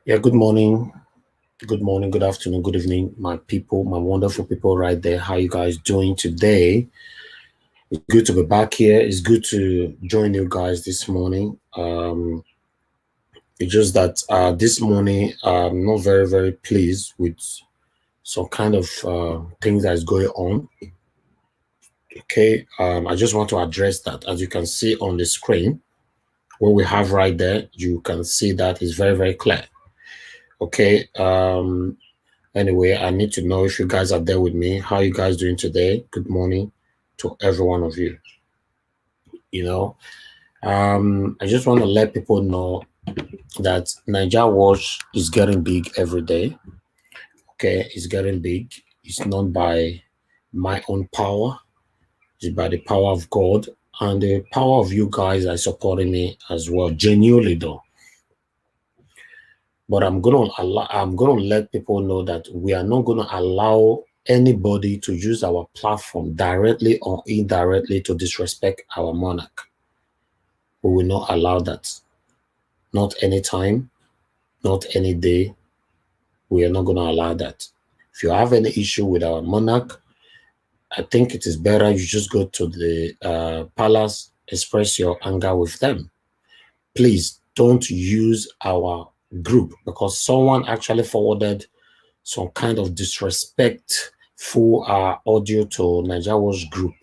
Yeah, good morning, good afternoon, good evening, my people, my wonderful people right there. How you guys doing today? It's good to be back here. It's good to join you guys this morning. It's just that this morning I'm not very pleased with some kind of things that is going on. Okay, I just want to address that. As you can see on the screen, what we have right there, you can see that is very clear. Okay, anyway, I need to know if you guys are there with me. How are you guys doing today? Good morning to every one of you. I just want to let people know that Niger Watch is getting big every day. Okay, it's getting big. It's not by my own power. It's by the power of God and the power of you guys that are supporting me as well. Genuinely though. But I'm gonna let people know that we are not gonna allow anybody to use our platform directly or indirectly to disrespect our monarch. We will not allow that. Not anytime, not any day. We are not gonna allow that. If you have any issue with our monarch, I think it is better you just go to the palace, express your anger with them. Please don't use our group because someone actually forwarded some kind of disrespectful audio to Niger Watch group,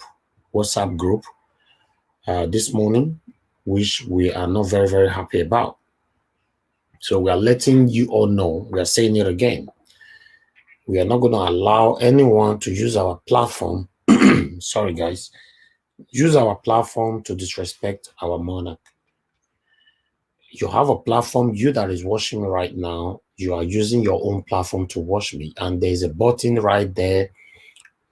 WhatsApp group this morning, which we are not very happy about. So we are letting you all know, we are saying it again. We are not going to allow anyone to use our platform, sorry guys, use our platform to disrespect our monarch. You have a platform, you that is watching me right now, you are using your own platform to watch me, and there's a button right there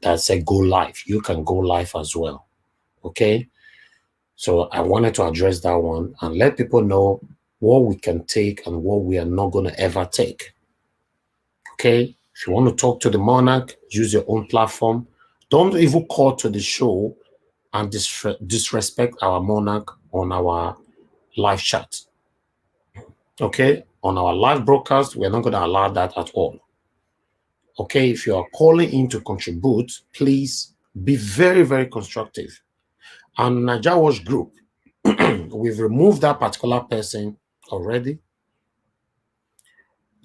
that says go live. You can go live as well. Okay, so I wanted to address that one and let people know what we can take and what we are not going to ever take. Okay, if you want to talk to the monarch, use your own platform. Don't even call to the show and disrespect our monarch on our live chat. Okay, on our live broadcast, we're not going to allow that at all. Okay, if you are calling in to contribute, please be very constructive. And Niger Watch group, we've removed that particular person already.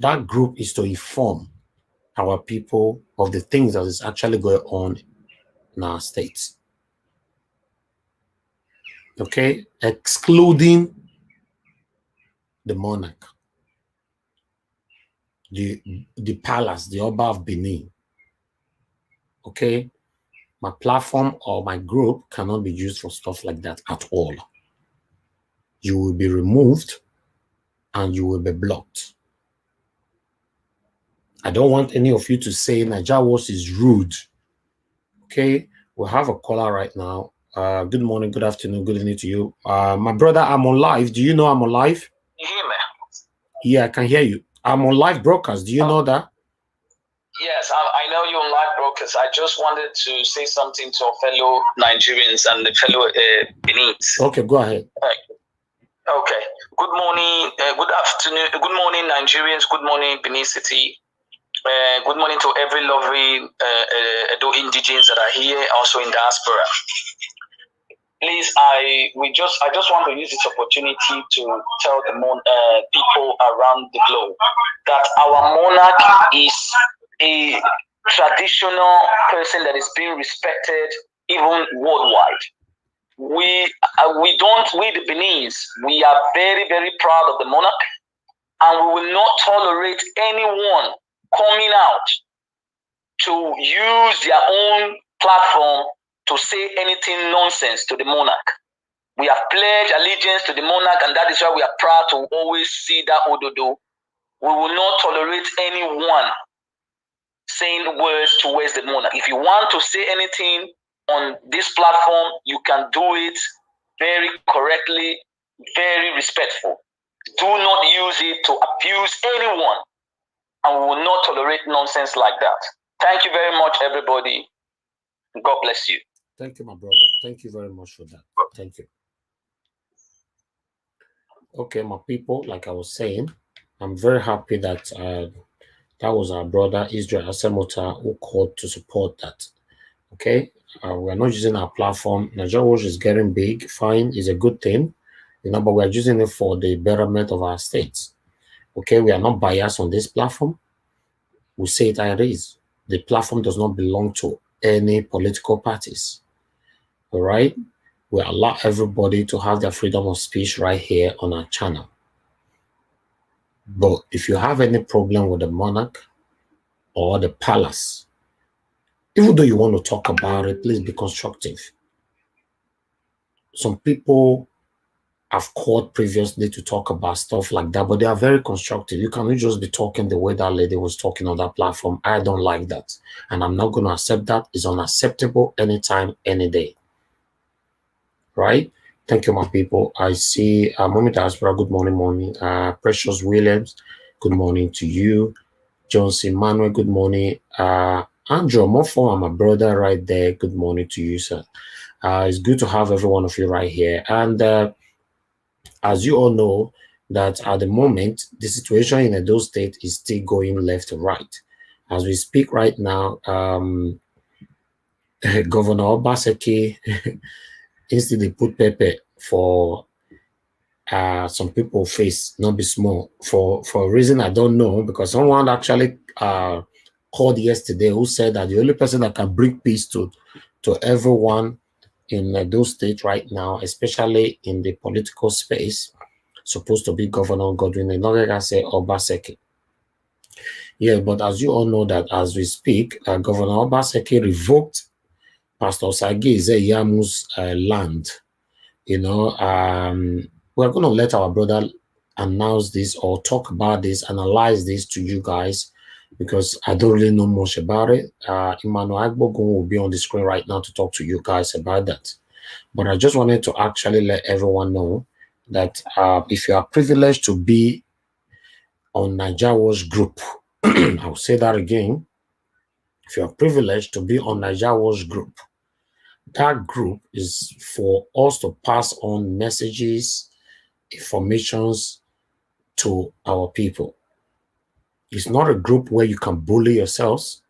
That group is to inform our people of the things that is actually going on in our states. Okay, excluding the monarch, the palace, the Oba of Benin. Okay, my platform or my group cannot be used for stuff like that at all. You will be removed and you will be blocked. I don't want any of you to say Niger Watch is rude. Okay, we'll have a caller right now. Good morning, good afternoon, good evening to you. My brother, I'm on live. Do you know I'm on live? You hear me? Yeah, I can hear you. I'm on live broadcast. Do you know that? Yes, I know you're on live broadcast. I just wanted to say something to our fellow Nigerians and the fellow Benins. Okay, go ahead. Okay. Good morning, good afternoon, good morning, Nigerians. Good morning, Benin City. Good morning to every lovely Edo indigenes that are here, also in diaspora. Please, I just want to use this opportunity to tell the people around the globe that our monarch is a traditional person that is being respected even worldwide. We the Beninese, we are very proud of the monarch, and we will not tolerate anyone coming out to use their own platform to say anything nonsense to the monarch. We have pledged allegiance to the monarch, and that is why we are proud to always see that Ododo. We will not tolerate anyone saying words towards the monarch. If you want to say anything on this platform, you can do it very correctly, very respectful. Do not use it to abuse anyone, and we will not tolerate nonsense like that. Thank you very much, everybody. God bless you. Thank you, my brother. Thank you very much for that. Thank you. Okay, my people, like I was saying, I'm very happy that that was our brother Israel Asemota who called to support that. Okay, we're not using our platform. Nigeria Watch is getting big, fine, is a good thing, but we're using it for the betterment of our states. Okay, we are not biased on this platform. We say it as it is. The platform does not belong to any political parties. All right, we allow everybody to have their freedom of speech right here on our channel. But if you have any problem with the monarch or the palace, even though you want to talk about it, please be constructive. Some people have called previously to talk about stuff like that, but they are very constructive. You cannot just be talking the way that lady was talking on that platform. I don't like that. And I'm not going to accept that. It's unacceptable anytime, any day. Right? Thank you, my people. I see Mommy Diaspora, good morning, Mommy. Precious Williams, good morning to you. John C. Manuel, good morning. Andrew Mofo, my brother right there, good morning to you, sir. It's good to have every one of you right here. And as you all know, that at the moment, the situation in Edo State is still going left to right. As we speak right now, Governor Obaseki instantly put pepper for some people face, not be small, for a reason I don't know, because someone actually called yesterday who said that the only person that can bring peace to everyone in those states right now, especially in the political space, supposed to be Governor Godwin Enogega Obaseki. Yeah, but as you all know that as we speak, Governor Obaseki revoked Pastor Sagi Yamu's land. We're going to let our brother announce this or talk about this, analyze this to you guys, because I don't really know much about it. Emmanuel Agbogun will be on the screen right now to talk to you guys about that. But I just wanted to actually let everyone know that if you are privileged to be on Nigeria Watch Group, I'll say that again. If you are privileged to be on Nigeria Watch Group, that group is for us to pass on messages, informations to our people. It's not a group where you can bully yourselves.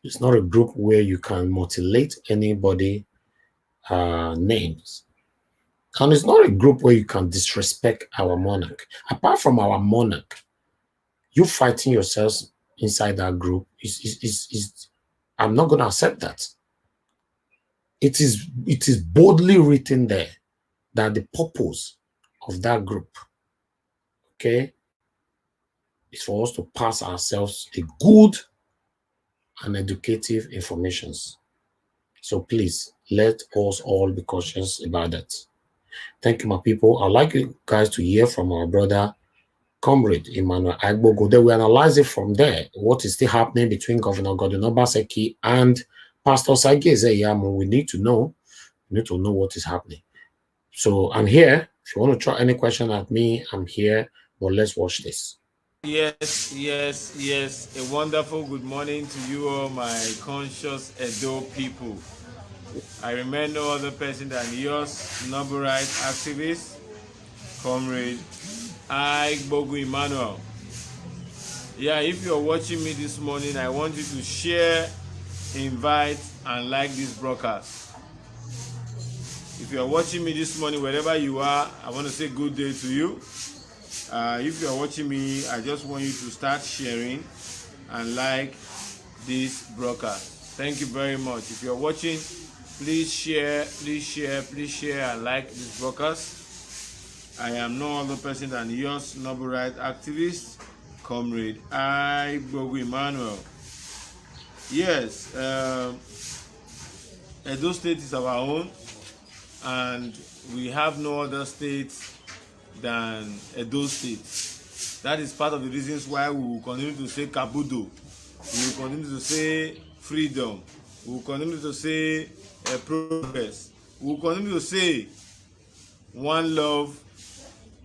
It's not a group where you can mutilate anybody names. And it's not a group where you can disrespect our monarch. Apart from our monarch, you fighting yourselves inside that group I'm not going to accept that. It is boldly written there that the purpose of that group, okay, is for us to pass ourselves the good and educative informations. So please let us all be cautious about that. Thank you, my people. I'd like you guys to hear from our brother, Comrade Emmanuel Agbogo. Then we analyze it from there. What is still happening between Governor Godwin Obaseki and Pastor Sagi Yamu? We need to know. We need to know what is happening. So I'm here. If you want to throw any question at me, I'm here. But let's watch this. Yes. A wonderful good morning to you all, my conscious Edo people. I remain no other person than yours, noble rights activist, Comrade Agbogu Emmanuel. Yeah, if you're watching me this morning, I want you to share, invite, and like this broadcast. If you're watching me this morning, wherever you are, I want to say good day to you. If you're watching me, I just want you to start sharing and like this broadcast. Thank you very much. If you're watching, please share, and like this broadcast. I am no other person than yours, noble rights activist, Comrade Agbogu Emmanuel. Yes, Edo State is our own, and we have no other state than Edo State. That is part of the reasons why we will continue to say Kabudo, we will continue to say freedom, we will continue to say progress, we will continue to say one love,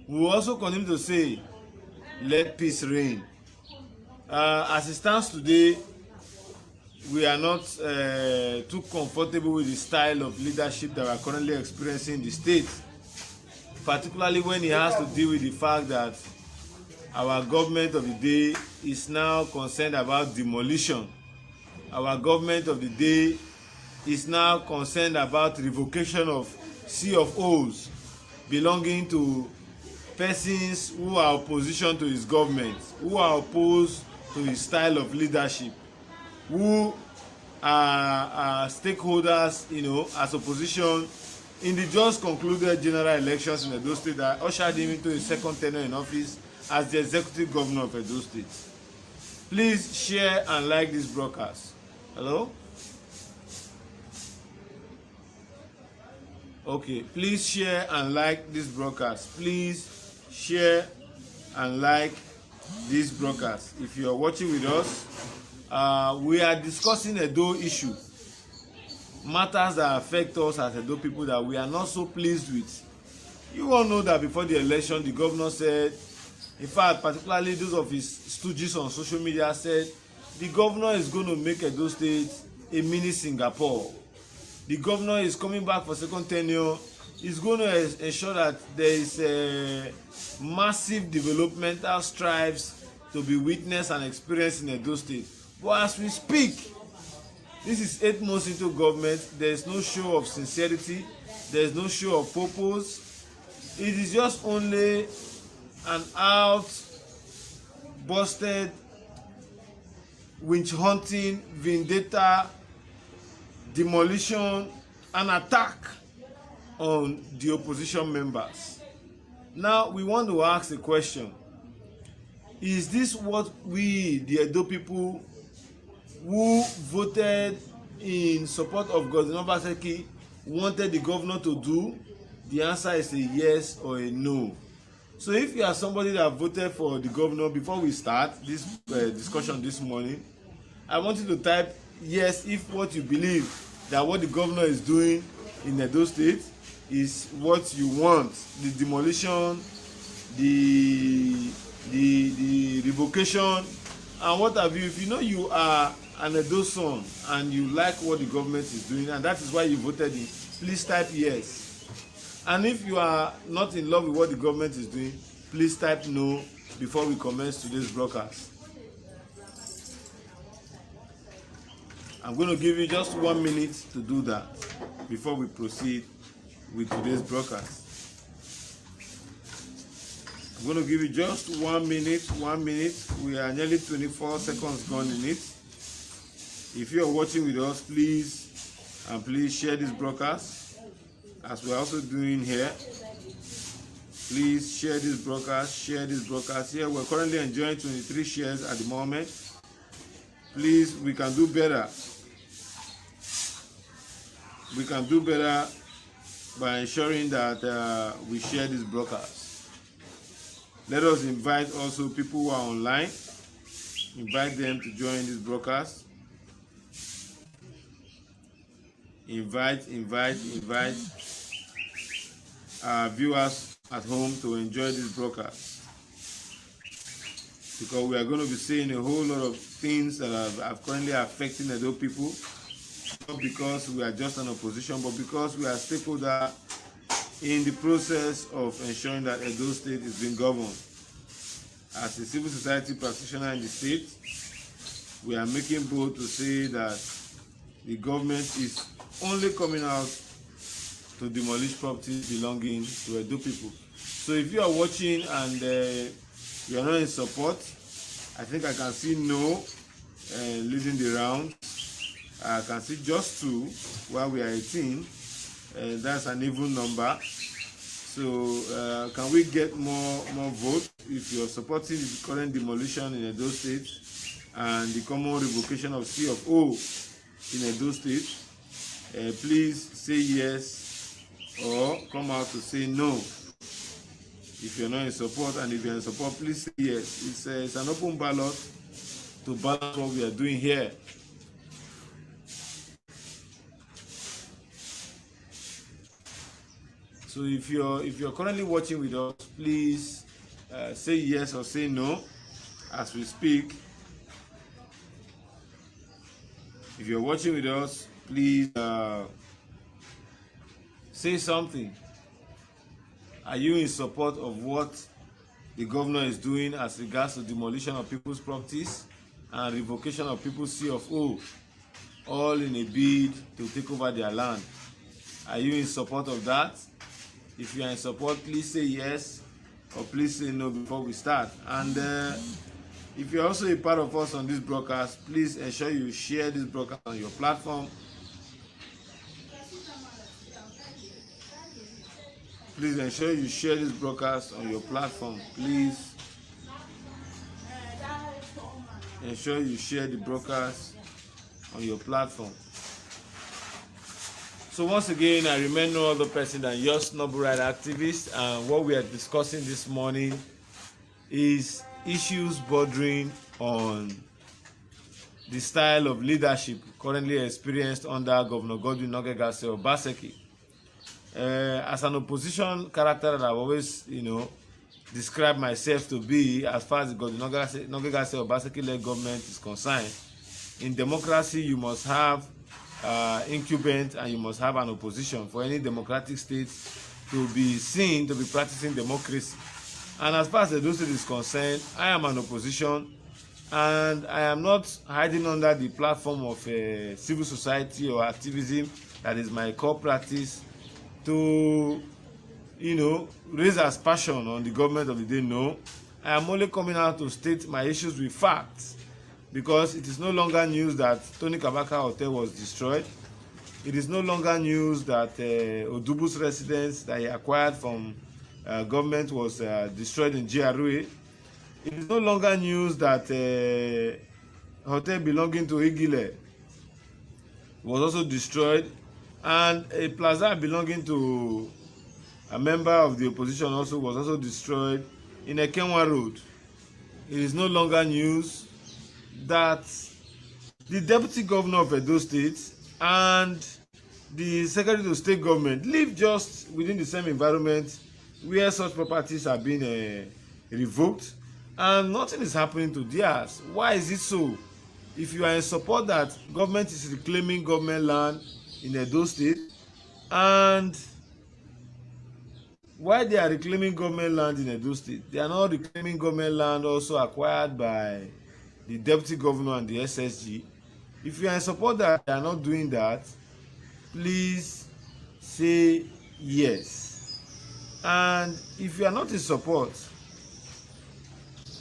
we will also continue to say let peace reign. As it stands today, we are not too comfortable with the style of leadership that we are currently experiencing in the state, particularly when it has to deal with the fact that Our government of the day is now concerned about demolition. Our government of the day is now concerned about revocation of C of O's belonging to persons who are opposition to his government, who are opposed to his style of leadership, who are stakeholders, as opposition in the just concluded general elections in Edo State that ushered him into his second tenure in office as the executive governor of Edo State. Please share and like this broadcast. Hello? Okay, please share and like this broadcast. Please share and like this broadcast. If you are watching with us, we are discussing Edo issue, matters that affect us as Edo people that we are not so pleased with. You all know that before the election, the governor said, in fact, particularly those of his stooges on social media said, the governor is going to make Edo State a mini Singapore. The governor is coming back for second tenure. He's going to ensure that there is a massive developmental strides to be witnessed and experienced in Edo State. But as we speak, this is 8 months into government. There is no show of sincerity. There is no show of purpose. It is just only an out-busted winch hunting, vendetta, demolition, and attack on the opposition members. Now we want to ask a question. Is this what we, the Edo people who voted in support of Governor Obaseki, wanted the governor to do? The answer is a yes or a no. So if you are somebody that voted for the governor, before we start this discussion this morning, I want you to type yes if what you believe that what the governor is doing in Edo State is what you want, the demolition, the revocation, and what have you. If you know you are an Edo son and you like what the government is doing and that is why you voted in, please type yes. And if you are not in love with what the government is doing, please type no before we commence today's broadcast. I'm going to give you just 1 minute to do that before we proceed with today's broadcast. I'm going to give you just 1 minute. 1 minute. We are nearly 24 seconds gone in it. If you are watching with us, please share this broadcast as we're also doing here. Please share this broadcast. Share this broadcast here. We're currently enjoying 23 shares at the moment. Please, we can do better. We can do better by ensuring that we share this broadcast. Let us invite also people who are online. Invite them to join this broadcast. Invite our viewers at home to enjoy this broadcast, because we are going to be saying a whole lot of things that are currently affecting Edo people, not because we are just an opposition, but because we are stakeholder in the process of ensuring that Edo State is being governed. As a civil society practitioner in the state, we are making bold to say that the government is only coming out to demolish properties belonging to Edo people. So if you are watching and you are not in support, I think I can see no leading the round. I can see just 2 while we are 18. That's an even number. So can we get more votes? If you are supporting the current demolition in Edo State and the common revocation of C of O in Edo State, please say yes or come out to say no. If you're not in support, and if you're in support, please say yes. It's an open ballot to balance what we are doing here. So if you're currently watching with us, please say yes or say no as we speak. If you're watching with us, please say something. Are you in support of what the governor is doing as regards to demolition of people's properties and revocation of people's CFO, all in a bid to take over their land. Are you in support of that? If you are in support, please say yes or please say no before we start. And if you're also a part of us on this broadcast, please ensure you share this broadcast on your platform. Please ensure you share this broadcast on your platform. Please ensure you share the broadcast on your platform. So once again, I remain no other person than your snobber right activist, and what we are discussing this morning is issues bordering on the style of leadership currently experienced under Governor Godwin Obaseki. As an opposition character that I've always, described myself to be, as far as the Godwin Obaseki-led government is concerned, in democracy you must have incumbent and you must have an opposition for any democratic state to be seen to be practicing democracy. And as far as Edo State is concerned, I am an opposition, and I am not hiding under the platform of civil society or activism that is my core practice to, raise aspersion on the government of the day. No, I am only coming out to state my issues with facts, because it is no longer news that Tony Kabaka Hotel was destroyed. It is no longer news that Odubu's residence that he acquired from government was destroyed in GRA. It is no longer news that hotel belonging to Igile was also destroyed, and a plaza belonging to a member of the opposition was also destroyed in Ekenwa Road. It is no longer news that the deputy governor of Edo State and the secretary to state government live just within the same environment where such properties have been revoked, and nothing is happening to theirs. Why is it so? If you are in support that government is reclaiming government land in Edo State, and why they are reclaiming government land in Edo State, they are not reclaiming government land also acquired by the deputy governor and the SSG. If you are in support that they are not doing that, please say yes. And if you are not in support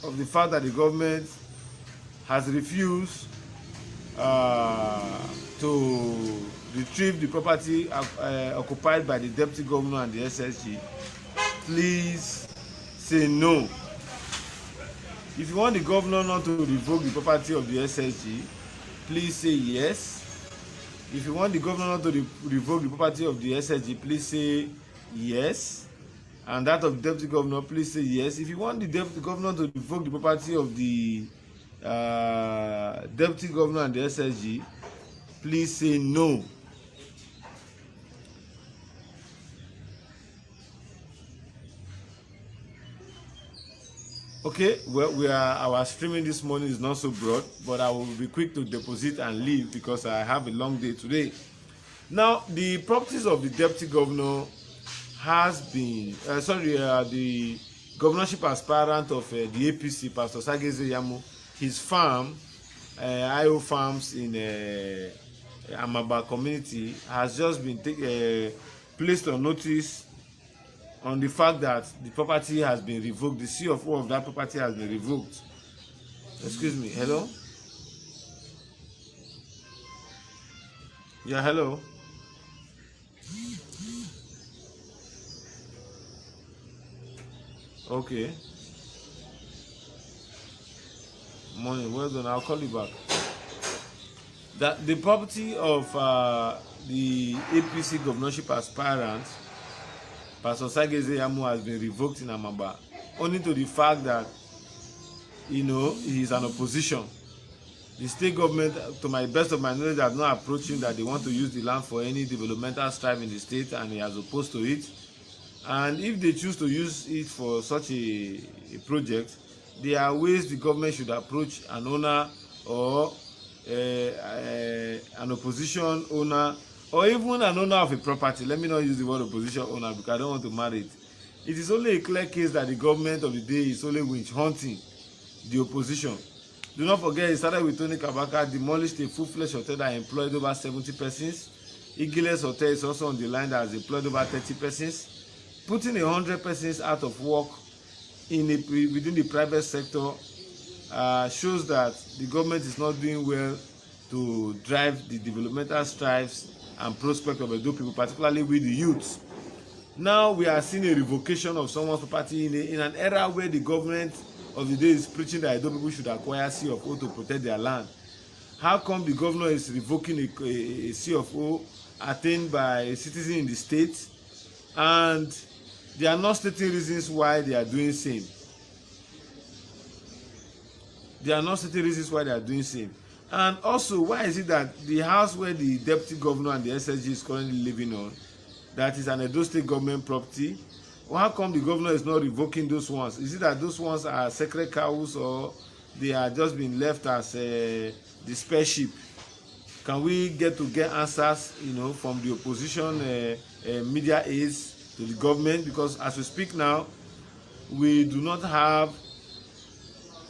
of the fact that the government has refused to retrieve the property occupied by the deputy governor and the SSG, please say no. If you want the governor not to revoke the property of the SSG, please say yes. If you want the governor not to revoke the property of the SSG, please say yes. And that of the deputy governor, please say yes. If you want the deputy governor to revoke the property of the deputy governor and the SSG, please say no. Okay, well, our streaming this morning is not so broad, but I will be quick to deposit and leave because I have a long day today. Now, the properties of the deputy governor has been, the governorship aspirant of the APC, Pastor Sageze Yamu, his farm, IO Farms in Amaba community, has just been placed on notice on the fact that the property has been revoked. The CFO of that property has been revoked. Excuse me. Hello? Yeah, hello? Okay. Morning. Well done. I'll call you back. That the property of the APC governorship aspirant, Pastor Sageze Yamu, has been revoked in Amaba, only to the fact that, he is an opposition. The state government, to my best of my knowledge, have not approached him that they want to use the land for any developmental strive in the state, and he has opposed to it. And if they choose to use it for such a project, there are ways the government should approach an owner or an opposition owner, or even an owner of a property. Let me not use the word opposition owner because I don't want to marry it. It is only a clear case that the government of the day is only witch hunting the opposition. Do not forget, it started with Tony Kabaka, demolished a full-fledged hotel that employed over 70 persons. Igiles Hotel is also on the line that has employed over 30 persons. Putting 100 persons out of work within the private sector shows that the government is not doing well to drive the developmental strives and prospect of Edo people, particularly with the youth. Now we are seeing a revocation of someone's property in an era where the government of the day is preaching that Edo people should acquire C of O to protect their land. How come the governor is revoking a C of O attained by a citizen in the state, and they are not stating reasons why they are doing same? They are not stating reasons why they are doing same. And also, why is it that the house where the deputy governor and the SSG is currently living on, that is an Edo State government property, how come the governor is not revoking those ones? Is it that those ones are sacred cows, or they are just being left as the spare sheep? Can we get answers, from the opposition media aides to the government? Because as we speak now, we do not have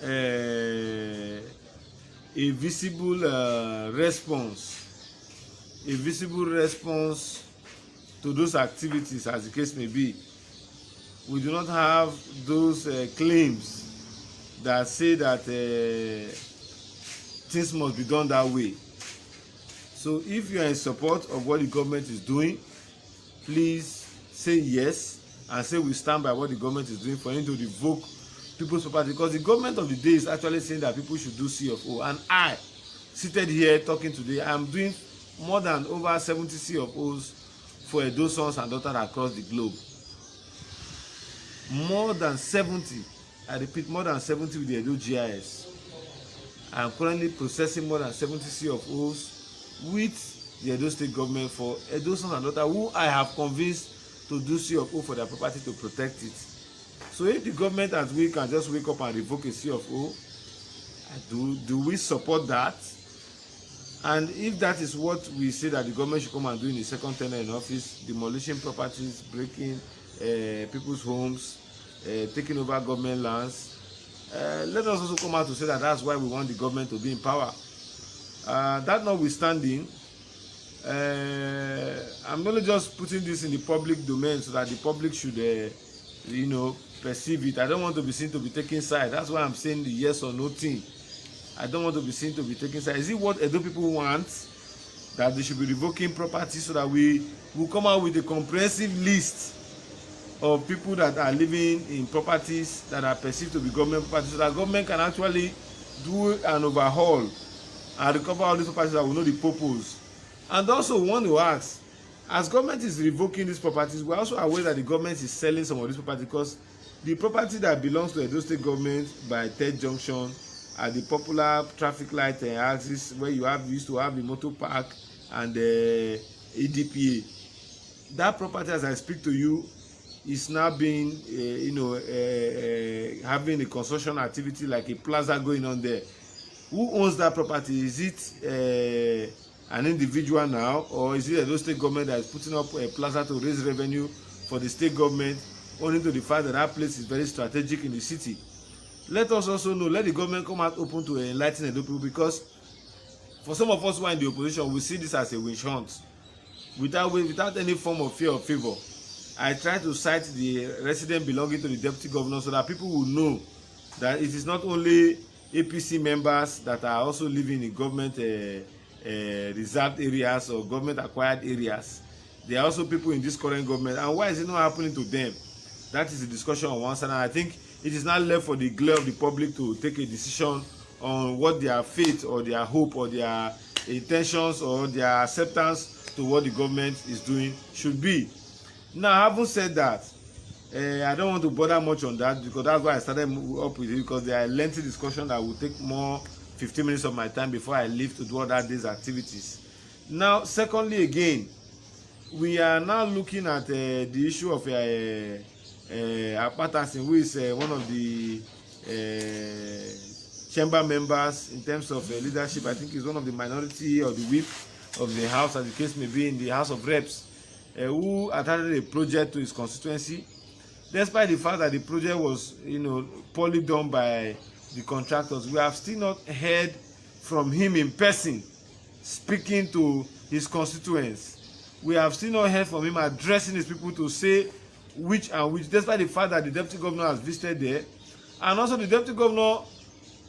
a visible response to those activities, as the case may be. We do not have those claims that say that things must be done that way. So if you are in support of what the government is doing, please say yes and say we stand by what the government is doing for him to revoke people's property, because the government of the day is actually saying that people should do C of O. And I, seated here talking today, I am doing more than over 70 C of O's for Edo sons and daughters across the globe. More than 70, I repeat, more than 70 with the Edo GIS. I am currently processing more than 70 C of O's with the Edo State government for Edo sons and daughters who I have convinced to do C of O for their property to protect it. So if the government as we can just wake up and revoke a C of O, do we support that? And if that is what we say that the government should come and do in the second tenure in office, demolishing properties, breaking people's homes, taking over government lands, let us also come out to say that that's why we want the government to be in power. That notwithstanding, I'm only just putting this in the public domain so that the public should, perceive it. I don't want to be seen to be taking side. That's why I'm saying the yes or no thing. I don't want to be seen to be taking side. Is it what Edo people want, that they should be revoking property so that we will come out with a comprehensive list of people that are living in properties that are perceived to be government properties, so that government can actually do an overhaul and recover all these properties that will know the purpose? And also want to ask, as government is revoking these properties, we are also aware that the government is selling some of these properties, because the property that belongs to Edo State government by Third Junction at the popular traffic light axis where you used to have the motor park and the EDPA, that property, as I speak to you, is now being having a construction activity like a plaza going on there. Who owns that property? Is it an individual now, or is it Edo State government that is putting up a plaza to raise revenue for the state government, owing to the fact that that place is very strategic in the city? Let us also know, let the government come out open to enlighten Edo people, because for some of us who are in the opposition, we see this as a witch hunt without any form of fear or favor. I try to cite the resident belonging to the deputy governor so that people will know that it is not only APC members that are also living in government reserved areas or government acquired areas. There are also people in this current government, and why is it not happening to them? That is the discussion on one side, and I think it is not left for the glare of the public to take a decision on what their faith or their hope or their intentions or their acceptance to what the government is doing should be. Now, having said that, I don't want to bother much on that, because that's why I started up with it, because there are lengthy discussion that will take more 15 minutes of my time before I leave to do other day's activities. Now, secondly, again, we are now looking at the issue of AKPATASON, who is one of the chamber members in terms of leadership. I think he's one of the minority or the whip of the House, as the case may be, in the House of Reps, who attended a project to his constituency, despite the fact that the project was, poorly done by the contractors, we have still not heard from him in person speaking to his constituents. We have still not heard from him addressing his people to say which and which, despite the fact that the deputy governor has visited there. And also the deputy governor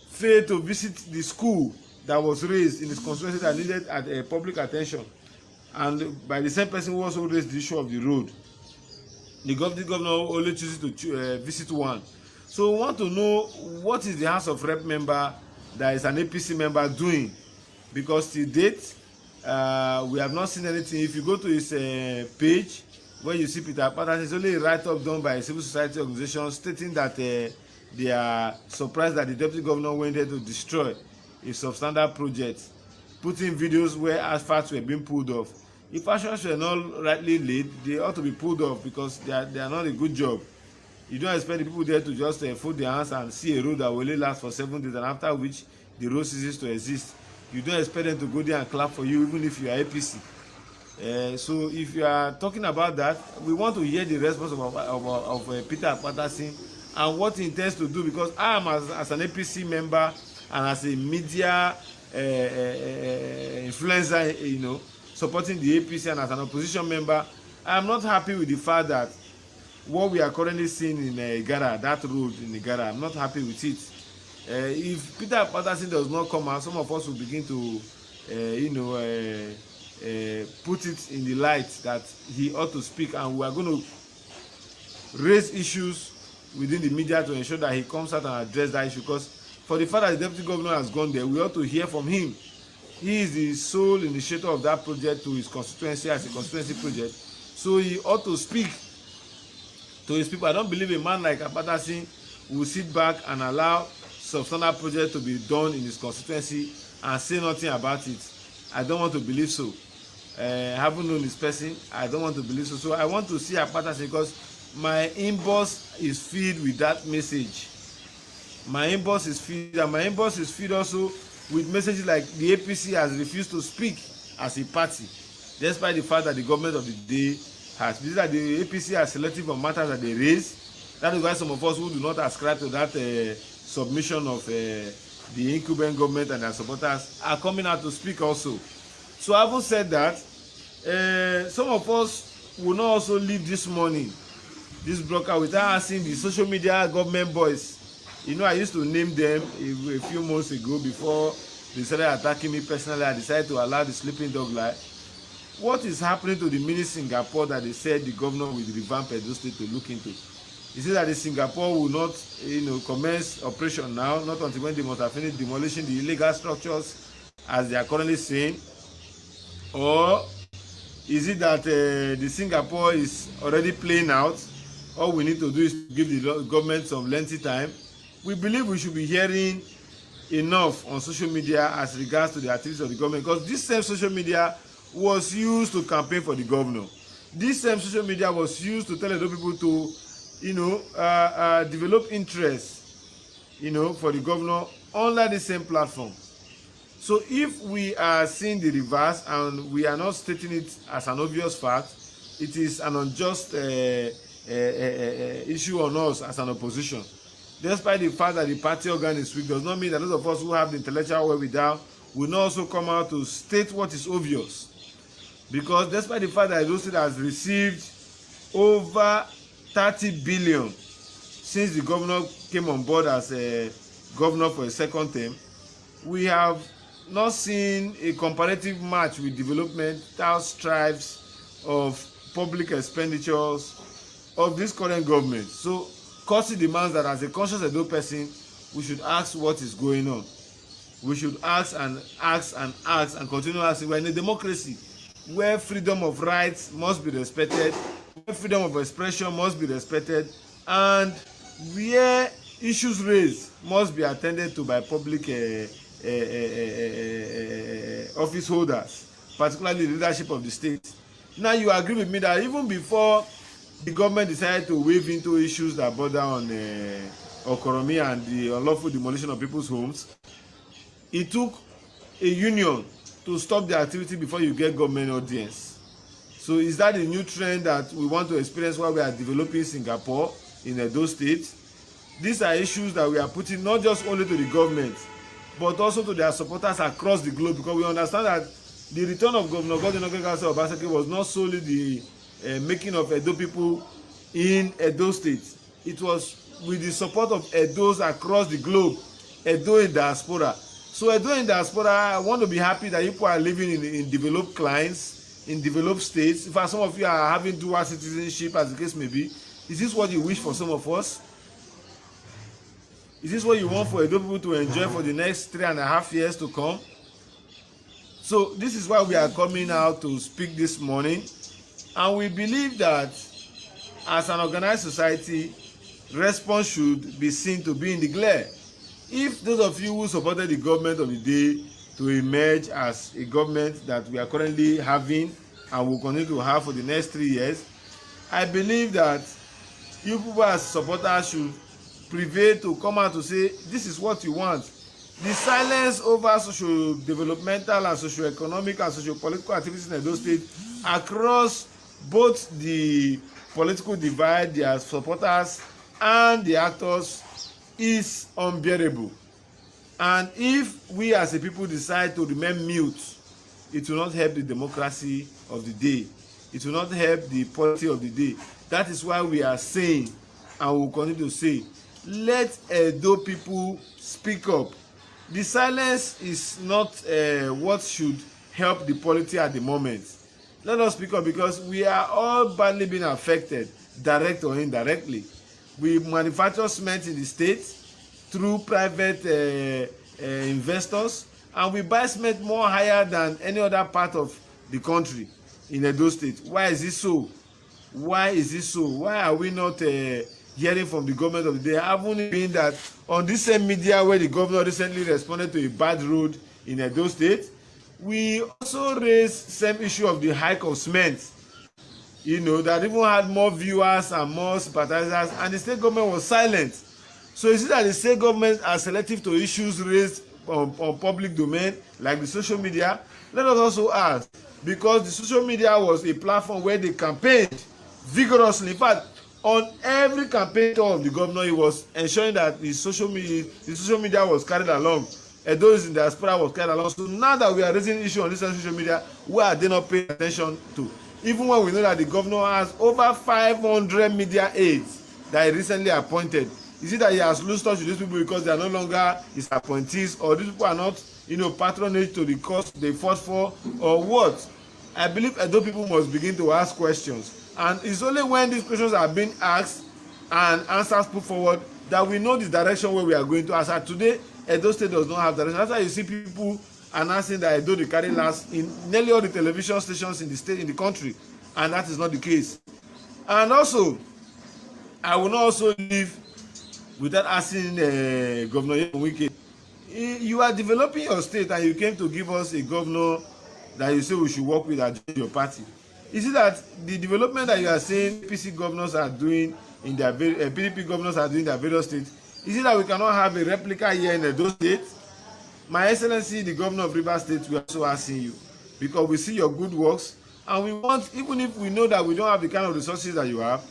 failed to visit the school that was raised in his constituency that needed public attention, and by the same person who also raised the issue of the road. The deputy governor only chooses to visit one. So we want to know what is the House of Rep member that is an APC member doing, because to date we have not seen anything. If you go to his page where you see Peter Akpatason, it's only a write-up done by a civil society organization stating that they are surprised that the deputy governor went there to destroy a substandard project, putting videos where asphalts were being pulled off. If actions were not rightly laid, they ought to be pulled off, because they are not a good job. You don't expect the people there to just fold their hands and see a road that will only last for 7 days, and after which the road ceases to exist. You don't expect them to go there and clap for you, even if you are APC. So if you are talking about that, we want to hear the response of Peter Akpatason and what he intends to do, because I am as an APC member and as a media influencer, supporting the APC, and as an opposition member, I am not happy with the fact that what we are currently seeing in Igara, that road in Igara, I'm not happy with it. If Peter Akpatason does not come out, some of us will begin to put it in the light that he ought to speak, and we are going to raise issues within the media to ensure that he comes out and address that issue, because for the fact that the deputy governor has gone there, we ought to hear from him. He is the sole initiator of that project to his constituency as a constituency project, so he ought to speak to his people. I don't believe a man like Akpatason will sit back and allow substandard project to be done in his constituency and say nothing about it. I don't want to believe so. I haven't known this person. I don't want to believe so. So I want to see Akpatason, because my inbox is filled with that message. My inbox is filled, and my inbox is filled also with messages like the APC has refused to speak as a party, despite the fact that the government of the day has. These are the APC are selective on matters that they raise. That is why some of us who do not ascribe to that submission of the incumbent government and their supporters are coming out to speak also. So having said that, some of us will not also leave this morning, this blocker, without asking the social media government boys. I used to name them a few months ago before they started attacking me personally. I decided to allow the sleeping dog lie. What is happening to the mini Singapore that they said the governor will revamp Edo State to look into? Is it that the Singapore will not, commence operation now, not until when they must have finished demolishing the illegal structures, as they are currently saying? Or is it that the Singapore is already playing out? All we need to do is to give the government some lengthy time. We believe we should be hearing enough on social media as regards to the activities of the government, because this same social media was used to campaign for the governor. This same social media was used to tell the people to, develop interest, for the governor under the same platform. So if we are seeing the reverse and we are not stating it as an obvious fact, it is an unjust issue on us as an opposition. Despite the fact that the party organ is weak, does not mean that those of us who have the intellectual wherewithal will not also come out to state what is obvious. Because despite the fact that Edo State has received over 30 billion since the governor came on board as a governor for a second term, we have not seen a comparative match with developmental strives of public expenditures of this current government. So Kosi demands that as a conscious Edo person, we should ask what is going on. We should ask and ask and ask and continue asking. We're in a democracy where freedom of rights must be respected, where freedom of expression must be respected, and where issues raised must be attended to by public office holders, particularly the leadership of the state. Now you agree with me that even before the government decided to wade into issues that border on Okoromi and the unlawful demolition of people's homes, it took a union to stop the activity before you get government audience. So is that a new trend that we want to experience while we are developing Singapore? in Edo State. These are issues that we are putting not just only to the government, but also to their supporters across the globe, because we understand that the return of Governor Godwin Obaseki was not solely the making of Edo people in Edo State. It was with the support of Edos across the globe, Edo in diaspora. So Edo in diaspora, I want to be happy that people are living in developed climes, in developed states. In fact, some of you are having dual citizenship, as the case may be. Is this what you wish for some of us? Is this what you want for Edo people to enjoy for the next 3.5 years to come? So this is why we are coming out to speak this morning. And we believe that as an organized society, response should be seen to be in the glare. If those of you who supported the government of the day to emerge as a government that we are currently having and will continue to have for the next 3 years, I believe that you people as supporters should prevail to come out to say this is what you want. The silence over social developmental and socio-economic and socio-political activities in Edo State across both the political divide, their supporters and the actors is unbearable. And if we as a people decide to remain mute, it will not help the democracy of the day. It will not help the polity of the day. That is why we are saying, and we will continue to say, let Edo people speak up. The silence is not what should help the polity at the moment. Let us speak up, because we are all badly being affected, direct or indirectly. We manufacture cement in the state through private investors, and we buy cement more higher than any other part of the country in Edo State. Why is this so? Why is this so? Why are we not hearing from the government of the day? Haven't it been that on this same media where the governor recently responded to a bad road in Edo State, we also raised same issue of the hike of cement, you know, that even had more viewers and more sympathizers, and the state government was silent. So you see that the state government are selective to issues raised on public domain, like the social media. Let us also ask, because the social media was a platform where they campaigned vigorously. In fact, on every campaign tour of the governor, he was ensuring that the social media was carried along, and those in the diaspora was carried along. So now that we are raising issue on this social media, why are they not paying attention to? Even when we know that the governor has over 500 media aides that he recently appointed. Is it that he has lost touch with these people because they are no longer his appointees, or these people are not, you know, patronage to the cause they fought for, or what? I believe Edo people must begin to ask questions. And it's only when these questions are being asked and answers put forward that we know the direction where we are going to. As at today, Edo State does not have direction. That's why you see people announcing that Edo they carry last in nearly all the television stations in the state, in the country, and that is not the case. And also, I will not also leave without asking Governor Wike. You are developing your state, and you came to give us a governor that you say we should work with and join your party. Is it that the development that you are saying PC governors are doing in their PDP governors are doing in their various states, is it that we cannot have a replica here in Edo State? My Excellency, the governor of Rivers State, we are also asking you, because we see your good works, and we want, even if we know that we don't have the kind of resources that you have,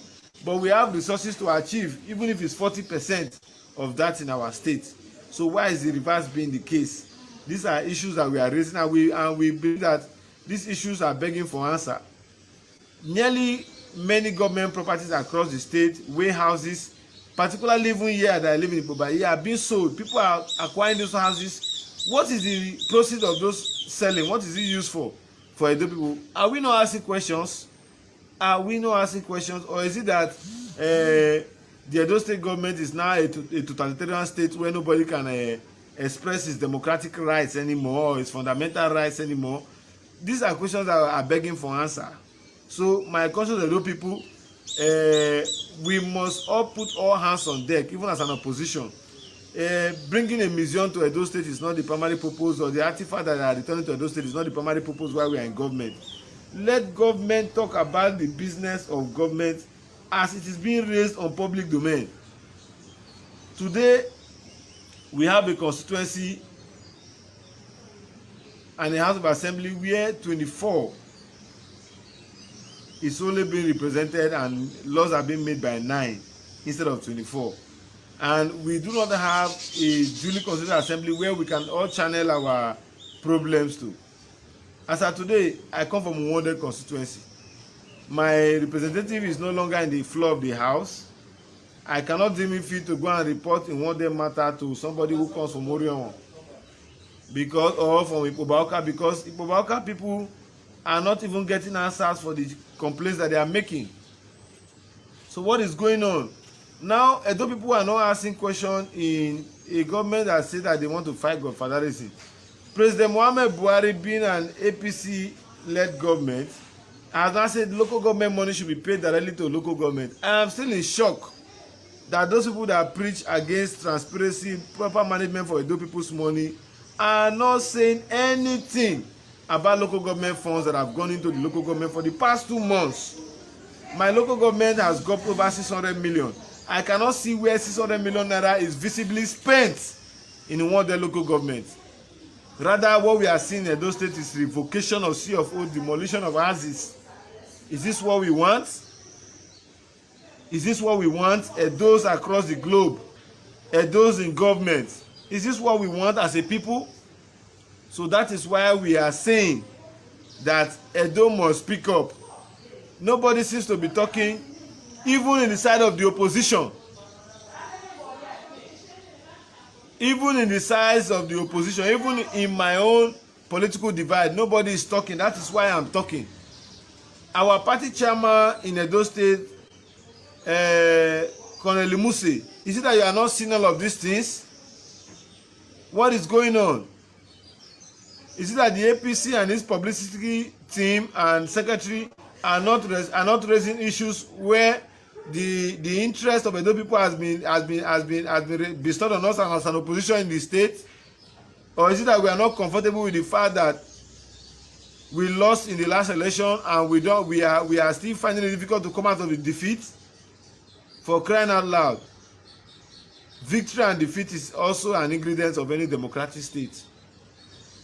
but we have resources to achieve, even if it's 40% of that in our state. So why is the reverse being the case? These are issues that we are raising, and we believe that these issues are begging for answer. Nearly many government properties across the state, warehouses, particularly even here that I live in Ipoba, are being sold. People are acquiring those houses. What is the proceeds of those selling? What is it used for Edo people? Are we not asking questions? Are we not asking questions? Or is it that the Edo State government is now a totalitarian state where nobody can express his democratic rights anymore, or his fundamental rights anymore? These are questions that are begging for answer. So my conscious Edo people, we must all put all hands on deck, even as an opposition. Bringing a museum to Edo State is not the primary purpose, or the artifact that are returning to Edo State is not the primary purpose why we are in government. Let government talk about the business of government as it is being raised on public domain. Today, we have a constituency and a House of Assembly where 24 is only being represented and laws are being made by 9. instead of 24. And we do not have a duly constituted assembly where we can all channel our problems to. As of today, I come from a warded constituency. My representative is no longer in the floor of the house. I cannot deem it fit to go and report in one day matter to somebody who comes from Orion because or from Ipobauka, because Ipobauka people are not even getting answers for the complaints that they are making. So what is going on? Now, Edo people are not asking questions in a government that says that they want to fight godfatherism. President Muhammad Buhari, being an APC-led government, has now said local government money should be paid directly to local government. I am still in shock that those people that preach against transparency, proper management for Edo people's money, are not saying anything about local government funds that have gone into the local government for the past 2 months. My local government has got over 600 million. I cannot see where 600 million naira is visibly spent in one of the local government. Rather, what we are seeing in Edo State is revocation of CFO, demolition of houses. Is this what we want? Is this what we want? Edos across the globe, Edos in government. Is this what we want as a people? So that is why we are saying that Edo must speak up. Nobody seems to be talking, even in the side of the opposition. Even in the sides of the opposition, even in my own political divide, nobody is talking. That is why I'm talking. Our party chairman in Edo State, Colonel Limuse, is it that you are not seeing all of these things? What is going on? Is it that the APC and its publicity team and secretary are not raising issues where the interest of Edo people has been bestowed on us as an opposition in the state? Or is it that we are not comfortable with the fact that we lost in the last election and we are still finding it difficult to come out of the defeat? For crying out loud, victory and defeat is also an ingredient of any democratic state.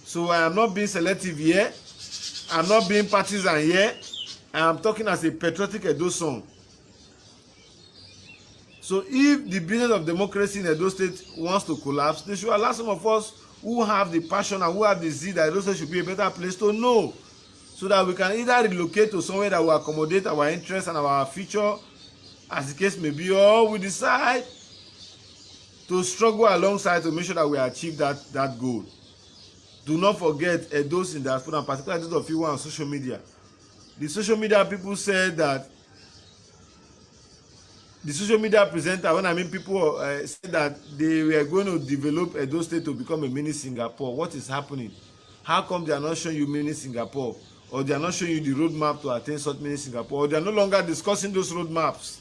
So I am not being selective here. I'm not being partisan here. I am talking as a patriotic Edo son. So if the business of democracy in Edo State wants to collapse, they should allow some of us who have the passion and who have the zeal that Edo State should be a better place to know, so that we can either relocate to somewhere that will accommodate our interests and our future, as the case may be, or we decide to struggle alongside to make sure that we achieve that goal. Do not forget those in diaspora, and particularly those of you on social media. The social media people said that the social media presenter, when I mean people, said that they were going to develop Edo State to become a mini Singapore. What is happening? How come they are not showing you mini Singapore? Or they are not showing you the roadmap to attain such mini Singapore? Or they are no longer discussing those roadmaps?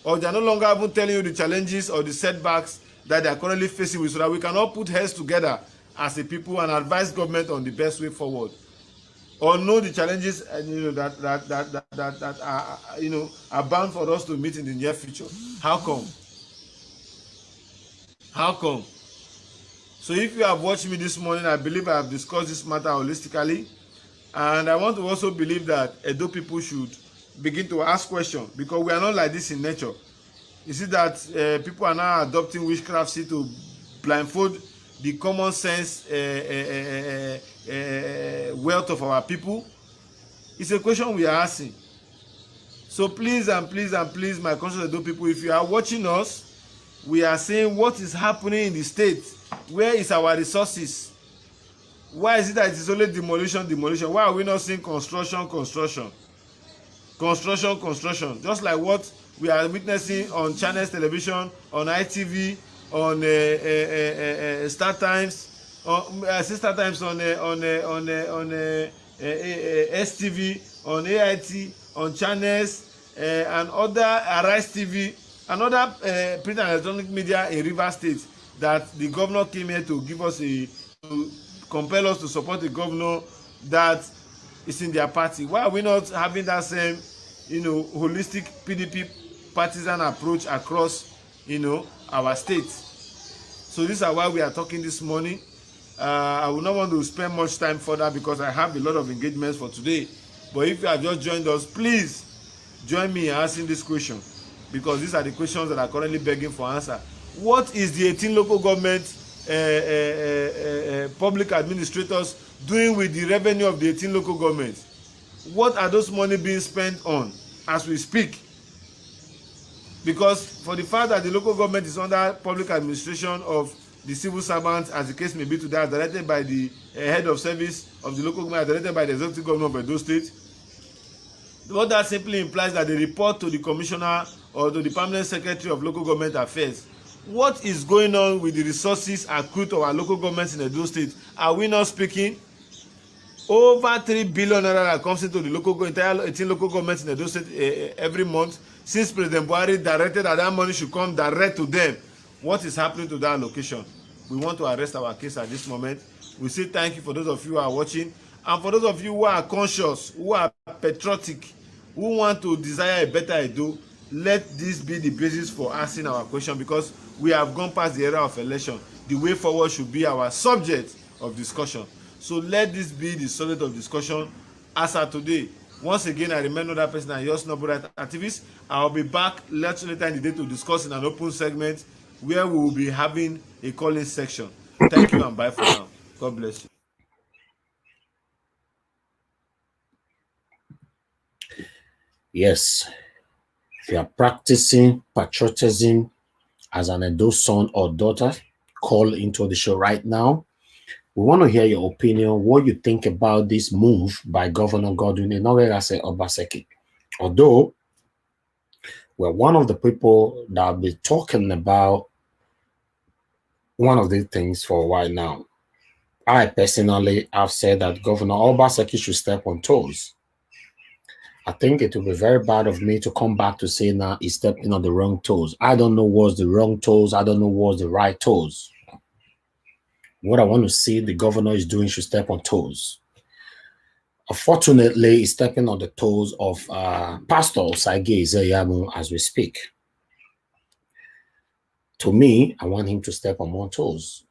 Or they are no longer even telling you the challenges or the setbacks that they are currently facing with, so that we can all put heads together as a people and advise government on the best way forward? Or know the challenges that are bound for us to meet in the near future? How come? How come? So if you have watched me this morning, I believe I have discussed this matter holistically, and I want to also believe that Edo people should begin to ask questions, because we are not like this in nature. You see that people are now adopting witchcraft to blindfold the common sense wealth of our people. It's a question we are asking. So please and please and please, my conscious Edo people, if you are watching us, we are saying what is happening in the state. Where is our resources? Why is it that it is only demolition? Why are we not seeing construction? Just like what we are witnessing on channels television, on ITV, on Star Times, Sister Times, on STV, on AIT, on channels, and other Arise TV, and other print and electronic media in Rivers State, that the governor came here to give us to compel us to support the governor that is in their party. Why are we not having that same, holistic PDP partisan approach across, our state? So these are why we are talking this morning. I will not want to spend much time further because I have a lot of engagements for today. But if you have just joined us, please join me in asking this question. because these are the questions that are currently begging for answer. What is the 18 local government public administrators doing with the revenue of the 18 local governments? What are those money being spent on as we speak? Because for the fact that the local government is under public administration of the civil servants, as the case may be today, directed by the head of service of the local government, directed by the executive governor of Edo State, what that simply implies that they report to the commissioner or to the permanent secretary of local government affairs. What is going on with the resources accrued to our local governments in Edo State? Are we not speaking? Over 3 billion naira that comes into the entire 18 local governments in Edo State every month, since President Buhari directed that money should come direct to them. What is happening to that allocation? We want to arrest our case at this moment. We say thank you for those of you who are watching, and for those of you who are conscious, who are patriotic, who want to desire a better Edo. Let this be the basis for asking our question, because we have gone past the era of election. The way forward should be our subject of discussion. So let this be the subject of discussion as of today. Once again, I remain another person and yours, noble right activist. I'll be back later in the day to discuss in an open segment where we will be having a calling section. Thank you and bye for now. God bless you. Yes, if you are practicing patriotism as an Edo son or daughter, call into the show right now. We want to hear your opinion, what you think about this move by Governor Godwin Obaseki. Although we're one of the people that have been talking about one of these things for a while now. I personally have said that Governor Obaseki should step on toes. I think it will be very bad of me to come back to say now he's stepping on the wrong toes. I don't know what's the wrong toes. I don't know what's the right toes. What I want to see the governor is doing should step on toes. Unfortunately, he's stepping on the toes of Pastor Osage Izeyamu as we speak. To me, I want him to step on more toes.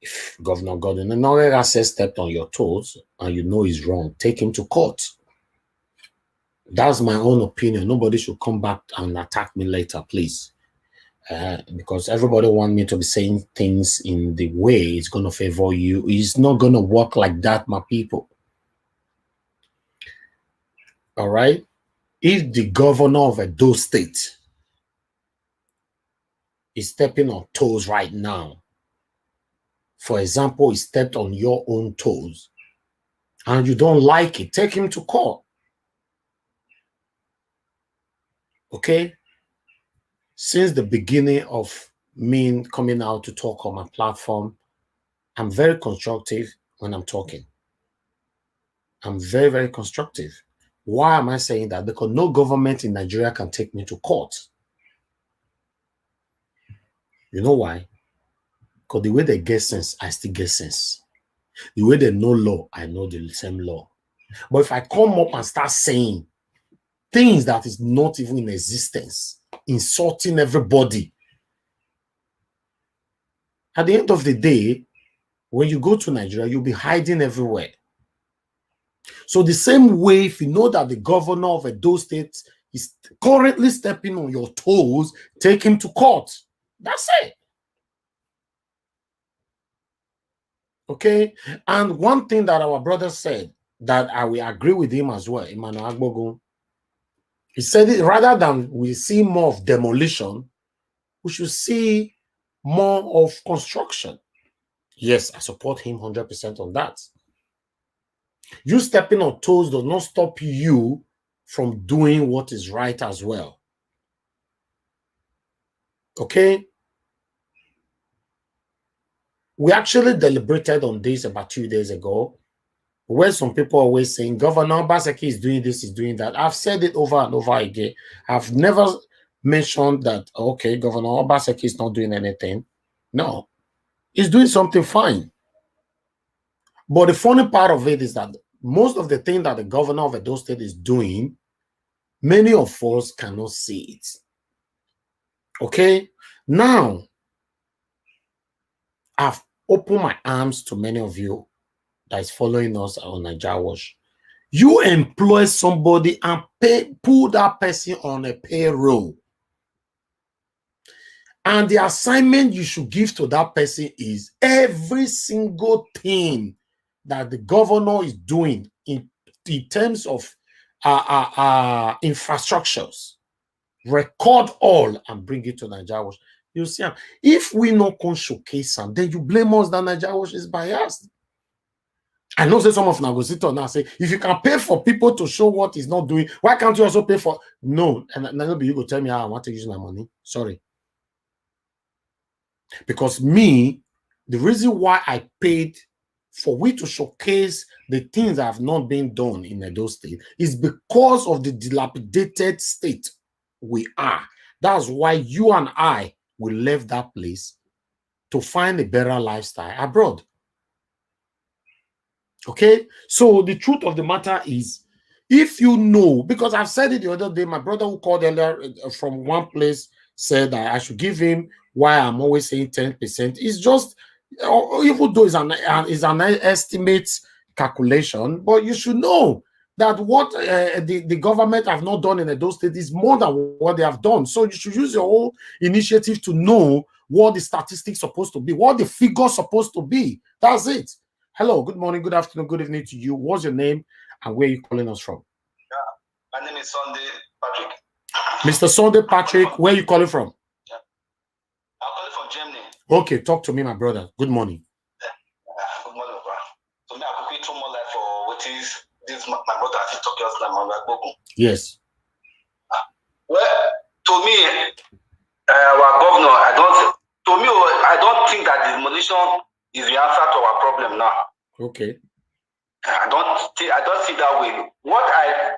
If Governor Godwin Enonwega says stepped on your toes and you know he's wrong, take him to court. That's my own opinion. Nobody should come back and attack me later, please. Because everybody wants me to be saying things in the way it's going to favor you. It's not going to work like that, my people. All right? If the governor of Edo State is stepping on toes right now, for example, he stepped on your own toes, and you don't like it, take him to court. Okay? Since the beginning of me coming out to talk on my platform, I'm very constructive when I'm talking. I'm very, very constructive. Why am I saying that? Because no government in Nigeria can take me to court. You know why? Because the way they get sense, I still get sense. The way they know law, I know the same law. But if I come up and start saying things that is not even in existence, insulting everybody, at the end of the day, when you go to Nigeria, you'll be hiding everywhere. So the same way, if you know that the governor of Edo State is currently stepping on your toes, take him to court. That's it. Okay? And one thing that our brother said, that I will agree with him as well, Emmanuel Agbogun, he said it, rather than we see more of demolition, we should see more of construction. Yes, I support him 100% on that. You stepping on toes does not stop you from doing what is right as well. Okay? We actually deliberated on this about 2 days ago, where some people are always saying, Governor Obaseki is doing this, is doing that. I've said it over and over again. I've never mentioned that, okay, Governor Obaseki is not doing anything. No, he's doing something fine. But the funny part of it is that most of the things that the governor of Edo State is doing, many of us cannot see it. Okay? Now, I've opened my arms to many of you that is following us on Naija Watch. You employ somebody and pull that person on a payroll. And the assignment you should give to that person is every single thing that the governor is doing in terms of infrastructures. Record all and bring it to Nigeria Watch. You see, if we not can showcase them, then you blame us that Nigeria Watch is biased. I know that some of them will sit on now say, if you can pay for people to show what he's not doing, why can't you also pay for? No, and nobody you go tell me how I want to use my money. Sorry. Because me, the reason why I paid for we to showcase the things that have not been done in Edo State is because of the dilapidated state we are. That's why you and I will leave that place to find a better lifestyle abroad. Okay? So the truth of the matter is, if you know, because I've said it the other day, my brother who called earlier from one place said that I should give him why I'm always saying 10%. It's just, even though it's an estimate calculation, but you should know that what the government have not done in Edo State is more than what they have done. So you should use your whole initiative to know what the statistics supposed to be, what the figures supposed to be. That's it. Hello, good morning, good afternoon, good evening to you. What's your name and where are you calling us from? Yeah, my name is Sunday Patrick. Mr. Sunday Patrick, where are you calling from? Yeah. I'm calling from Germany. Okay, talk to me, my brother. Good morning. Good morning, bro. So me, I could create 2 more life for what is this my brother has talked to us now. Yes. Well, to me, our governor, I don't think that the demolition is the answer to our problem now. Okay. I don't see that way. What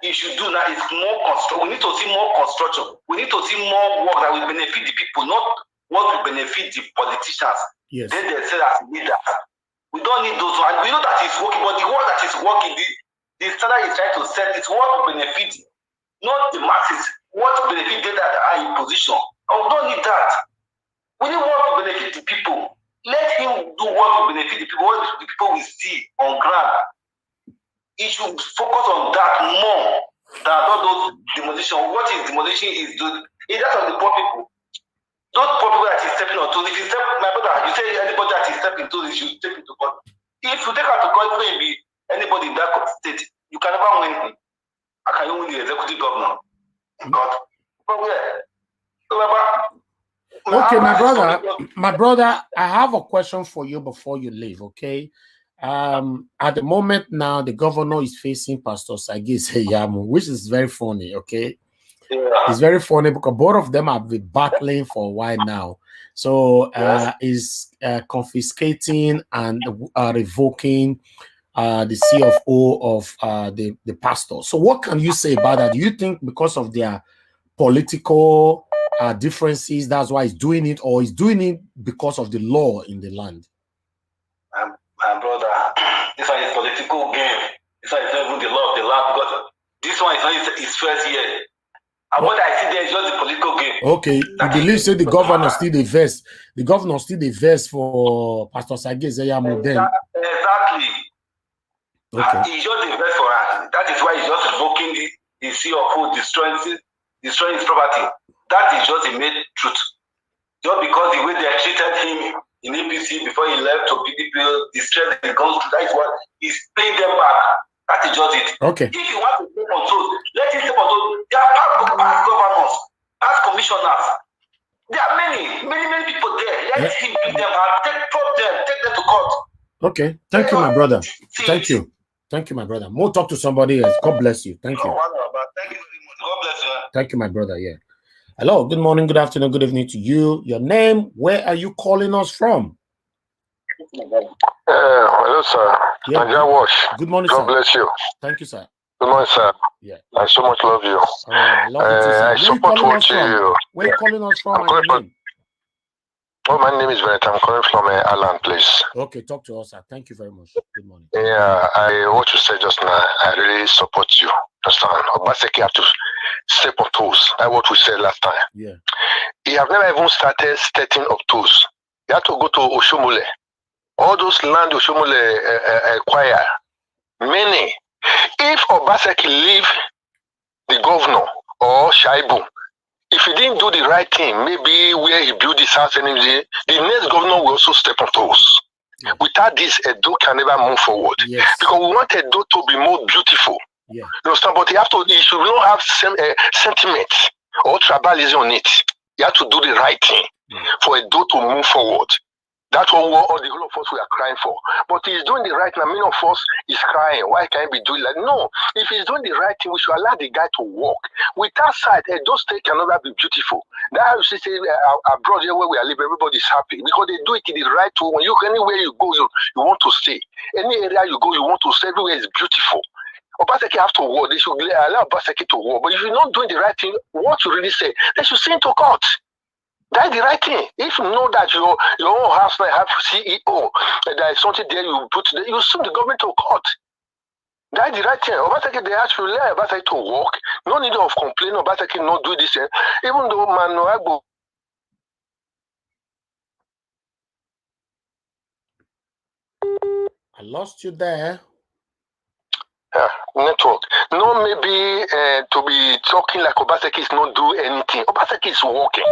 you should do now is more construction. We need to see more construction. We need to see more work that will benefit the people, not what will benefit the politicians. Yes. Then they say as leaders. We don't need those ones. We know that it's working, but the work that is working, the standard is trying to set is what will benefit, not the masses. What will benefit them that are in position. And we don't need that. We need what will benefit the people. Let him do what will benefit the people, what the people will see on ground. He should focus on that more than all those demolition. What is demolition is doing. It's that of the poor people. Those poor people that is stepping on toes. If you step, my brother, you say anybody that is stepping toes, you should step into court. If you take her to court, maybe anybody in that state, you can never win him. How can you win the executive governor? God. But where? Okay, my brother, I have a question for you before you leave, okay? At the moment now, the governor is facing Pastor Sagi Seyamu, which is very funny, okay? Yeah. It's very funny because both of them have been battling for a while now. So is confiscating and revoking the CFO of the pastor. So what can you say about that? Do you think because of their political differences, that's why he's doing it, or he's doing it because of the law in the land? My brother, this one is political game. This one is not even the law of the land, because this one is not his first year. And what I see there is just the political game. Okay, you believe say the governor still the verse. The governor still the verse for Pastor Sagi Seyamu then. Exactly. Okay. He's just the verse for us. That is why he's just revoking the CFO, destroying his property. That is just the main truth. Just because the way they treated him in APC before he left to PDP, the stress he goes through, that is what he's paying them back. That is just it. Okay. If you want to step on toes, let him step on toes. There are past governors, past commissioners. There are many people there. Let him beat them out, take them to court. Okay. Thank you, my brother. Thank you. Thank you, my brother. More talk to somebody else. God bless you. Thank you. Thank you very much. God bless you. Thank you, my brother. Yeah. Hello. Good morning, good afternoon, good evening to you. Your name, where are you calling us from? Hello, sir. Yeah. Nigeria Watch. Good morning, God sir. bless you. Thank you, sir. Good morning, sir. Yeah. I so much love you. I love you too, sir. I Where you support calling what us from? you. Where you calling us from? I'm calling And your name? Oh, my name is VENDETTA. I'm calling from Alan, please. Okay, talk to us, sir. Thank you very much. Good morning. Yeah, what you said just now, I really support you. Understand? Obaseki have to step on toes. That's what we said last time. Yeah. He have never even started stepping up toes. You have to go to Oshomole. All those land Oshomole acquire, many. If Obaseki leave the governor or Shaibu, if he didn't do the right thing, maybe where he built his house and everything, the next governor will also step on toes. Yeah. Without this, Edo can never move forward. Yes. Because we want Edo to be more beautiful. Yeah. You understand? But he should not have sentiment or tribalism on it. You have to do the right thing for Edo to move forward. That's what all the whole of us we are crying for. But he's doing the right thing. Many of us is crying. Why can't he be doing like no? If he's doing the right thing, we should allow the guy to walk. With that side, Edo State can never be beautiful. That you see, abroad here where we are living, everybody's happy because they do it in the right way. When you anywhere you go, you want to stay. Any area you go, you want to stay. Everywhere is beautiful. Obaseki have to war. They should allow Obaseki to war. But if you're not doing the right thing, what you really say, they should send to court. That's the right thing. If you know that your own house might have CEO, there is something there you put there, you sue the government to court. That's the right thing. Obaseki, they actually allow Obaseki to work. No need of complaining. Obaseki not do this. Even though Manoagbo. I lost you there. Network. No, maybe to be talking like Obaseki is not doing anything. Obaseki is working.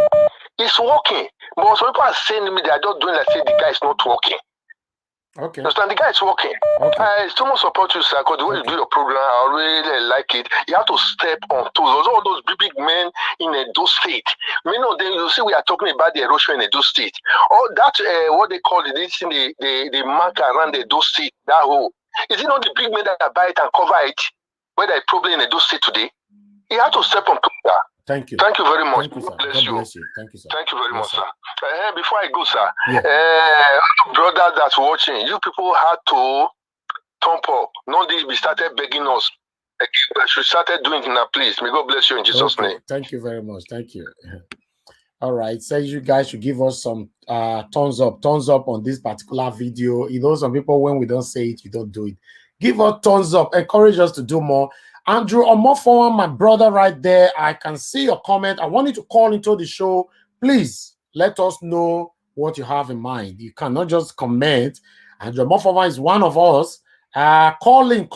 He's working. But some people are saying to me they are just doing like say the guy is not working. Okay. Understand? The guy is working. Okay. I still want to support you, sir, because the way you do your program, I really like it. You have to step on toes. All those big men in Edo State. Many of them, you see, we are talking about the erosion in Edo State. All that, what they call it, this in the mark around Edo State, that hole. Is it not the big men that buy it and cover it? Where there is problem in Edo State today? You have to step on toes. Thank you. Thank you very much. Thank you, sir. God bless God you. bless you. Thank you, sir. Thank you very much, sir. sir. Before I go, sir, Yeah. brothers that's watching, you people had to thump up. No, we started begging us. We started doing it now, please. May God bless you in Jesus' name. Thank you very much. Thank you. All right. So you guys should give us some thumbs up on this particular video. You know, some people, when we don't say it, you don't do it. Give us thumbs up. Encourage us to do more. Andrew Omofon, my brother right there. I can see your comment. I want you to call into the show. Please let us know what you have in mind. You cannot just comment. Andrew Omofon is one of us. Calling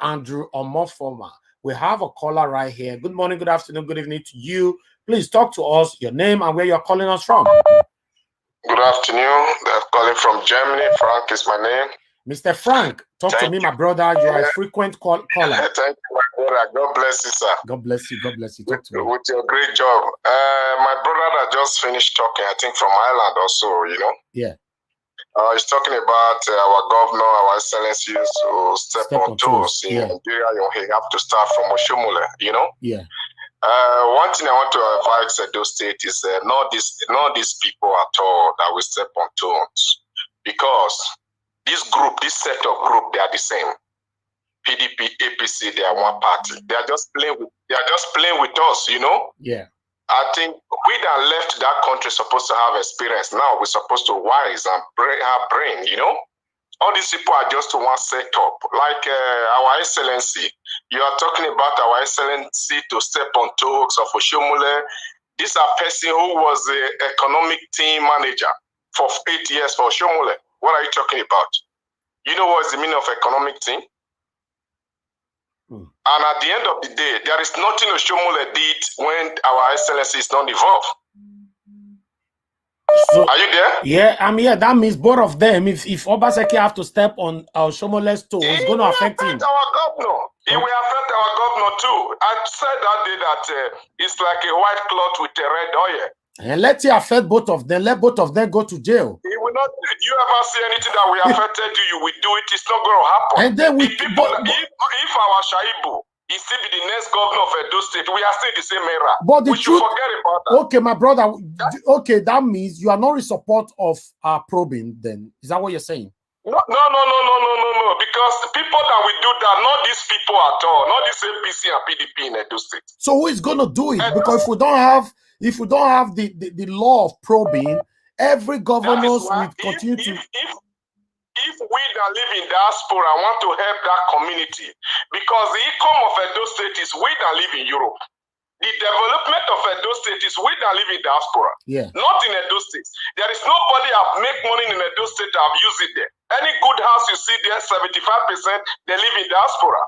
Andrew Omofon. We have a caller right here. Good morning, good afternoon, good evening to you. Please talk to us, your name and where you're calling us from. Good afternoon. They're calling from Germany. Frank is my name. Mr. Frank, talk to me, my brother. You are a frequent caller. Thank you, my brother. God bless you, sir. God bless you. God bless you. Talk to me. With your great job. My brother that just finished talking, I think from Ireland also, you know. Yeah. He's talking about our governor, our excellency, to step on toes. In Nigeria, you have to start from Oshomole, you know. Yeah. One thing I want to advise Edo State is not these people at all that will step on toes, because this set of group, they are the same. PDP, APC, they are one party. They are just playing with us, you know. Yeah. I think we that left that country supposed to have experience. Now we're supposed to wise and have brain, you know. All these people are just one setup. Like our excellency, you are talking about our excellency to step on toes of Oshomole. This is a person who was the economic team manager for 8 years for Oshomole. What are you talking about? You know what's the meaning of economic team? And at the end of the day, there is nothing Oshomole did when our excellency is not involved. So, are you there? Yeah, I'm here. That means both of them, if Obaseki have to step on Oshomole's toe, it's going to affect him. Our governor. It will affect our governor too. I said that day that it's like a white cloth with a red oil. And let it affect both of them. Let both of them go to jail. It will not. You ever see anything that will affect you? You will do it. It's not going to happen. And then we. If our Shaibu is still be the next governor of Edo State, we are still the same era. But we should forget about that. Okay, my brother. Okay, that means you are not in support of probing. Then is that what you're saying? No. Because the people that will do that, not these people at all, not this APC and PDP in Edo State. So who is going to do it? Because if we don't have the law of probing, every governor will continue to. If we that live in diaspora want to help that community, because the income of Edo State is we that live in Europe. The development of Edo State is we that live in diaspora. Yeah. Not in Edo State. There is nobody that make money in Edo State that have used it there. Any good house you see there, 75% they live in diaspora.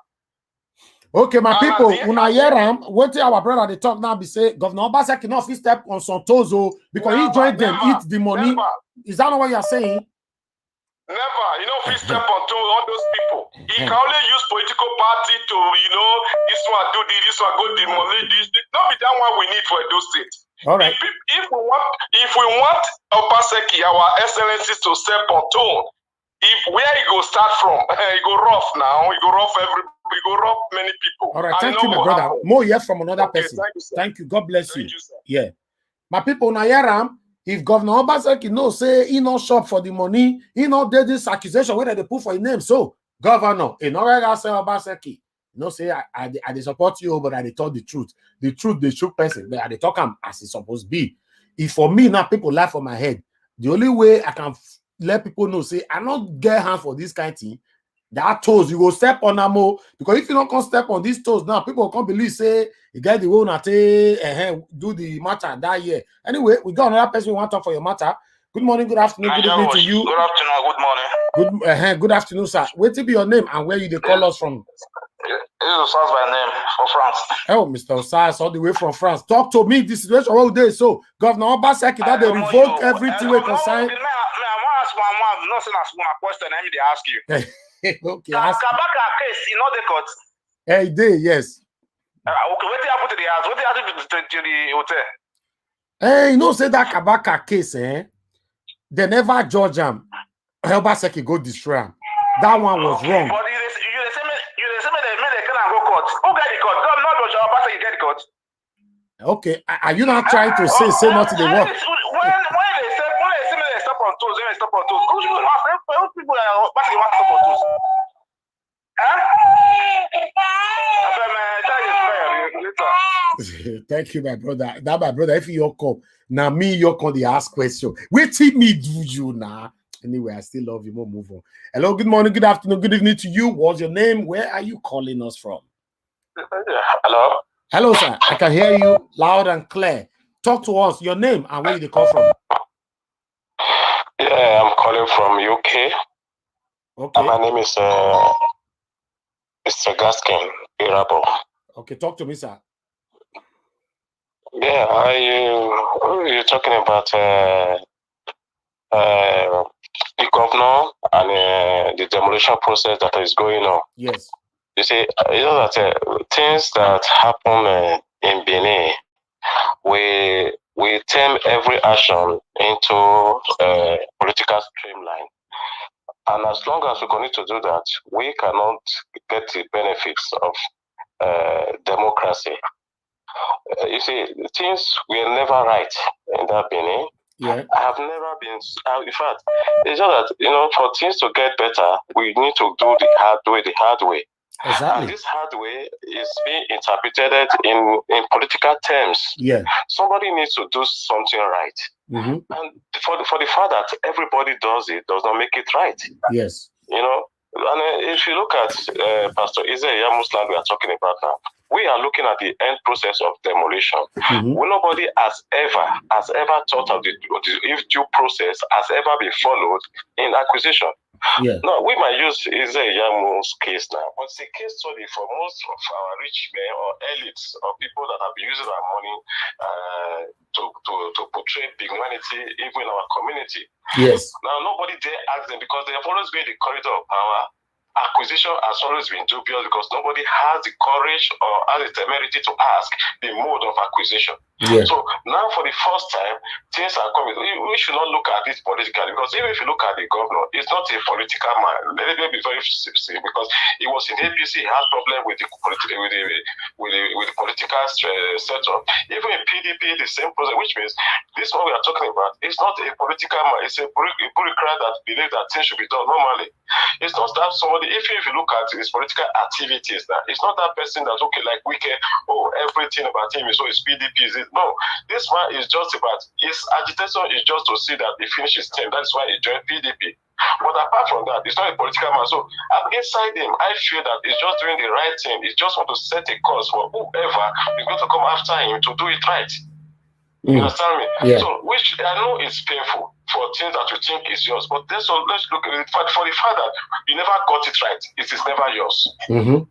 Okay, my people, when I hear them, what our brother they talk now, be say Governor Obaseki not fit step on some toes because he joined them, eat the money. Is that not what you're saying? Never, you know, if he step on all those people, he can only use political party to, you know, this one do this one go demolish this. Not be that one we need for those states. All right. If we want Obaseki, our excellencies, to step on tone, where he go start from, he go rough now, he go rough many people. All right, thank you, my brother. More yes from another person. Thank you, God bless you. Yeah, my people, now hear if Governor Obaseki no say he no shop for the money, he no did this accusation whether they put for his name. So, Governor, in order say Obaseki, no say I support you, but I told the truth. The truth, they shook person, but I talk him as it's supposed to be. If for me now people laugh on my head, the only way I can let people know say I not get hand for this kind of thing. That toes you go step on them more because if you don't come step on these toes now, people can't believe say you get the one at do the matter that year. Anyway, we got another person who want to talk for your matter. Good morning, good afternoon, good evening to you. Good afternoon, good morning. Good afternoon, sir. Wait to be your name and where you they call us from. This is Osas by name for France. Oh, Mr. Osas, all the way from France. Talk to me. This situation all day. So, Governor Obaseki that they revoke everything we consign. They ask you. Okay. Kabaka case, you know the court. Hey, day, yes. Okay, what happened to the house? What happened to the hotel? Hey, you know, say that Kabaka case, they never judge him. Obaseki go destroy him. That one was wrong. But you say they cannot go court. Who get the court? God, not Obaseki get the court. Okay, are you not trying to say nothing they want? When they say they stop on toes, when they stop on toes, who people are Obaseki want to stop on toes? Thank you, my brother. That my brother, if you come, now me, you come the ask question. Wait till me do you now. Anyway, I still love you. We'll move on. Hello, good morning, good afternoon, good evening to you. What's your name? Where are you calling us from? Hello. Hello, sir. I can hear you loud and clear. Talk to us. Your name and where you call from? Yeah, I'm calling from UK. Okay. My name is Mr. Gaskin Irabo. Okay, talk to me, sir. Yeah, you're talking about the governor and the demolition process that is going on. Yes. You see, you know that things that happen in Benin, we turn every action into political streamline. And as long as we continue to do that, we cannot get the benefits of democracy. You see, things were never right in that Benin. Yeah. I have never been, in fact, it's just that, you know, for things to get better, we need to do the hard way. Exactly. And this hard way is being interpreted in political terms. Yeah. Somebody needs to do something right. Mm-hmm. And for the fact that everybody does it does not make it right. Yes. You know, and if you look at Pastor Isaiah Musland we are talking about now, we are looking at the end process of demolition. Mm-hmm. Nobody has ever thought of if due process has ever been followed in acquisition. Yeah. No, we might use Isaiah's case now, but it's a case study for most of our rich men or elites or people that have been using our money to portray benignity even in our community. Yes. Now nobody dare ask them because they have always been the corridor of power. Acquisition has always been dubious because nobody has the courage or has the temerity to ask the mode of acquisition. Yeah. So now for the first time, things are coming. We should not look at this politically because even if you look at the governor, he's not a political man. Let me be very simple because he was in APC, he had problem with the political setup. Even in PDP, the same process, which means this one we are talking about is not a political man. It's a bureaucrat that believes that things should be done normally. It's not that somebody, if you look at his political activities now, it's not that person that, okay, like Wike, oh, everything about him is so his PDP is it. No, this man is just about, his agitation is just to see that he finishes his term. That's why he joined PDP. But apart from that, it's not a political man. So inside him, I feel that he's just doing the right thing. He just want to set a course for whoever is going to come after him to do it right. You understand me? Yeah. So, which I know is painful. for things that you think is yours. But let's look at it for the fact that you never got it right. It is never yours.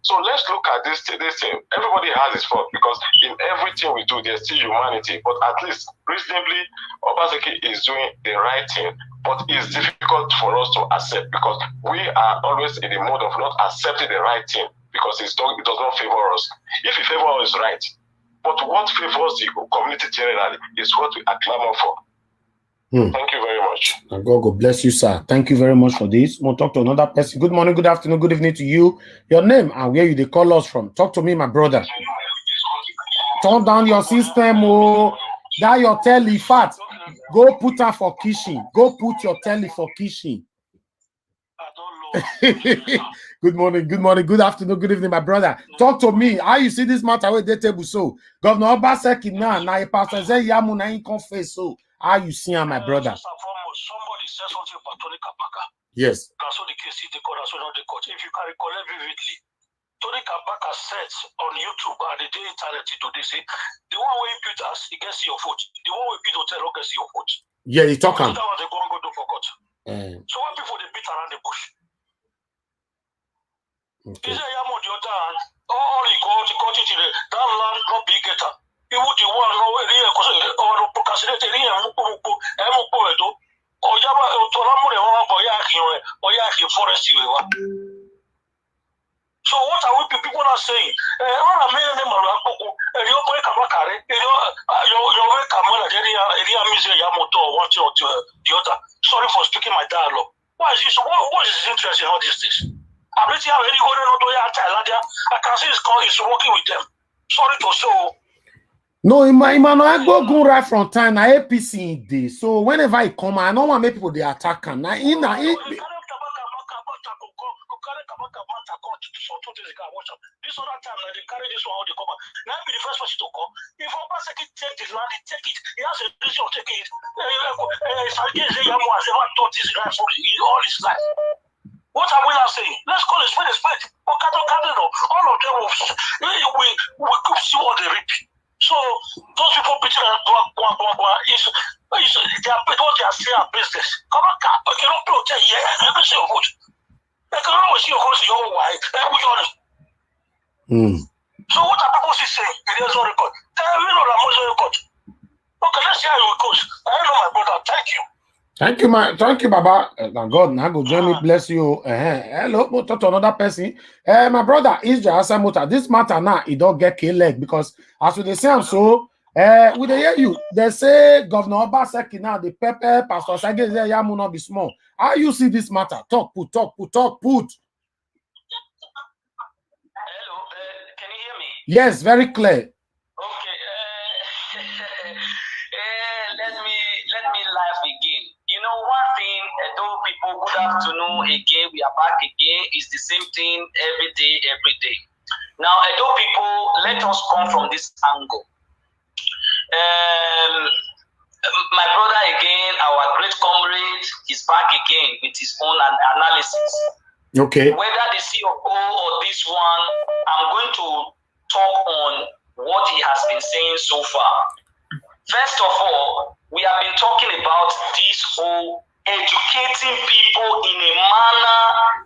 So let's look at this thing. Everybody has his fault because in everything we do, there's still humanity. But at least reasonably, Obaseki is doing the right thing. But it's difficult for us to accept because we are always in the mode of not accepting the right thing because it does not favor us. If it favors us, right. But what favors the community generally is what we are clamoring for. Thank you very much. And God bless you, sir. Thank you very much for this. We'll talk to another person. Good morning, good afternoon, good evening to you. Your name and where they call us from. Talk to me, my brother. Turn down your system. Oh, that your telly fat. Go put her for kitchen. Go put your telly for kitchen. Good morning, good afternoon, good evening, my brother. Talk to me. How you see this matter with the table? So, Governor Obaseki now, Pastor Yamu na in confess. So, how you see him, my brother? First and foremost, somebody said something about Tony Kabaka. Yes. Cancel the case, the court, as well as the court. If you can recollect vividly, Tony Kabaka said on YouTube and the day internet today, say the one way built us, he gets your vote. The one way built hotel, gets your vote. Yeah, he talking. That was the going to do for court. So when people they beat around the bush. Okay. He said, "Yeah, on the other hand, all he got it in that land not big getter. He would the one no way or procrastinated here, Muku, Emuko, or Java, or Toramu, or Yaki forest. So what are we people are saying? All a man name and you break a bacare, your way Kamala, Eria Museum Yamoto, one or the other. Sorry for speaking my dialogue. Why is this? What is his interest in all these things? I bet you have any good Thailand. I can see he's working with them. Sorry to show. No, I go right from time. Na APC day. So whenever I come, I don't want make people they attack him. Now in this other time they carry this one how they come. Now be the first person to come. If Obaseki take this land, he take it. He has a decision to take it. Yamu has never taught his life all his life. What are we now saying? Let's call it spade a spade. All of them will see what they reap. So those people beating and they are paid what they are saying are business. Come on, you cannot protect every single vote. They can always see your voice your own way. So what are people saying? It is on record. We know that most record. Okay, let's see how it goes. I know my brother. Thank you. Thank you, Baba. God, now go join me, bless you. Hello, we'll talk to another person. My brother is Asamota. This matter now, it don't get killed because as we say, so we they hear you. They say Governor Obaseki now the pepper Pastor Sage say Yamu not be small. How you see this matter? Talk, put. Hello, can you hear me? Yes, very clear. Let me laugh again. You know, one thing, though people, good afternoon again, we are back again. It's the same thing every day. Now, though people, let us come from this angle. My brother again, our great comrade, is back again with his own analysis. Okay. Whether the COO or this one, I'm going to talk on what he has been saying so far. First of all, we have been talking about this whole educating people in a manner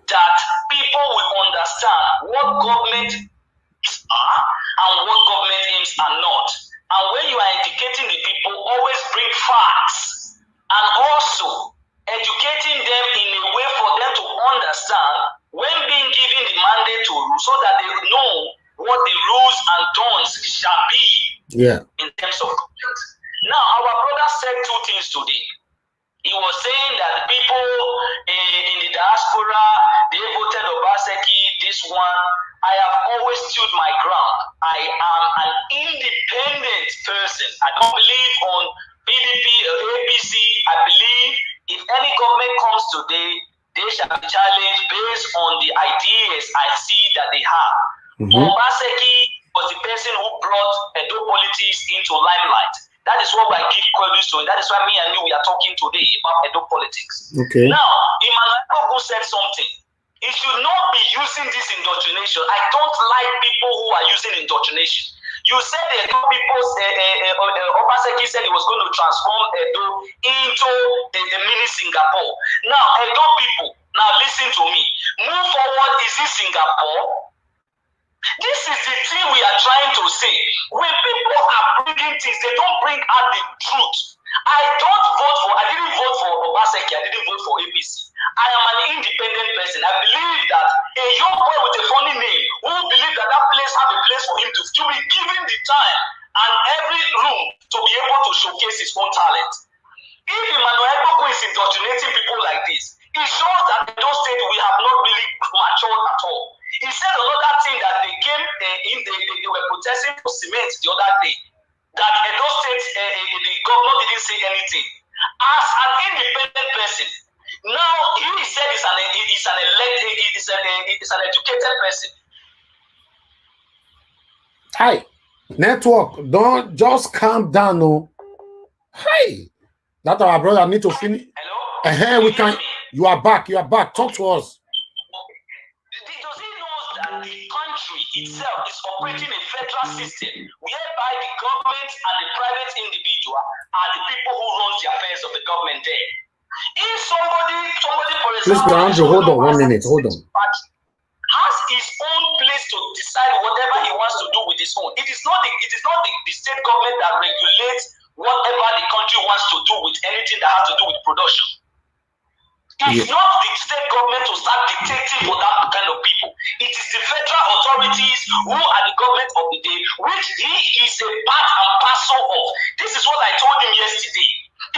that people will understand what government are and what government aims are not. And when you are educating the people, always bring facts and also educating them in a way for them to understand when being given the mandate to rule so that they know what the rules and don'ts shall be in terms of government. Now, our brother said two things today. He was saying that people in the diaspora, they voted Obaseki, this one. I have always stood my ground. I am an independent person. I don't believe on PDP or APC. I believe if any government comes today, they shall be challenged based on the ideas I see that they have. Obaseki was the person who brought Edo politics into limelight. That is what I give credit to. That is why me and you, we are talking today about Edo politics. Okay. Now, Emmanuel said something. He should not be using this indoctrination. I don't like people who are using indoctrination. You You said the Edo people, Obaseki said he was going to transform Edo into the mini Singapore. Now, Edo people, now listen to me. Move forward, is this Singapore? This is the thing we are trying to say. When people are bringing things, they don't bring out the truth. I didn't vote for Obaseki, I didn't vote for APC. I am an independent person. I believe that a young boy with a funny name who believe that place have a place for him to be given the time and every room to be able to showcase his own talent. If Emmanuel Boko is indoctrinating people like this, it shows that in those states we have not really matured at all. He said another thing that they came they were protesting for cement the other day. That in those states the governor didn't say anything. As an independent person, now he said he's an educated person. Hi, network, don't just calm down, no. Hi, that our brother need to finish. Hello? We can. You are back. Talk to us. Does he know that the country itself is operating a federal system whereby the government and the private individual are the people who run the affairs of the government there? If somebody for example, please, Andrew, hold on 1 minute. Hold on. Has his own place to decide whatever he wants to do with his own. It is not the state government that regulates whatever the country wants to do with anything that has to do with production. It's not the state government to start dictating for that kind of people. It is the federal authorities who are the government of the day, which he is a part and parcel of. This is what I told him yesterday.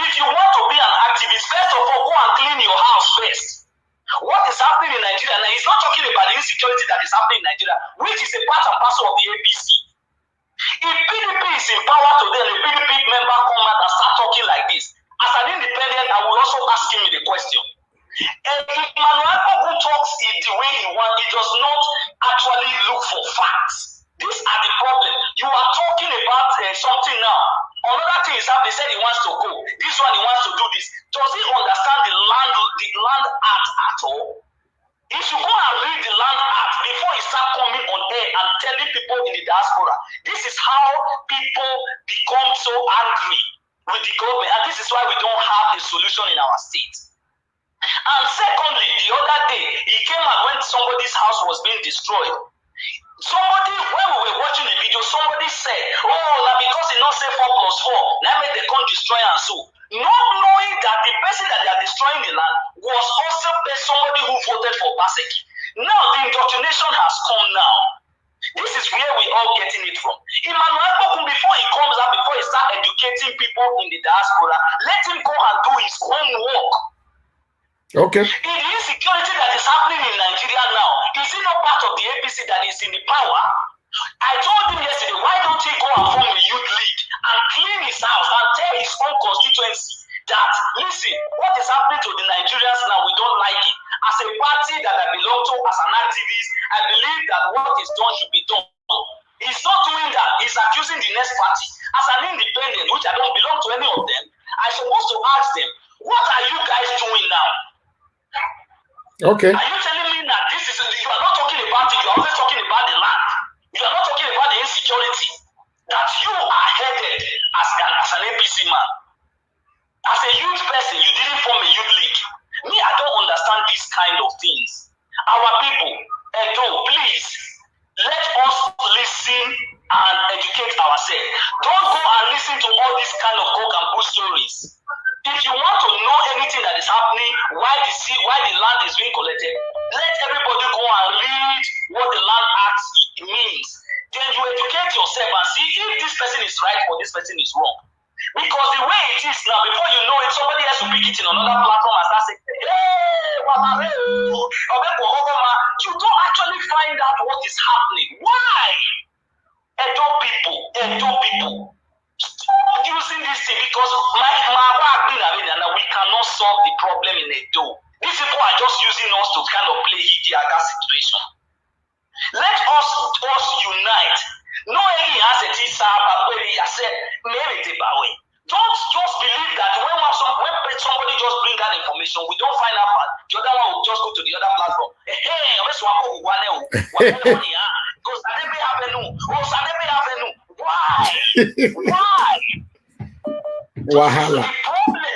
If you want to be an activist, first of all, go and clean your house first. What is happening in Nigeria now? He's not talking about the insecurity that is happening in Nigeria, which is a part and parcel of the APC. If PDP is in power today and a PDP member come out and start talking like this, as an independent, I will also ask him the question. And if Emmanuel Ogu talks in the way he wants, he does not actually look for facts. These are the problem. You are talking about something now. Another thing is that they said he wants to go. This one he wants to do this. Does he understand the land act at all? If you go and read the land act before you start coming on air and telling people in the diaspora, this is how people become so angry with the government, and this is why we don't have a solution in our state. And secondly, the other day, he came out when somebody's house was being destroyed. Somebody, when we were watching the video, somebody said, oh, now because he not say 4+4, now make the country destroy and so. Not knowing that the person that they are destroying the land was also somebody who voted for Obaseki. Now the indoctrination has come now. This is where we all getting it from. Emmanuel Bokun, before he comes out, before he start educating people in the diaspora, let him go and do his homework. Okay. In the insecurity that is happening in Nigeria now, is it not part of the APC that is in the power? I told him yesterday, why don't he go and form a youth league and clean his house and tell his own constituency that, listen, what is happening to the Nigerians now, we don't like it. As a party that I belong to, as an activist, I believe that what is done should be done. He's not doing that. He's accusing the next party. As an independent, which I don't belong to any of them, I'm supposed to ask them, what are you guys doing now? Okay. Are you telling me that this is, you are not talking about it, you are always talking about the land. You are not talking about the insecurity that you are headed as an APC man. As a youth person, you didn't form a youth league. Me, I don't understand these kind of things. Our people, Edo, please, let us listen and educate ourselves. Don't go and listen to all these kind of cock and bull stories. If you want to know anything that is happening, why the land is being collected, let everybody go and read what the Land Act means. Then you educate yourself and see if this person is right or this person is wrong. Because the way it is now, before you know it, somebody has to pick it in another platform and start saying, hey, you don't actually find out what is happening. Why? Edo people. Stop using this thing because we cannot solve the problem in Edo. These people are just using us to kind of play Hidiaga situation. Let us unite. No any asset is don't just believe that when somebody just bring that information, we don't find out the other one will just go to the other platform. Go Why? Wahala. The problem.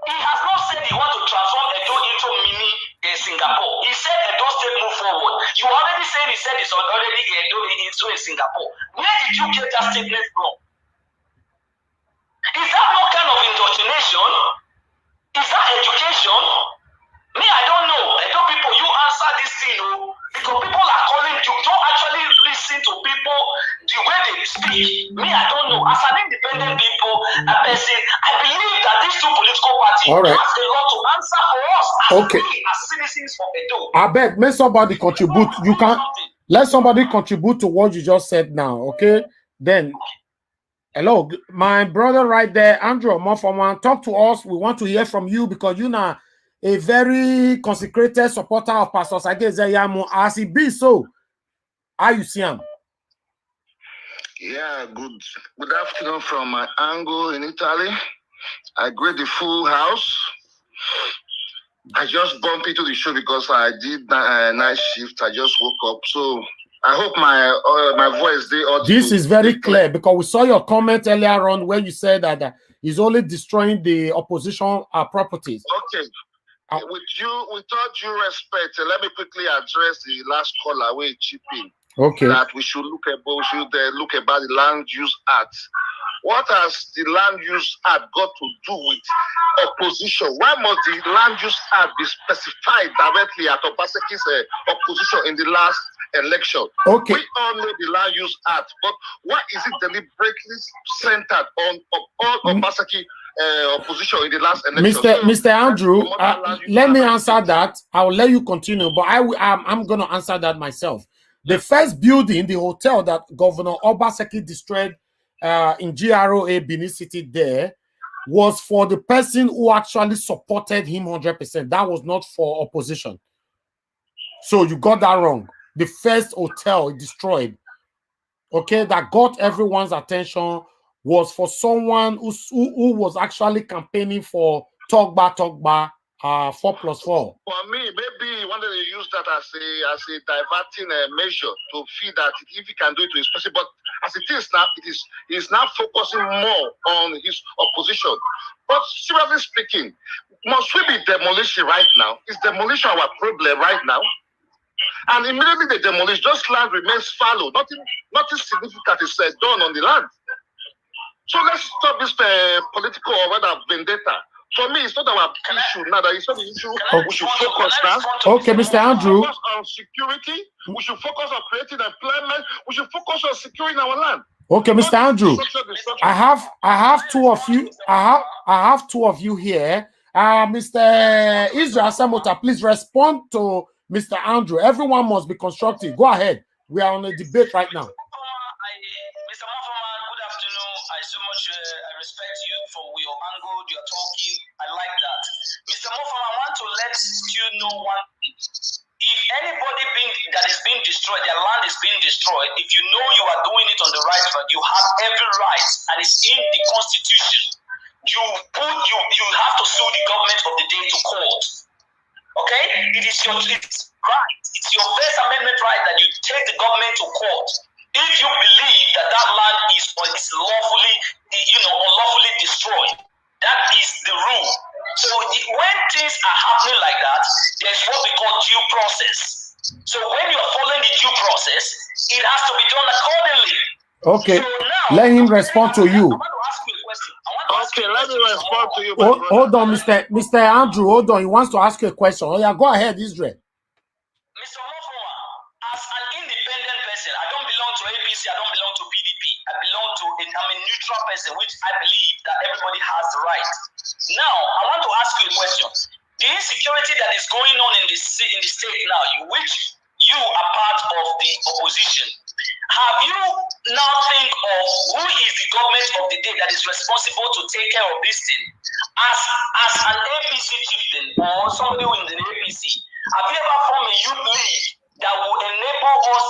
He has not said he wants to transform Edo into mini Singapore. He said Edo State move forward. You already said he said it's already Edo into Singapore. Where did you get that statement from? Is that what kind of indoctrination? Is that education? Me, I don't know. Edo people, you answer this thing, because people are calling you. Don't actually listen to people the way they speak. Me, I don't know. As an independent people, a person, I believe that these two political parties have a lot to answer for us as we as citizens of Edo. I beg, may somebody contribute. You can let somebody contribute to what you just said now, okay? Then, hello, my brother right there, Andrew Mofoman, talk to us. We want to hear from you because you know a very consecrated supporter of Pastor Sage Zeyamu. As he be so, how you see him? Yeah, good afternoon from my angle in Italy. I greet the full house. I just bumped into the show because I did night shift. I just woke up, so I hope my voice this is very clear because we saw your comment earlier on where you said that he's only destroying the opposition properties. Okay. With all due respect, let me quickly address the last caller where chip in. Okay. That we should look about the Land Use Act. What has the Land Use Act got to do with opposition? Why must the Land Use Act be specified directly at Obaseki's opposition in the last election? Okay. We all know the Land Use Act, but why is it deliberately centered on Obaseki opposition in the last election? Mr. Andrew, let me answer that. I'll let you continue, but I'm going to answer that myself. The first building, the hotel that Governor Obaseki destroyed in GROA Benin City there, was for the person who actually supported him 100%. That was not for opposition. So you got that wrong. The first hotel destroyed, okay, that got everyone's attention was for someone who was actually campaigning for Togba 4+4. For me, maybe he wanted to use that as a diverting measure to feel that if he can do it to his person. But as it is now, he's now focusing more on his opposition. But seriously speaking, must we be demolishing right now? Is demolition our problem right now? And immediately they demolish, just land remains fallow. Nothing significant is done on the land. So let's stop this political or rather vendetta. For me, it's not our issue now. It's not the issue. We should focus now. Okay, Mr. Andrew. Focus on security. We should focus on creating employment. We should focus on securing our land. Okay, Mr. Andrew. I have two of you. I have two of you here. Mr. Israel Samota, please respond to Mr. Andrew. Everyone must be constructive. Go ahead. We are on a debate right now. Mr. Mofama, good afternoon. I so much respect you for your angle, your talking. I like that. Mr. Mofama, I want to let you know one thing. If anybody that is being destroyed, their land is being destroyed, if you know you are doing it on the right track, you have every right, and it's in the Constitution. You have to sue the government of the day to court. Okay? It's your right. It's your First Amendment right that you take the government to court. If you believe that land is lawfully, unlawfully destroyed, that is the rule. So when things are happening like that, there's what we call due process. So when you're following the due process, it has to be done accordingly. Okay, so now, let him respond to you. I want to ask you a question. Okay, let me respond to you. Hold on, Mr. Andrew. Hold on. He wants to ask you a question. Oh yeah, go ahead, Israel. Mr. Mofoma, as an independent person, I don't belong to APC, I don't belong to PDP. I'm a neutral person, which I believe that everybody has the right. Now, I want to ask you a question. The insecurity that is going on in the state now, which you are part of the opposition, have you now think of who is the government of the day that is responsible to take care of this thing? As an APC chieftain or somebody who is in the APC, have you ever formed a youth league that will enable us,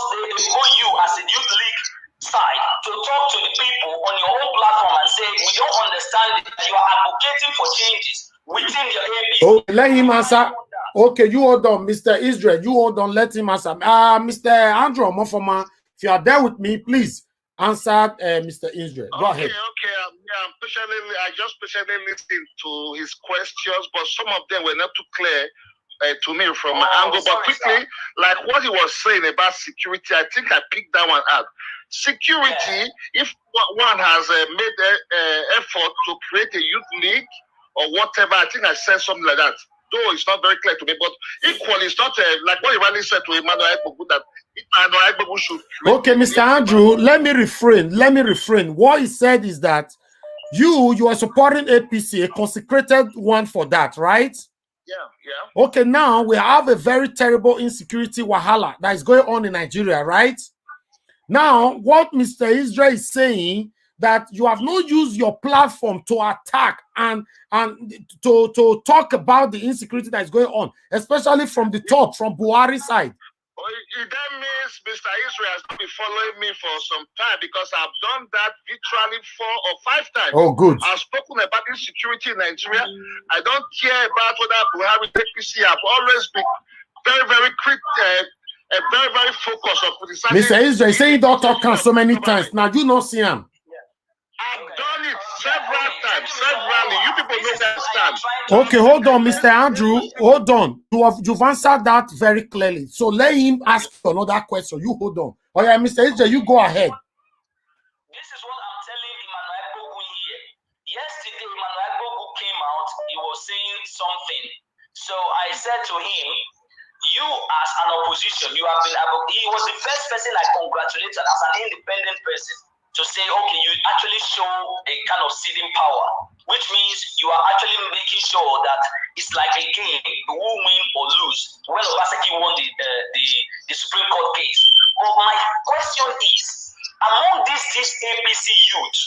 you as a youth league side, to talk to the people on your own platform and say, we don't understand it, that you are advocating for changes within your APC? Oh, let him answer. Okay, you hold on, Mr. Israel. You hold on, let him answer. Mr. Andrew Mofoma, if you are there with me, please answered Mr. Israel. Go ahead. Okay. I just patiently listened to his questions, but some of them were not too clear to me from my angle. But quickly, like what he was saying about security, I think I picked that one out. Security, if one has made an effort to create a youth league or whatever, I think I said something like that. Though it's not very clear to me, but equally, it's not like what Ivani said to Emmanuel Ekbogu that Emmanuel Ekbogu should. Okay, Mr. Andrew, let me refrain. What he said is that you are supporting APC, a consecrated one for that, right? Yeah. Okay, now we have a very terrible insecurity wahala that is going on in Nigeria, right? Now, what Mr. Israel is saying, that you have not used your platform to attack and to talk about the insecurity that is going on, especially from the top, from Buhari's side. That means Mr. Israel has been following me for some time, because I've done that virtually 4 or 5 times. Oh, good. I've spoken about insecurity in Nigeria. I don't care about whether Buhari APC. I've always been very focused on criticizing. Mr. Israel is saying don't talk so many times. Now you not see him. I've done it several times. You people know that stand. Okay, hold on, Mr. Andrew. Hold on. You've answered that very clearly. So let him ask another question. You hold on. Oh yeah, Mr. Israel, you go ahead. This is what I'm telling Emmanuel Ekbogu here. Yesterday, Emmanuel Ekbogu came out. He was saying something. So I said to him, you as an opposition, you have been able. He was the first person I congratulated as an independent person to say, okay, you actually show a kind of ceding power, which means you are actually making sure that it's like a game, who win or lose. When Obaseki won the Supreme Court case. But my question is, among these APC youth,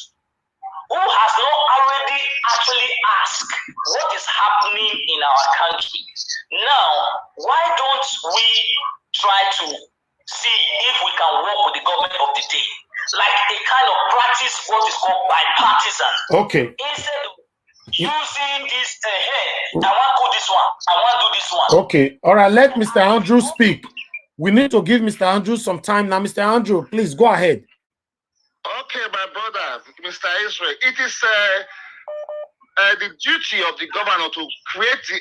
who has not already actually asked what is happening in our country, now, why don't we try to see if we can work with the government of the day? Like a kind of practice what is called bipartisan. Okay. Instead of using this, I want to do this one, I want to do this one. Okay. All right. Let Mr. Andrew speak. We need to give Mr. Andrew some time now. Mr. Andrew, please go ahead. Okay, my brother, Mr. Israel. It is the duty of the governor to create the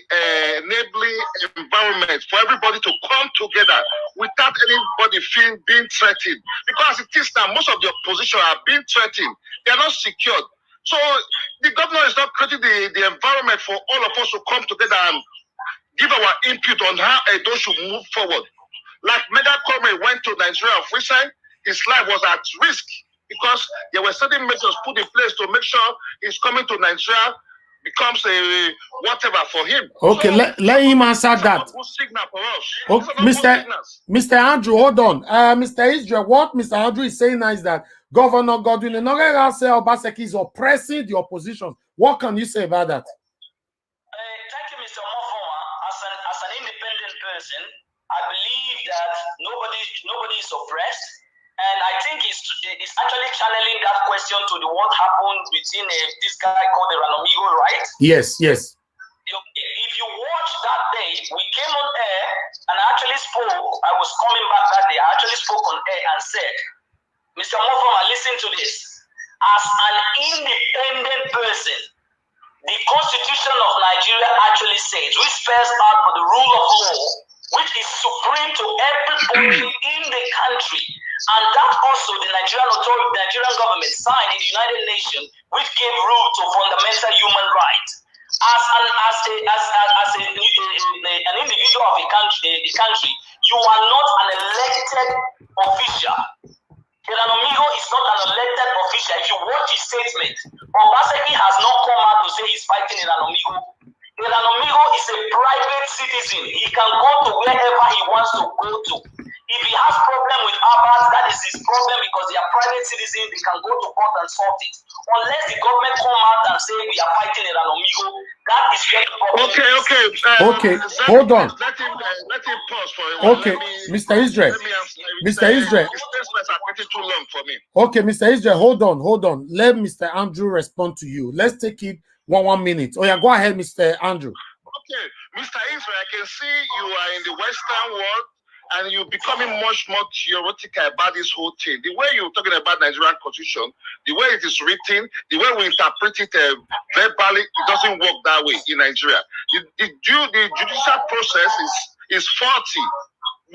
enabling environment for everybody to come together without anybody feeling being threatened. Because it is now, most of the opposition are being threatened. They are not secured. So the governor is not creating the environment for all of us to come together and give our input on how Edo should move forward. Like Mega Kome went to Nigeria of recent, his life was at risk because there were certain measures put in place to make sure his coming to Nigeria becomes a whatever for him. Okay, so, let him answer that. Good signal for us. Okay, Mr. Andrew, hold on. Mr. Israel, what Mr. Andrew is saying now is that Governor Godwin Obaseki is oppressing the opposition. What can you say about that? Thank you, Mr. Mofoma. As an independent person, I believe that nobody is oppressed. And I think it's actually channeling that question to what happened between this guy called the Ranomigo, right? Yes. If you watch that day, we came on air and I actually spoke. I was coming back that day. I actually spoke on air and said, Mr. Mofoma, listen to this. As an independent person, the Constitution of Nigeria actually says, which spells out for the rule of law, which is supreme to everybody in the country. And that also the Nigerian government signed in the United Nations, which gave rule to fundamental human rights. As an individual of a country, you are not an elected official. Amigo is not an elected official. If you watch his statement, Obaseki has not come out to say he's fighting Amigo. Amigo is a private citizen. He can go to wherever he wants to go to. If he has problem with Abbas, that is his problem because they are private citizens. They can go to court and solve it. Unless the government come out and say we are fighting Amigo, that is where the problem is. Okay, hold on. Let him pause for a while. Okay, Mr. Israel. Mr. Israel. His statements are pretty too long for me. Okay, Mr. Israel, hold on. Let Mr. Andrew respond to you. Let's take it 1 minute. Oh yeah, go ahead, Mr. Andrew. Okay, Mr. Israel, I can see you are in the Western world. and you're becoming much more theoretical about this whole thing. The way you're talking about Nigerian constitution, the way it is written, the way we interpret it verbally, it doesn't work that way in Nigeria. The judicial process is faulty.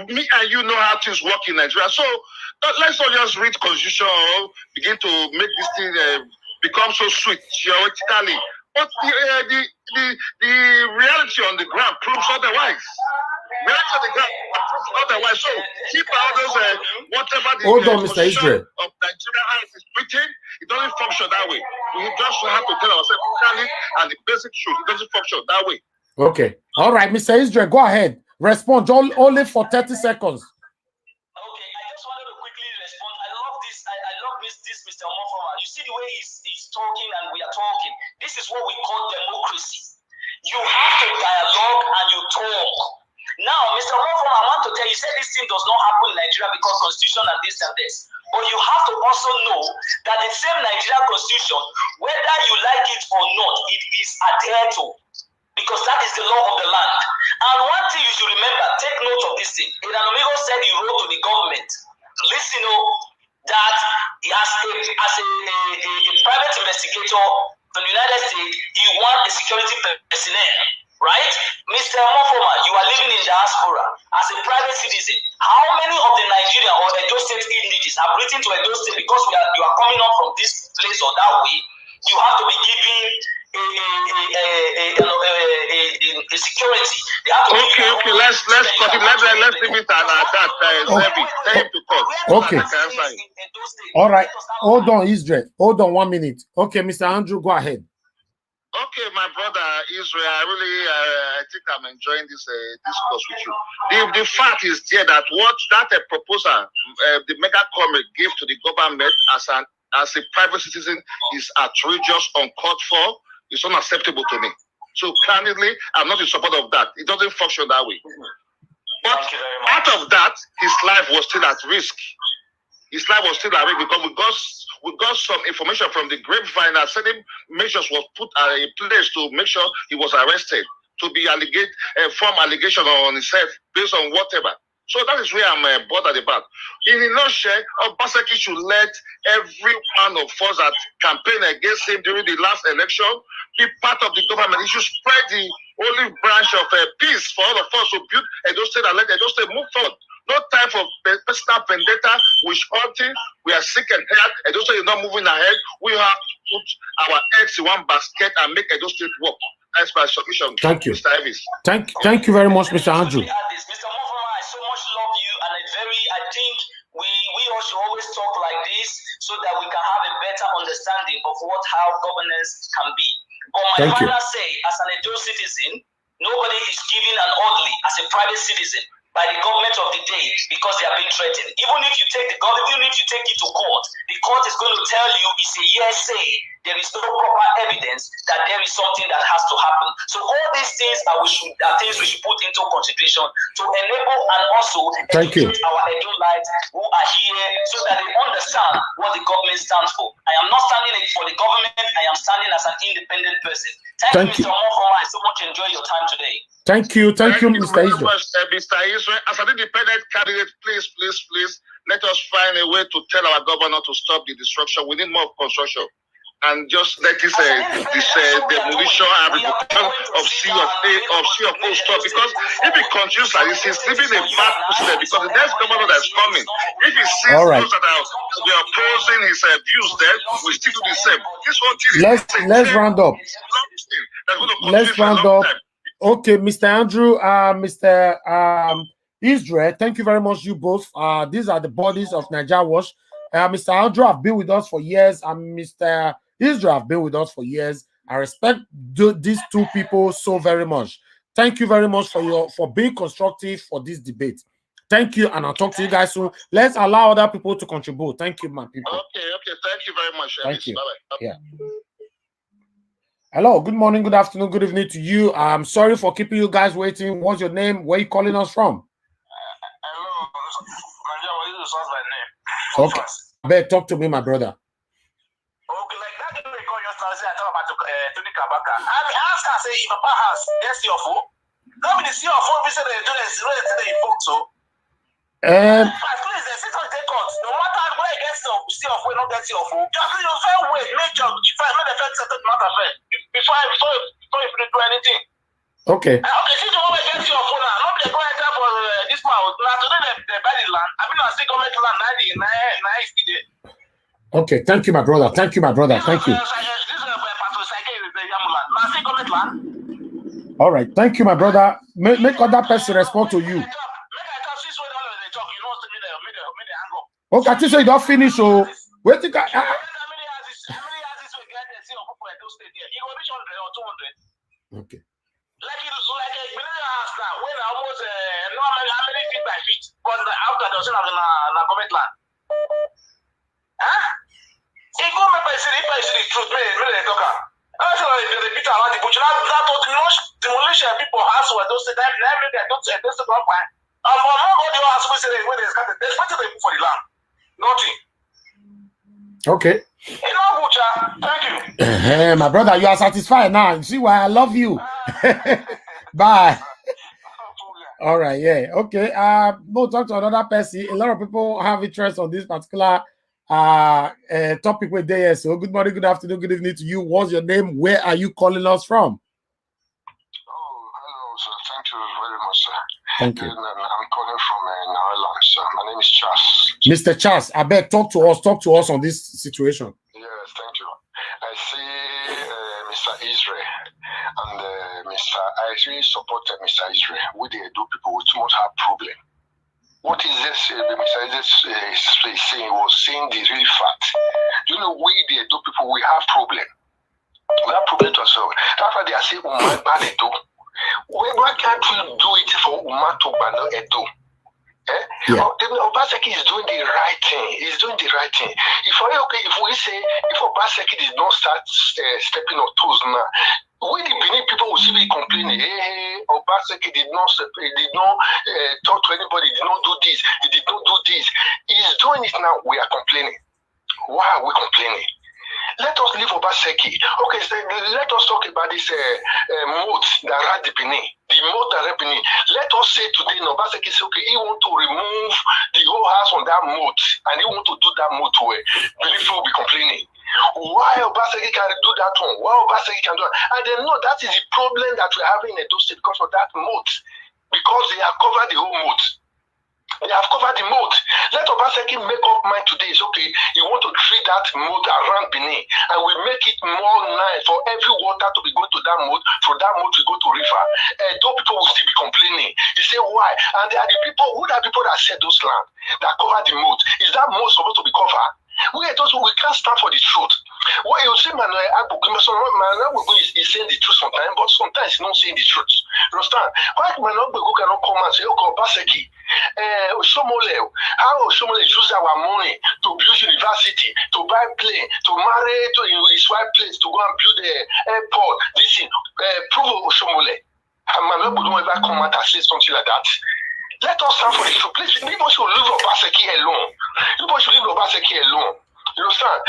Me and you know how things work in Nigeria. So let's not just read constitution or begin to make this thing become so sweet theoretically. But the reality on the ground proves otherwise. Reality on the ground proves otherwise. So keep all those whatever the constitution of Nigeria is written, it doesn't function that way. We just have to tell ourselves clearly and the basic truth. It doesn't function that way. Okay. All right, Mr. Israel, go ahead. Respond only for 30 seconds. Okay, I just wanted to quickly respond. I love this. I love this Mr. Omofoma. You see the way he's talking and we are talking. This is what we call democracy. You have to dialogue and you talk. Now, Mr. Omofoma, I want to tell you, said this thing does not happen in Nigeria because constitution and this and this. But you have to also know that the same Nigerian constitution, whether you like it or not, it is adhered to. Because that is the law of the land. And one thing you should remember, take note of this thing. Amigo said he wrote to the government, listen, that as a private investigator from the United States, he wants a security personnel, right? Mr. Omofoma, you are living in diaspora as a private citizen. How many of the Nigerian or Edo State indigenous have written to Edo State because you are coming up from this place or that way? You have to be given a security. Okay. Let's continue. Let's leave it at that. Okay. All right. Hold on, Israel. Hold on 1 minute. Okay, Mr. Andrew, go ahead. Okay, my brother Israel, I think I'm enjoying this discourse with you. The fact is there that that proposal the mega comrade gave to the government as a private citizen is outrageous, uncalled for. It's unacceptable to me. So candidly, I'm not in support of that. It doesn't function that way. But out of that, his life was still at risk. His life was still at risk because we got some information from the grapevine that certain measures was put in place to make sure he was arrested, to be form allegation on himself based on whatever. So that is where I'm bothered about. In a nutshell, Obaseki should let every one of us that campaigned against him during the last election be part of the government. He should spread the olive branch of peace for all of us to build Edo State and let Edo State move forward. No time for personal vendetta, witch hunting. We are sick and tired. Edo State is not moving ahead. We have to put our eggs in one basket and make Edo State work. That's my solution. Thank you. Mr. Elvis. Thank you very much, Mr. Andrew. Mr. Mofama, I so much love you, and I think we all should always talk like this so that we can have a better understanding of how governance can be. But my final say, as an Edo citizen, nobody is given an orderly as a private citizen by the government of the day because they are being threatened. Even if you take it to court, the court is going to tell you it's a yes say. There is no proper evidence that there is something that has to happen. So all these things are things we should put into consideration to enable and also educate our Edo-lites who are here so that they understand what the government stands for. I am not standing for the government. I am standing as an independent person. Thank you, Mr. Omofoma. I so much enjoy your time today. Thank you, Mr. Israel. Mr. Israel, as an independent candidate, please, let us find a way to tell our governor to stop the destruction. We need more construction. And just let this demolition and reduction of C of O stop. Because if it continues like this, he's leaving a bad precedent. Because the next governor that's coming, if he sees those that are opposing his views, then we still do the same. This whole thing let's round up. Let's round up. Okay, Mr. Andrew, Mr. Israel, thank you very much, you both. These are the bodies of Nigeria Watch. Mr. Andrew have been with us for years, and Mr. Israel have been with us for years. I respect these two people so very much. Thank you very much for being constructive for this debate. Thank you, and I'll talk to you guys soon. Let's allow other people to contribute. Thank you, my people. Okay. Thank you very much. Thank you. Bye-bye. Yeah. Hello, good morning, good afternoon, good evening to you. I'm sorry for keeping you guys waiting. What's your name? Where are you calling us from? Hello, my name. Okay. Better talk to me, my brother. Okay, like that day call just now say I talk about Tony Kabaka. I ask her say if Papa has yes your phone. That means your phone we say they do this really the phone so. Please, they sit on take court. No matter where it gets off, see off, we not get off. You fair wait, make sure make the first settle matter first before you do anything. Okay. Okay, since you want to get your phone now, not they go enter for this mouth. Now today they buy the land. I mean, I still government land. Okay, thank you, my brother. Thank you, my brother. Thank you. All right, thank you, my brother. Make other person respond to you. Okay, I think you don't finish. So wait till okay. Like a millionaire house now, when I almost no how many feet by feet, because after the ocean of the government land. Huh? He go make by city truth, me talk. I feel like the Peter around the bush. That was demolition people house where those say that never they don't say this to go fine. Among all the house we say when they got there's nothing for the land. Nothing. Okay. Thank you. Hey, my brother, you are satisfied now. You see why I love you. Bye. All right, yeah. Okay. We'll talk to another person. A lot of people have interest on this particular topic with day. So good morning, good afternoon, good evening to you. What's your name? Where are you calling us from? Oh, hello, sir. Thank you very much, sir. Thank you. I'm calling from Ireland, sir. My name is Charles. Mr. Charles, I beg, talk to us on this situation. Yes, thank you. I see Mr. Israel and I really support Mr. Israel. We the Edo people with too much heart problem. What is this? Mr. Israel is saying, was saying the real fact. You know, we the Edo people, we have problem. We have problem to solve. That's why they are saying, Umar Edo. Why can't we do it for Umar to ban Edo? Yeah. Obaseki is doing the right thing. He's doing the right thing. If we say if Obaseki did not start stepping on toes now, we the Benin people will still be complaining. Hey, Obaseki did not talk to anybody. Did not do this. He did not do this. He's doing it now. We are complaining. Why are we complaining? Let us leave Obaseki. Okay, so let us talk about this moat that ran the Benin. The moat that ran Benin. Let us say today, Obaseki say, okay, he want to remove the whole house on that moat, and he want to do that moat where Benin will be complaining. Why Obaseki can do that one? Why Obaseki can do that? And they know that is the problem that we're having in Edo State because of that moat. Because they have covered the whole moat. They have covered the moat. Let Obaseki make up mind today. It's okay. You want to treat that moat around Benin, and we make it more nice for every water to be going to that moat. From that moat, we go to river. Those people will still be complaining. They say why? And they are the people. Who are the people that set those land that cover the moat? Is that moat supposed to be covered? We can't stand for the truth. What you say, Manuel is saying the truth sometimes, but sometimes he's not saying the truth. You understand? Why Manuel cannot come and say, okay, Obaseki, how Oshomole use our money to build university, to buy plane, to marry to his wife place, to go and build the airport, this thing, prove Oshomole. And Manuel would never come out and say something like that. Let us stand for the truth. Please, people should leave Obaseki alone. People should leave Obaseki alone. You understand?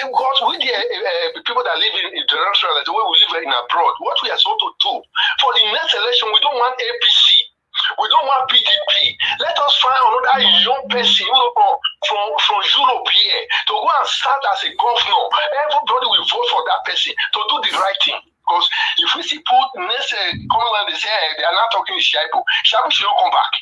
Because we the people that live in international, the way we live in abroad, what we are supposed to do for the next election, we don't want APC. We don't want PDP. Let us find another young person from Europe here to go and start as a governor. Everybody will vote for that person to do the right thing. Because if we see put next come when they say they are not talking to Shaibu should not come back.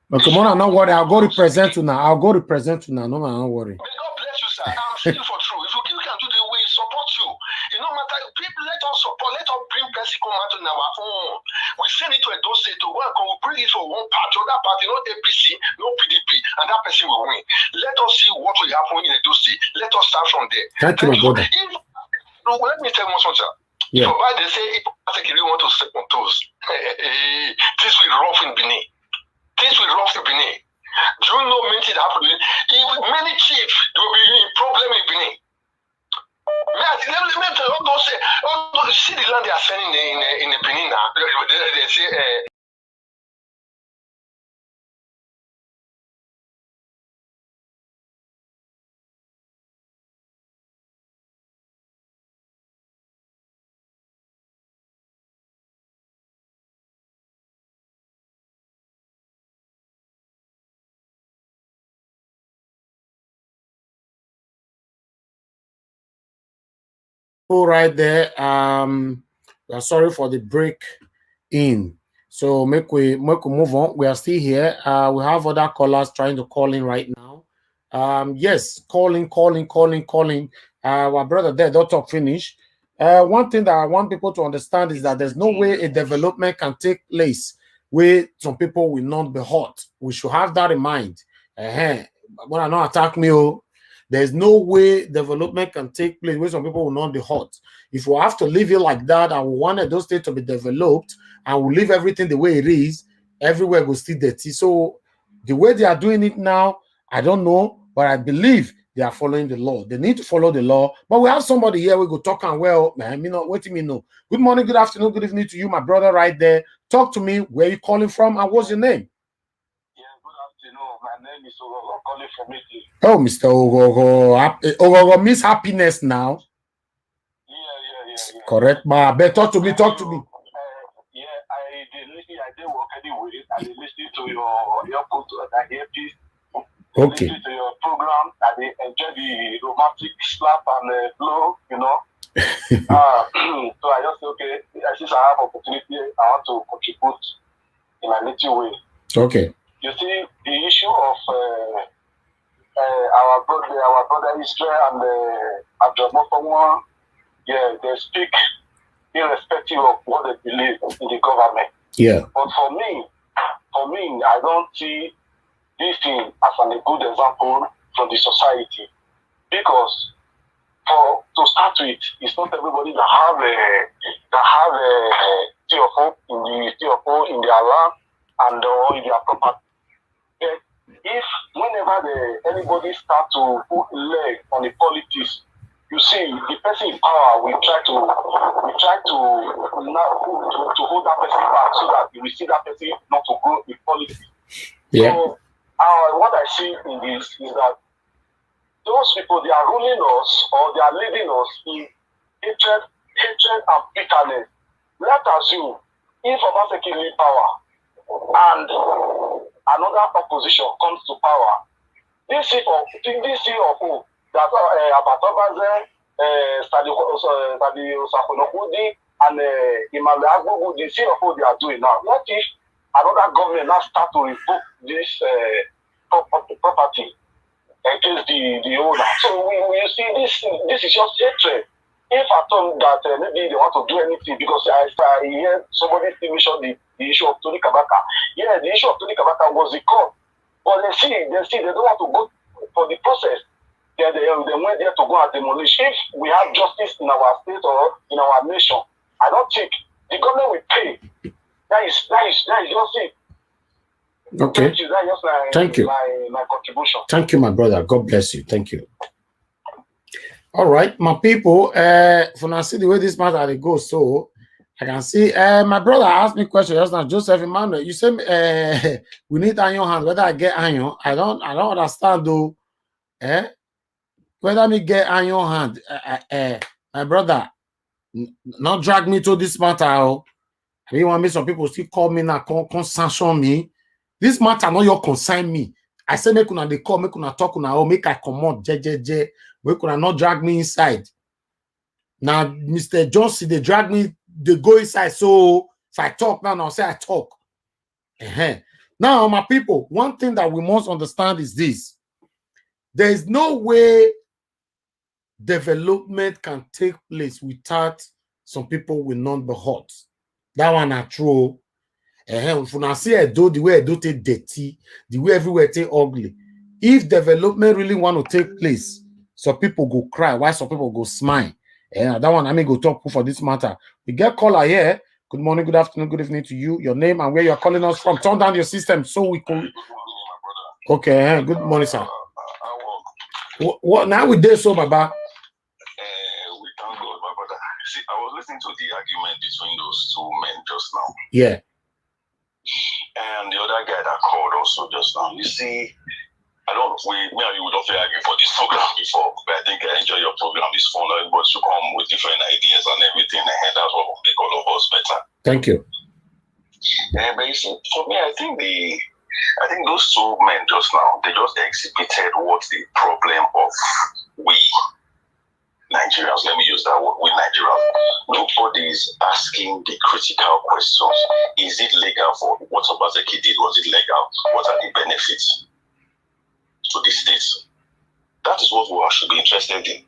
Okay, Mona, not worry. I'll go represent you now. No, man, don't worry. May God bless you, sir. I'm still for true. If you can do the way, support you. It no matter. People, let us support. Let us bring person come out in our own. We send it to Edo State to work. We bring it for one party, other party, not APC, no PDP, and that person will win. Let us see what will happen in Edo State. Let us start from there. Thank you, my brother. Let me tell you one something. Yeah. So they say if you want to step on toes, this will rough in Benin. Things will rough in Benin. Do you know many things happen? Many chiefs will be in problem in Benin. Let me tell you, see the land they are selling in the Benin now. They say All right there. We are sorry for the break in. So make we move on. We are still here. We have other callers trying to call in right now. Yes, calling. Our brother there, don't talk finish. One thing that I want people to understand is that there's no way a development can take place where some people will not be hurt. We should have that in mind. When I not attack me, oh, there's no way development can take place where some people will not be hurt. If we have to leave it like that and we wanted those states to be developed and we leave everything the way it is, everywhere will still dirty. So the way they are doing it now, I don't know, but I believe they are following the law. They need to follow the law. But we have somebody here, we go talk and well, man, me not waiting me know. Good morning, good afternoon, good evening to you, my brother right there. Talk to me. Where you calling from and what's your name? My name is Ogogo, calling from Italy. Oh, Mr. Ogogo. Ogogo means happiness now. Yeah. Correct, ma. But talk to me. I did work anyway. I listened to your photo and I hear peace. Okay. Listen to your program. I enjoy the romantic slap and blow, you know. So I just say, okay, since I have opportunity, I want to contribute in a little way. Okay. You see, the issue of our brother Israel and Abdullah, they speak irrespective of what they believe in the government. Yeah. But for me, I don't see this thing as a good example from the society, because to start with, it's not everybody that have a CFO in their land and or in their property. But if whenever anybody start to put leg on the politics, you see the person in power will try to hold that person back so that you will see that person not to go in politics. Yeah. So what I see in this is that those people, they are ruling us or they are leading us in hatred and bitterness. Let's assume if Obaseki leave power and another opposition comes to power, this CFO that Abatobaze, Stadi Osakonokudi, and Imale Agbogu, the CFO they are doing now. What if another government now start to revoke this property against the owner? So we see this is just hatred. If I thought that maybe they want to do anything, because I hear somebody mention the issue of Tony Kabaka. Yeah, the issue of Tony Kabaka was the court. But they don't want to go for the process. They went there to go and demolish. If we have justice in our state or in our nation, I don't think the government will pay. That is just it. Okay. Thank you. That is Thank you. My contribution. Thank you, my brother. God bless you. Thank you. All right, my people. For now, see the way this matter they go, so I can see. My brother asked me a question just now, Joseph Emmanuel. You say we need iron hand. Whether I get iron, I don't understand though. Whether me get iron hand, my brother, not drag me to this matter. I didn't want me some people still call me now, come sanction me. This matter not your concern me. I say make una they call, make una talk una make I come out, je. Make una not drag me inside. Now, Mr. Johnson, they drag me, they go inside. So if I talk now, I'll say I talk. Now, my people, one thing that we must understand is this. There is no way development can take place without some people will not be hurt. That one are true. If you see the way Edo take dirty, the way everywhere take ugly. If development really want to take place, some people go cry, while some people go smile. And that one, I mean, go talk for this matter. We get caller here. Good morning, good afternoon, good evening to you. Your name and where you're calling us from. Turn down your system so we can. Okay, good morning, sir. What now we did so, Baba? We thank God, my brother. See, I was listening to the argument between those two men just now. Yeah. And the other guy that called also just now. You see, me and you don't feel argue for this program before, but I think I enjoy your program. It's fun. Everybody should come with different ideas and everything, and that's what will make all of us better. Thank you. And basically, for me, I think those two men just now, they just exhibited what the problem of we Nigerians, let me use that word, with Nigerians. Nobody is asking the critical questions. Is it legal for what Obaseki did? Was it legal? What are the benefits to the states? That is what we should be interested in.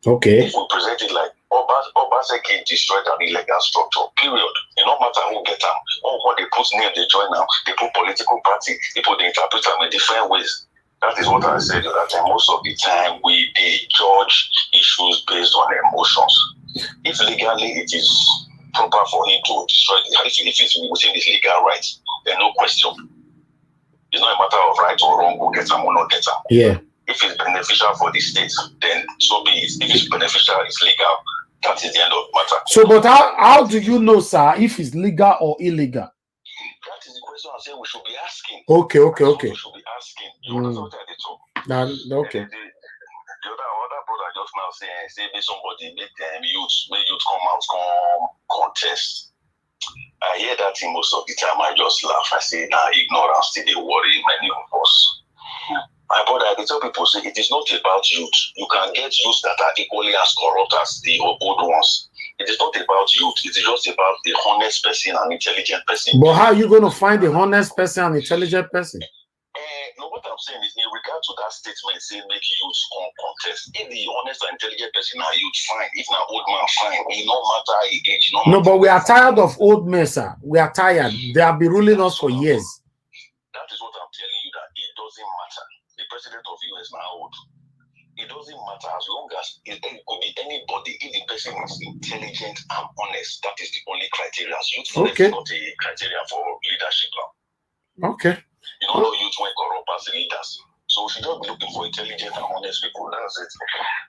Okay. If we present it like Obaseki destroyed an illegal structure, period. It no matter who get them, or what they put name, they join them, they put political party, people they interpret them in different ways. That is what I said that time. Most of the time we judge issues based on emotions. If legally it is proper for him to destroy it, if it's within his legal rights, then no question. It's not a matter of right or wrong, who gets them or not get them. Yeah. If it's beneficial for the state, then so be it. If it's beneficial, it's legal. That is the end of the matter. So, but how do you know, sir, if it's legal or illegal? That is the question I'm saying we should be asking. Okay. We should be asking. You understand what I did so? Okay. The other brother just now say somebody make youth come out, come contest. I hear that thing most of the time. I just laugh. I say, nah, ignorance still they worry many of us. My brother, I tell people, say it is not about youth. You can get youth that are equally as corrupt as the old ones. It is not about youth. It is just about the honest person and intelligent person. But how are you going to find the honest person and intelligent person? No, what I'm saying is in regard to that statement, say make youth contest. If the honest and intelligent person are youth, fine. If not old man, fine. It no matter age. No, but we are tired of old men, sir. We are tired. They have been ruling us for years. That is what I'm telling you, that it doesn't matter. The president of US now old. It doesn't matter as long as it could be anybody. If the person is intelligent and honest, that is the only criteria. Youthfulness is not a criteria for leadership now. Okay. You don't know youth when corrupt as leaders. So we should not be looking for intelligent and honest people. That's it.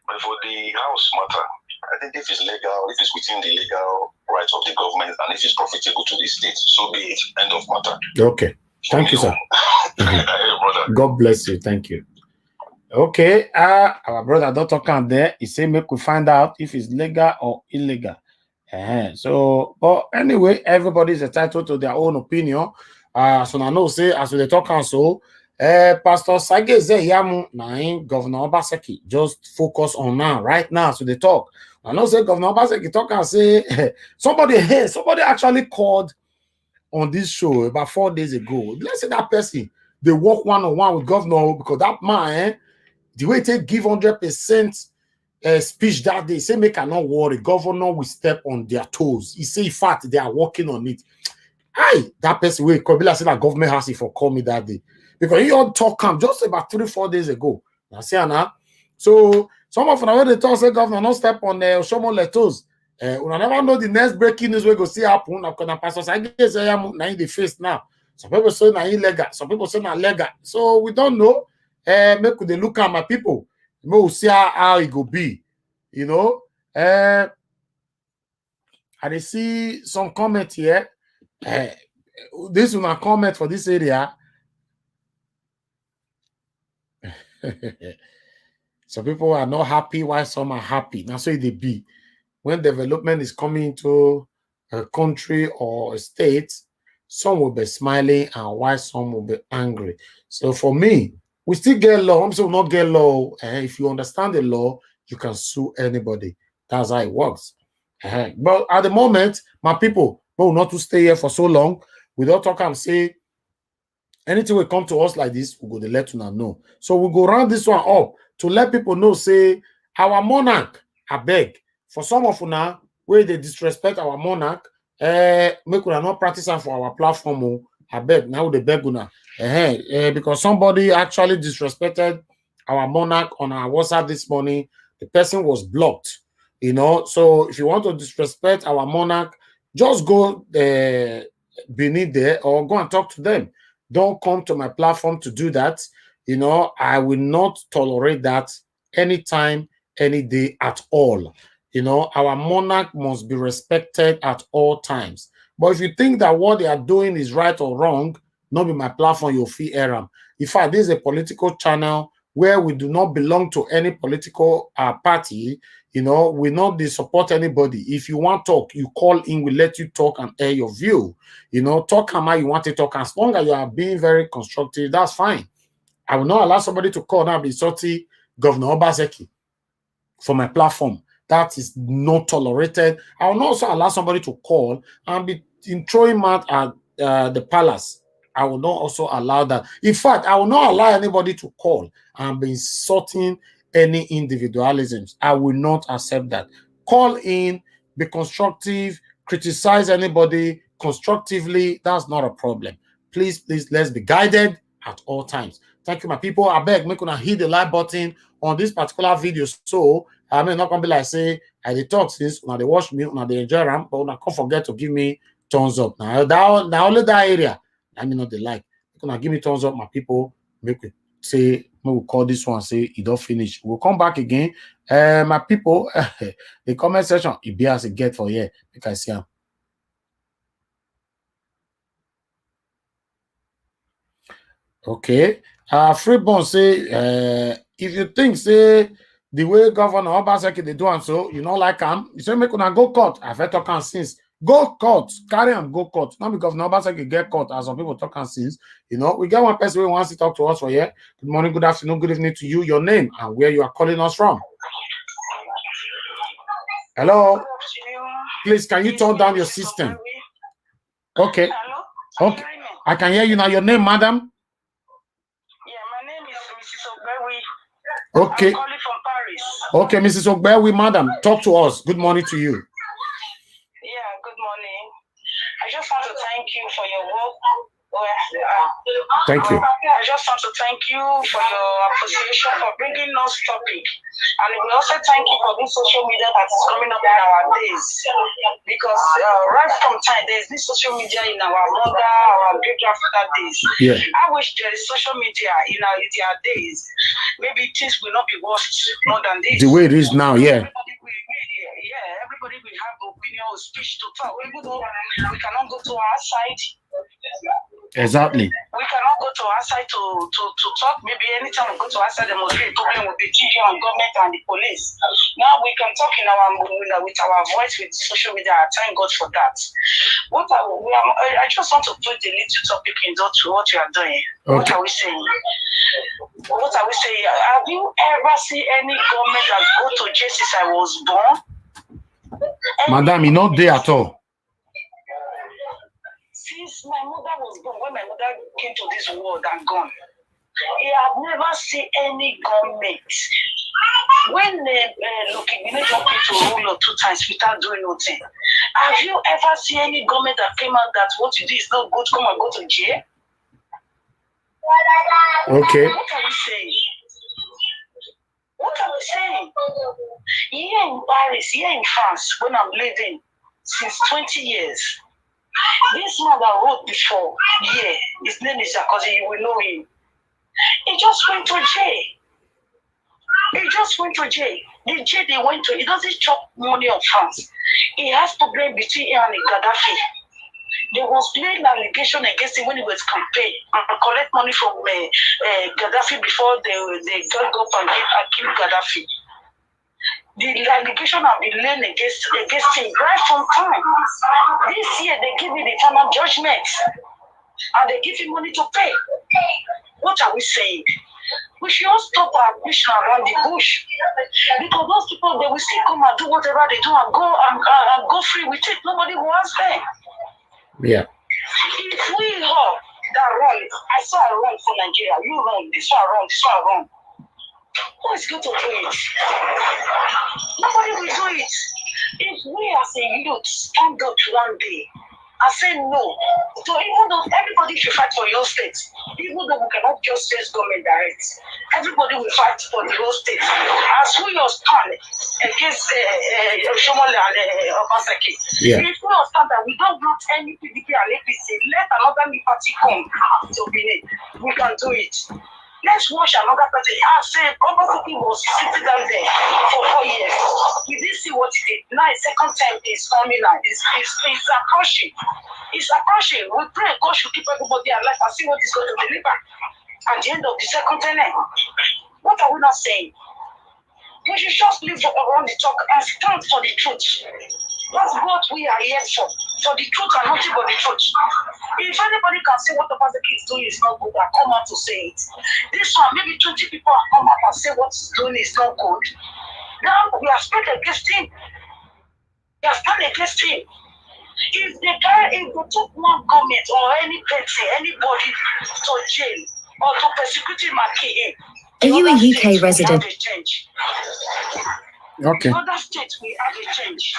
But for the house matter, I think if it's legal, if it's within the legal rights of the government, and if it's profitable to the state, so be it. End of matter. Okay. Thank you, sir. God bless you. Thank you. Okay. Our brother Dr. Khan there, he said make we find out if it's legal or illegal. So, but anyway, everybody is entitled to their own opinion. So I know say as we talk and so Pastor Sage Zeyamu na Governor Obaseki just focus on now, right now. So they talk. I know say Governor Obaseki talk and say somebody actually called on this show about 4 days ago. Let's say that person they work one-on-one with Governor because that man the way they give 100% speech that day, say make cannot worry, Governor will step on their toes. He say in fact they are working on it. That person will come say that government has it for call me that day because he all talk just about 3-4 days ago. Now see now, so some of them when they talk say governor not step on Oshomo letters. We never know the next breaking news we go see happen. Now Pastor Sage say now in the face now. Some people say now illegal, some people say now legal. So we don't know. Make they look at my people. We'll see how it go be. You know. I see some comment here. This is my comment for this area. Some people are not happy while some are happy. That's why they be. When development is coming into a country or a state, some will be smiling and while some will be angry. So for me, we still get law. So not get law. If you understand the law, you can sue anybody. That's how it works. But at the moment, my people, we will not to stay here for so long. We don't talk and say anything will come to us like this, we'll go to let you know. So we'll go round this one up to let people know, say, our monarch, I beg, for some of you now, where they disrespect our monarch, make we not practice for our platform, I beg, now they beg una. Because somebody actually disrespected our monarch on our WhatsApp this morning, the person was blocked, you know. So if you want to disrespect our monarch, just go beneath there or go and talk to them. Don't come to my platform to do that. You know, I will not tolerate that anytime, any day at all. You know, our monarch must be respected at all times. But if you think that what they are doing is right or wrong, not be my platform, you'll feel error. In fact, this is a political channel where we do not belong to any political party. You know, we not support anybody. If you want to talk, you call in, we let you talk and air your view. You know, talk how you want to talk. As long as you are being very constructive, that's fine. I will not allow somebody to call now be salty Governor Obaseki. for my platform. That is not tolerated. I will not also allow somebody to call and be throwing mud at the palace. I will not also allow that. In fact, I will not allow anybody to call and be insulting any individualisms. I will not accept that. Call in, be constructive, criticize anybody constructively. That's not a problem. Please, let's be guided at all times. Thank you, my people. I beg, make una hit the like button on this particular video. So I mean, not gonna be like say I dey talk since now they watch me, now they enjoy them, but not can't forget to give me thumbs up. Now only that area. I mean, not the like. Gonna give me thumbs up, my people. Make we say, we'll call this one, say it don't finish. We'll come back again. My people, the comment section, it be as a get for here. Like I see. Okay. Freeborn say, if you think say the way Governor Obaseki they do and so, you know, like you say make una go court. I've heard talking since. Go court, carry and go court. Not because Obaseki get court, as some people talking since. You know, we get one person who wants to talk to us for here. Good morning, good afternoon, good evening to you. Your name and where you are calling us from. Hello. Please, can you turn down your system? Okay. Okay. I can hear you now. Your name, madam? Okay. I'm calling from Paris. Okay, Mrs. Ogbewi, madam, talk to us. Good morning to you. Yeah, good morning. I just want to thank you for your work. Thank you. I just want to thank you for your appreciation for bringing us topic. And we also thank you for this social media that is coming up in our days. Because right from time, there is this social media in our mother, our great-grandfather days. Yeah. I wish there is social media in their days. Maybe things will not be worse more than this. The way it is now, yeah. Everybody will have opinion or speech to talk. Even though we cannot go to our side. Exactly. We cannot go to our side to talk. Maybe anytime we go to our side, there must be a problem with the children and government and the police. Now we can talk with our voice with social media. I thank God for that. I just want to put the little topic in to what you are doing. Okay. What are we saying? What are we saying? Have you ever seen any government that go to jail since I was born? Madam, you're not there at all. Since my mother was born, when my mother came to this world and gone, I have never seen any government. When Lukibine jumped into rule 2 times without doing nothing, have you ever seen any government that came out that what you do is not good, come and go to jail? Okay. What are we saying? What are we saying? Here in Paris, here in France, when I'm living since 20 years, this man that wrote before, his name is Jacosi, you will know him. He just went to jail. He just went to jail. The jail they went to, he doesn't chop money of France. He has problem between him and Gaddafi. There was plain allegation against him when he was campaigning and collect money from Gaddafi before they got up and kill Gaddafi. The allegation have been laid against him right from time. This year they give him the final judgment and they give him money to pay. What are we saying? We should all stop our mission around the bush because those people they will still come and do whatever they do and go free with it. Nobody wants them. Yeah. If we all that run, I saw a run for Nigeria. You run, this one run, this one run. Who is going to do it? Nobody will do it. If we as a youth stand up one day and say no, so even though everybody should fight for your state, even though we cannot just face government direct, everybody will fight for the whole state. As we all stand against Shomole and Obaseki, if we all stand that we don't want any PDP and APC, let another new party come to Benin, we can do it. Let's watch another person. I say Obaseki was sitting down there for 4 years. We didn't see what he did. Now second time is coming now. It's approaching. It's approaching. We pray God should keep everybody alive and see what he's going to deliver at the end of the second term. What are we not saying? We should just leave around the talk and stand for the truth. That's what we are here for the truth and nothing but the truth. If anybody can say what the Obaseki is doing is not good, I come out to say it. This one, maybe 20 people have come out and say what he's doing is not good. Now we are split against him. We are stand against him. If they took one government or any person, anybody to jail or to persecute him and kill him, are you a UK resident? Okay. In other states, we have a change.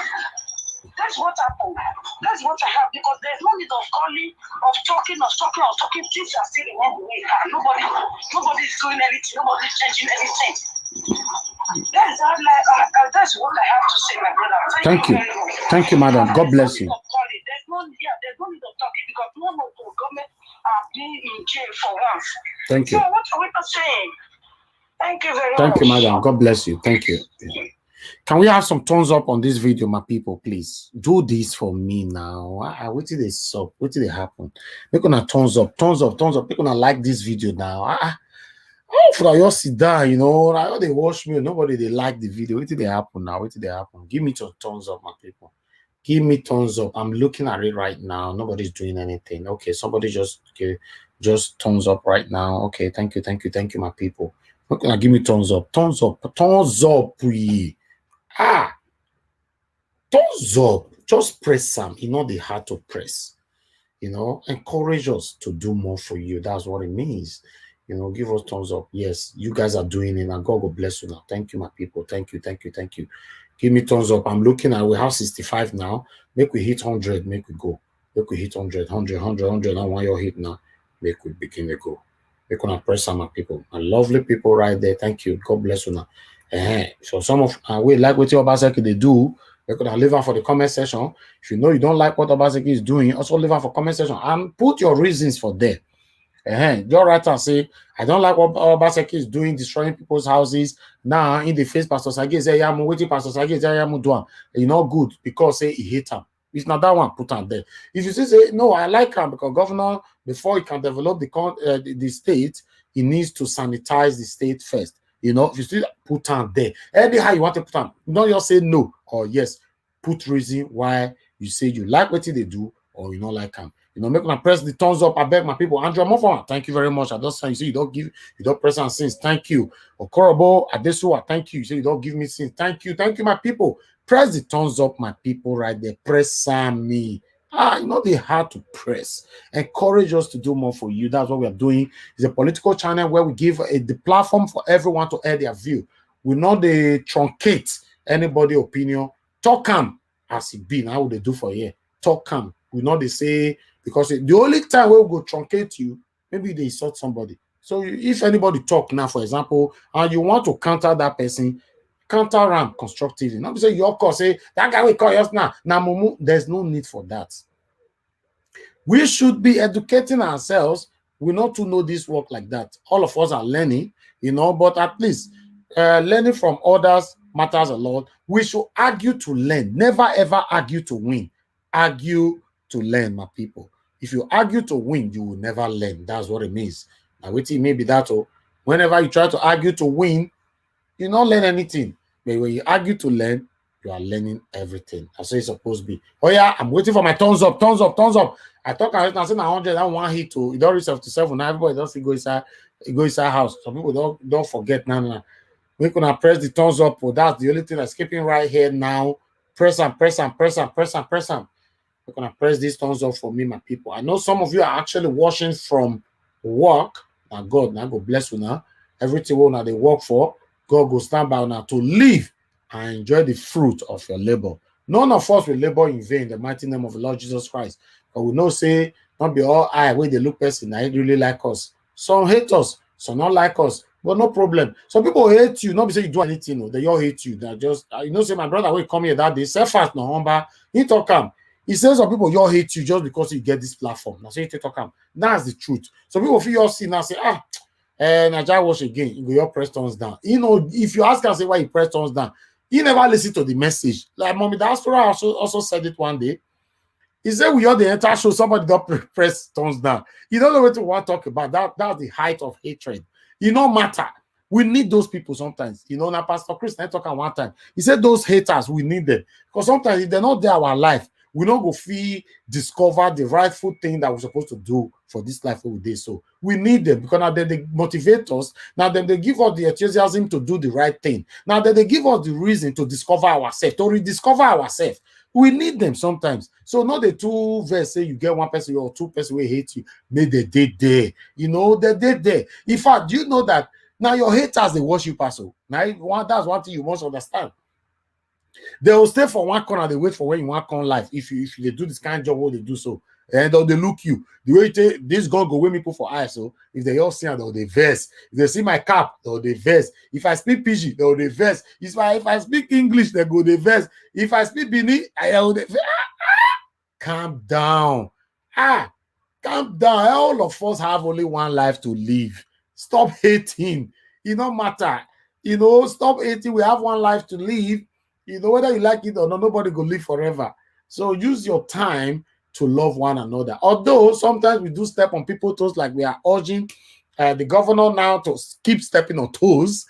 That's what happened. That's what I have, because there's no need of calling, of talking. Things are still the way we are. Nobody's doing anything. Nobody's changing anything. That's what I have to say, my brother. Thank you. Thank you, madam. God bless you. There's no need of talking, because no government are being in jail for once. Thank you. So what are we not saying? Thank you very much. Thank you, madam. God bless you. Thank you. Can we have some thumbs up on this video, my people, please? Do this for me now. What did they suck? What did they happen? Make on thumbs up. Make on like this video now. For you sit down, you know, now they watch me. Nobody they like the video. What did they happen now? What did they happen? Give me some thumbs up, my people. Give me thumbs up. I'm looking at it right now. Nobody's doing anything. Okay, somebody just thumbs up right now. Okay, thank you, my people. Okay, give me thumbs up. Thumbs up. Thumbs up. Thumbs up. Just press some. You know, they hard to press. You know, encourage us to do more for you. That's what it means. You know, give us thumbs up. Yes, you guys are doing it, and God will bless you now. Thank you, my people. Thank you. Give me thumbs up. I'm looking at, we have 65 now. Make we hit 100. Make we go. Make we hit 100. 100. I want your hit now. Make we begin to go. We're gonna press some, my people. My lovely people right there. Thank you. God bless you now. So some of we like what Obaseki they do. We're gonna leave out for the comment section. If you know you don't like what Obaseki is doing, also leave out for comment section and put your reasons for there. Your writer say, I don't like what Obaseki is doing, destroying people's houses. Now in the face, Pastor Sagi say, yeah, I'm waiting, Pastor Sagi say, I'm doing. You know, good because say he hate him. It's not that one put on there. If you say no, I like him because governor, before he can develop the state, he needs to sanitize the state first. You know, if you still put on there, anyhow you want to put on, don't just say no or yes. Put reason why you say you like what they do or you don't like him. You know, make them press the thumbs up. I beg my people. Andrew Mofon, thank you very much. I just say you say you don't press on since. Thank you. Okorobo Adesua, thank you. You say you don't give me since. Thank you, my people. Press the thumbs up, my people, right there. Press me. You know they hard to press. Encourage us to do more for you. That's what we are doing. It's a political channel where we give the platform for everyone to air their view. We not they truncate anybody opinion. Talk them as it be. Now what they do for you. Talk them. We know they say. Because the only time we'll go truncate you, maybe they insult somebody. So if anybody talk now, for example, and you want to counter that person, counter them constructively. Not say your call say that guy will call us now. Mumu, there's no need for that. We should be educating ourselves. We not to know this work like that. All of us are learning, you know, but at least learning from others matters a lot. We should argue to learn. Never ever argue to win. Argue to learn, my people. If you argue to win, you will never learn. That's what it means. Now, waiting maybe that. Whenever you try to argue to win, you don't learn anything. But when you argue to learn, you are learning everything. That's what it's supposed to be. Oh yeah, I'm waiting for my thumbs up. I thought I was saying 100. I want hit to. It don't reach 77. Now everybody doesn't go inside house. Some people don't forget now. We're gonna press the thumbs up. That's the only thing that's keeping right here now. Press them. We're gonna press these thumbs up for me, my people. I know some of you are actually watching from work. Now God bless you now. Everything we now they work for, God go stand by now to live and enjoy the fruit of your labor. None of us will labor in vain in the mighty name of the Lord Jesus Christ. But we know say not be all where they look person. I really like us. Some hate us, some not like us. But no problem. Some people hate you, not because you do anything. No, they all hate you. They just say my brother will come here that day. Say fast no humber. He talk him. He says some people you hate you just because you get this platform. Now say talk him. That's the truth. Some people feel you see now say Naija watch again. You go your press thumbs down. You know, if you ask us why you press thumbs down, he never listen to the message. Like Mommy Diaspora also said it one day. He said we all the entire show somebody don't press thumbs down. You don't know what to want to talk about. That's the height of hatred. It no matter. We need those people sometimes. You know, now Pastor Chris talking one time. He said those haters, we need them. Because sometimes if they're not there our life, we not go feel discover the rightful thing that we're supposed to do for this life every day. So we need them because now they motivate us. Now then they give us the enthusiasm to do the right thing. Now that they give us the reason to discover ourselves, to rediscover ourselves. We need them sometimes. So not the two verse say you get one person or two person will hate you. May they did there. You know, they did there. In fact, do you know that now your haters they worship us? So now that's one thing you must understand. They will stay for one corner, they wait for when you want to come life. If they do this kind of job, what they do so. And they look you. The way this gun go with me put for eyes. So if they all see they'll they verse. If they see my cap, they'll they verse. If I speak PG, they'll they verse. If I speak English, they go they verse. If I speak Benin, I'll they verse. Calm down. Calm down. All of us have only one life to live. Stop hating. It don't matter. You know, stop hating. We have one life to live. You know, whether you like it or not, nobody will live forever. So use your time to love one another. Although sometimes we do step on people's toes, like we are urging the governor now to keep stepping on toes.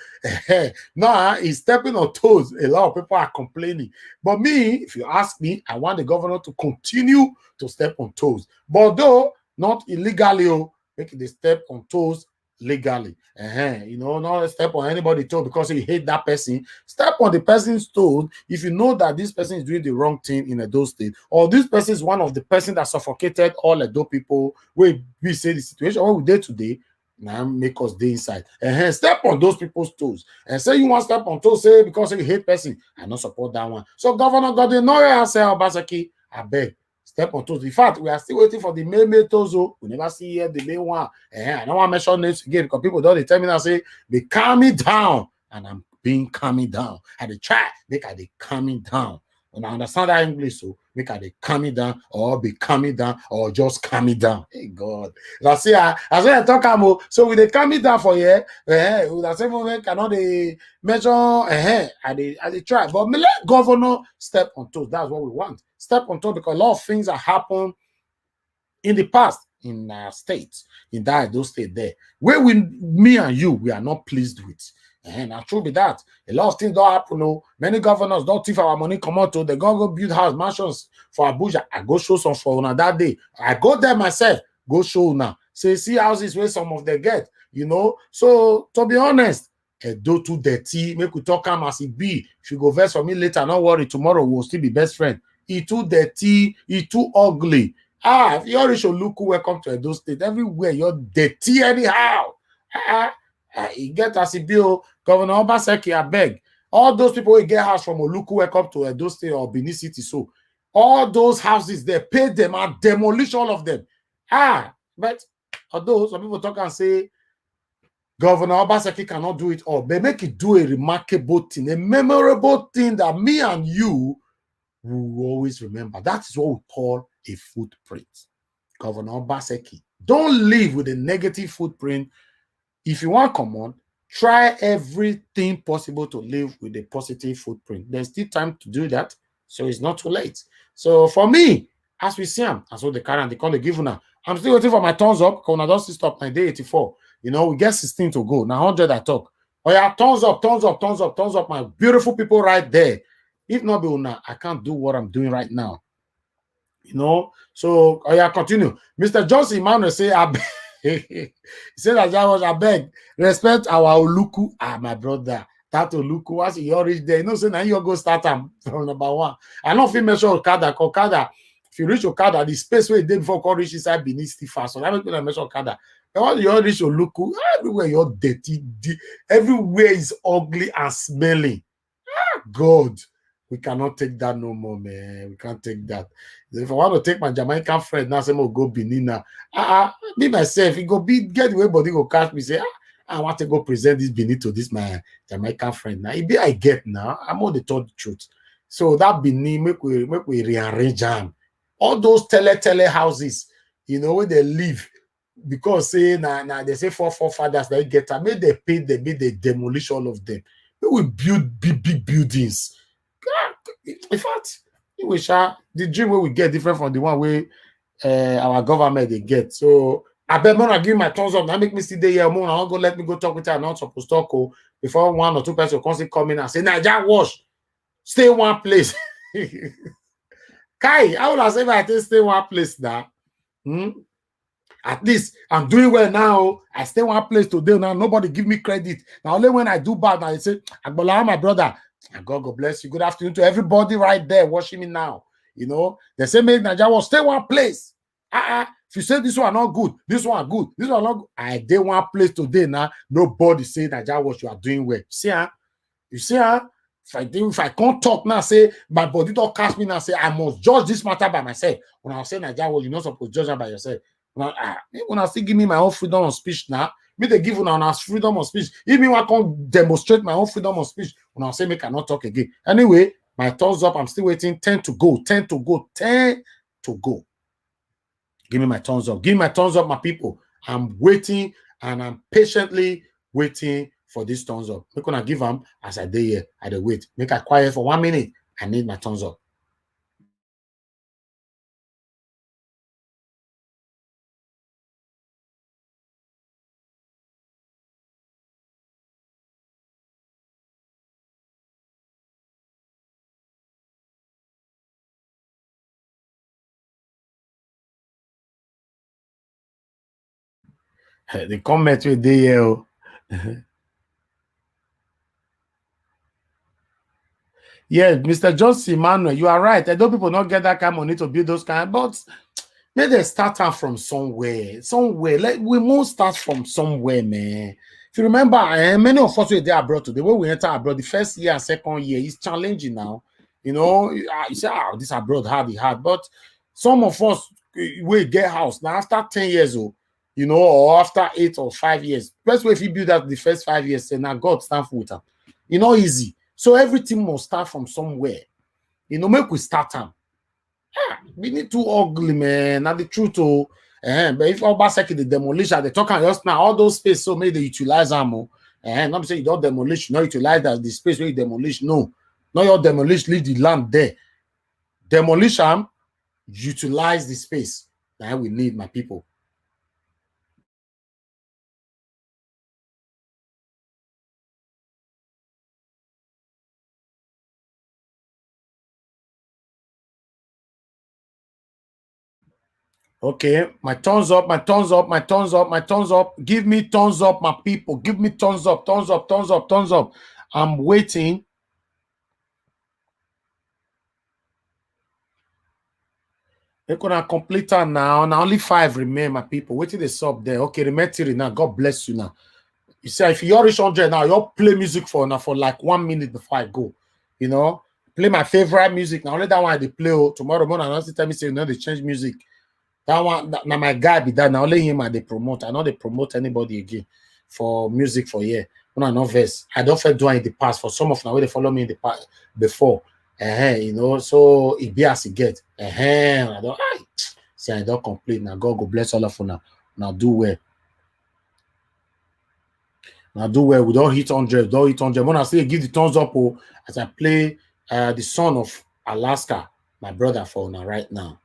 Now he's stepping on toes. A lot of people are complaining. But me, if you ask me, I want the governor to continue to step on toes. But though not illegally, make the step on toes legally. You know, not step on anybody's toe because you hate that person. Step on the person's toe if you know that this person is doing the wrong thing in Edo State, or this person is one of the person that suffocated all Edo people. Where we say the situation what we did today now make us day inside. Step on those people's toes and say you want to step on toes, say because you hate person. I don't support that one. So Governor got the no answer, Obaseki. I beg. Step on toes. In fact, we are still waiting for the main toes. We never see here the main one. I don't want to mention names again because people don't tell me now say they calm me down, and I'm being calming down. I they try make they calming down. And I understand that English, so make they calming down or be calming down or just calming down. Hey God, I say I talk so with the calming down for you. That same moment cannot they measure. I they try, but me let governor step on toes. That's what we want. Step on toes because a lot of things that happen in the past in our states, in that those state there, where me and you, we are not pleased with. And true be that. A lot of things don't happen. No. Many governors don't thief our money, come out to they go build house, mansions for Abuja. I go show some for una that day. I go there myself, go show now. Say, see houses where some of them get, you know. So to be honest, do too dirty, make we talk am as it be. If you go verse for me later, don't worry, tomorrow we'll still be best friend. He too dirty, he too ugly. If you're rich look welcome to Edo State. Everywhere you're dirty anyhow. You get as a bill, Governor Obaseki, I beg. All those people who get house from Oluku welcome to Edo State or Benin City. So all those houses they pay them and demolish all of them. But although some people talk and say Governor Obaseki cannot do it all, but make it do a remarkable thing, a memorable thing that me and you will always remember. That is what we call a footprint. Governor Obaseki, don't live with a negative footprint. If you want to come on, try everything possible to live with a positive footprint. There's still time to do that, so it's not too late. So for me, as we see them, as what they carry and they call the governor, I'm still waiting for my thumbs up because I don't stop my day 84. You know, we get 16 to go. Now 100 I talk. Oh yeah, thumbs up, thumbs up, thumbs up, thumbs up, my beautiful people right there. If not, I can't do what I'm doing right now. You know, so oh yeah, continue. Mr. Johnson Emmanuel say, he said that was I beg, respect our Oluku. My brother, that Oluku, once you reach there, you know, so now you go start from number one. I don't feel mention Okada. Okada, if you reach Okada, the space where you did before call reach inside Benin still fast. So that makes me mention Okada. And once you reach Oluku, everywhere you're dirty, everywhere is ugly and smelling. God. We cannot take that no more, man. We can't take that. If I want to take my Jamaican friend now, say, go Benin now. Me myself, he go get away, but he go catch me, say, I want to go present this Benin to this my Jamaican friend. Now, it be I get now. I'm on the told the truth. So that Benin, make we rearrange them. All those tele houses, you know, where they live, because say now they say four fathers they get them, make they pay them, make they demolish all of them. We build big buildings. In fact, the dream where we get different from the one where our government they get. So I bet when I give my thumbs up, now make me see the year more. I'll go let me go talk with her. I'm not supposed to talk before one or two person constantly come in and say, Naija wash, stay one place. Kai, I would have said I stay one place now. At least I'm doing well now. I stay one place today now. Nobody give me credit. Now only when I do bad, I say, Agbola, my brother. And God bless you. Good afternoon to everybody right there watching me now. You know, they say make Nigeria will stay one place. If you say this one not good, this one good, this one not good. I did one place today now. Nobody say Nigeria what you are doing well. See, you see, if I can't talk now, say my body don't catch me now, say I must judge this matter by myself. When I say Nigeria, well, you're not supposed to judge it by yourself. When I still give me my own freedom of speech now, me they give una freedom of speech. Even when I can't demonstrate my own freedom of speech, when I say me cannot talk again. Anyway, my thumbs up. I'm still waiting. 10 to go. 10 to go. 10 to go. Give me my thumbs up. Give me my thumbs up, my people. I'm waiting and I'm patiently waiting for this thumbs up. Make gonna give them as I did here. I did wait. Make I quiet for 1 minute. I need my thumbs up. The comment with the yeah, Mr. Johnson Emmanuel, you are right. I know people not get that kind of money to build those kind, but maybe they start out from somewhere. Like we must start from somewhere, man. If you remember, many of us were there abroad today. When we enter abroad, the first year and second year is challenging now. You know, you say, oh, this abroad hard, but some of us will get house now after 10 years old. You know, or after 8 or 5 years. Best way if you build that the first 5 years, say now God stand for it. You know, easy. So everything must start from somewhere. You know, make we start them. We need too ugly, man. Now the truth, but if Obaseki the demolition, they talking just now, all those space so maybe they utilize them. Not say you don't demolish, not utilize that the space where you demolish. No, not your demolish, leave the land there. Demolish them, utilize the space. Now we need my people. Okay, my thumbs up, my thumbs up, my thumbs up, my thumbs up. Give me thumbs up, my people. Give me thumbs up, thumbs up, thumbs up, thumbs up. I'm waiting. They're gonna complete her now. Now only 5 remain, my people. Waiting the sub there. Okay, remain 3 now. God bless you now. You see, if you reach 100 now, you'll play music for now for like 1 minute before I go. You know, play my favorite music. Now only that one they play. Tomorrow morning, I tell me say no, they change music. That one, now my guy be that. Now only him and they promote. I know they promote anybody again for music for year. When I know verse, I don't feel doing in the past. For some of now, they follow me in the past before. You know, so it be as it get. I don't see. I don't complete now. God go bless all of you now. Now do well. Now do well. We don't hit 100. Don't hit 100. When I say give the thumbs up, as I play the Son of Alaska, my brother for now right now.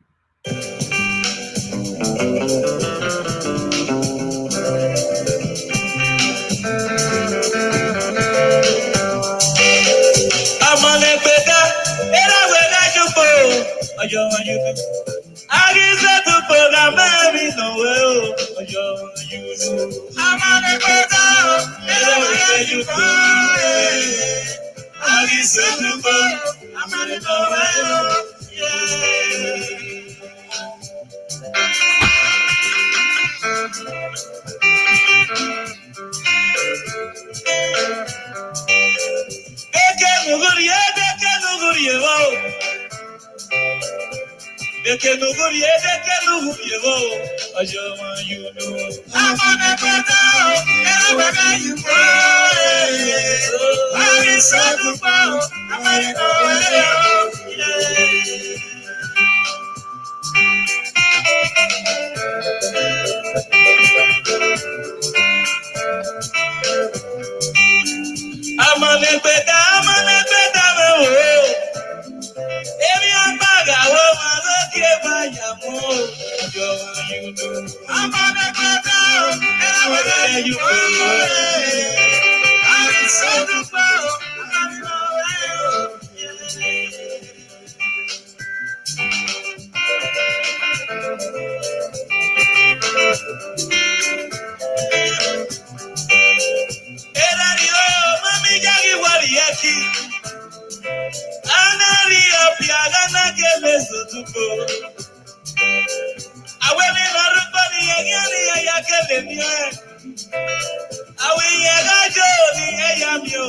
Anari apiagana keleso tuko. Aweni narubani yanyani ayakele miye. Awi yagajo ni eyamyo.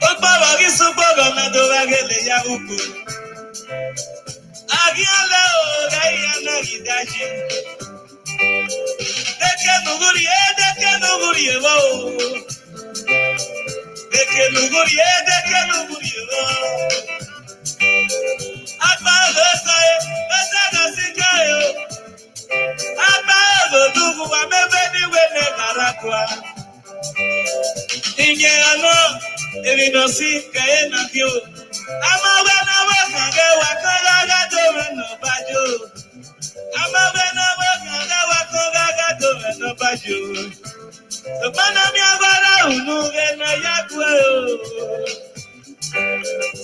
Okpa wagi suboga na dovagele ya uko. Agiala o gayana gidaji. Deke nuguri wo. Deke nuguri wo. Agba losaye, besana sikayo. Agba lodugu wa mebe ni wene karakwa. Inye ano, elinosi kaye na kyo. Ama wena wakage wakaga dome no bajo. Ama wena wakage wakaga dome no bajo. Sabana mi agwara unuge na yakwe o.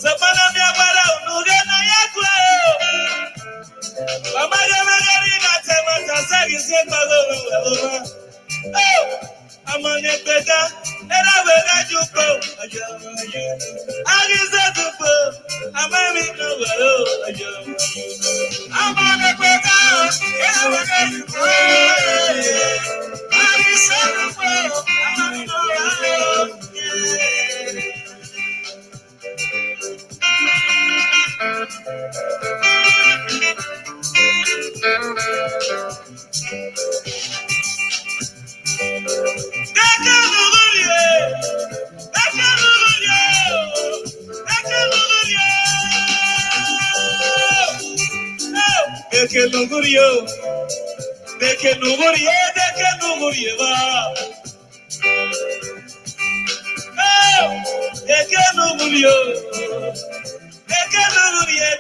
Sabana mi agwara unuge na yakwe o. Mama gemegari na temata sagi sepago wewa. Oh, amane peta era wega juko ajo. Agize juko amami no wero ajo. Amane peta era wega juko. Agize juko amami no wero. Deke nugurio va.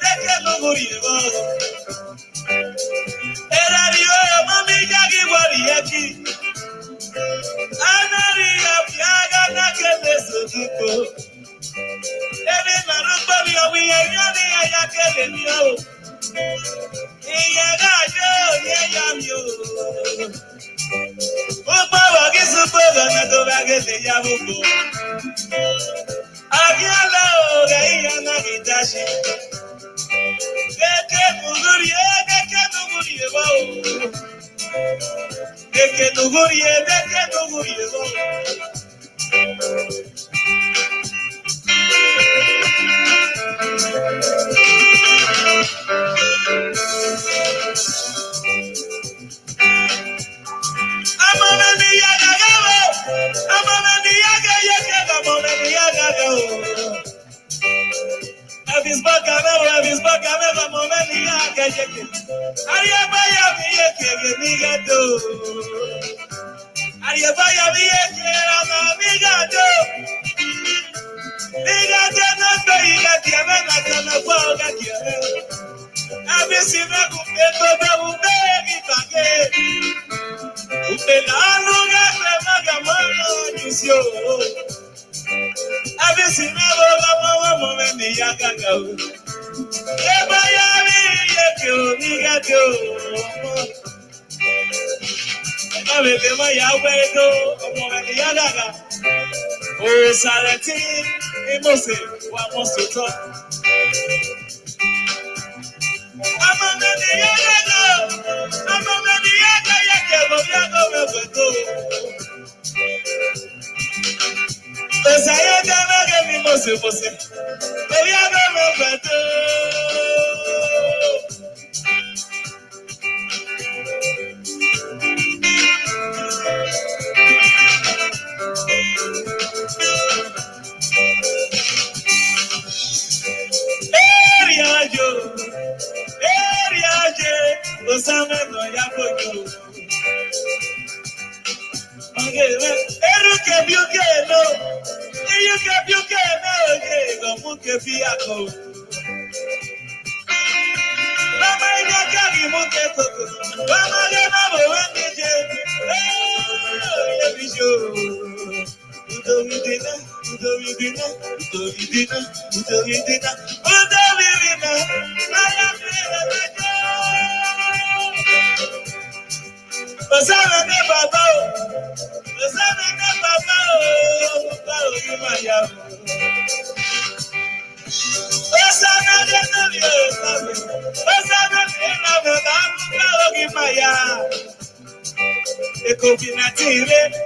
Deke nugurio va. Era dio mami jagi wari yaki. Anari apiaga na kele sotuko. Ebi marubali owi enyani ayakele niyo. Iyagajo yeyamyo. Opa wagi suboga na dovagele yabuko. Agiala oga iyana gitashi. Deke nugurie wa o. Deke nugurie wa.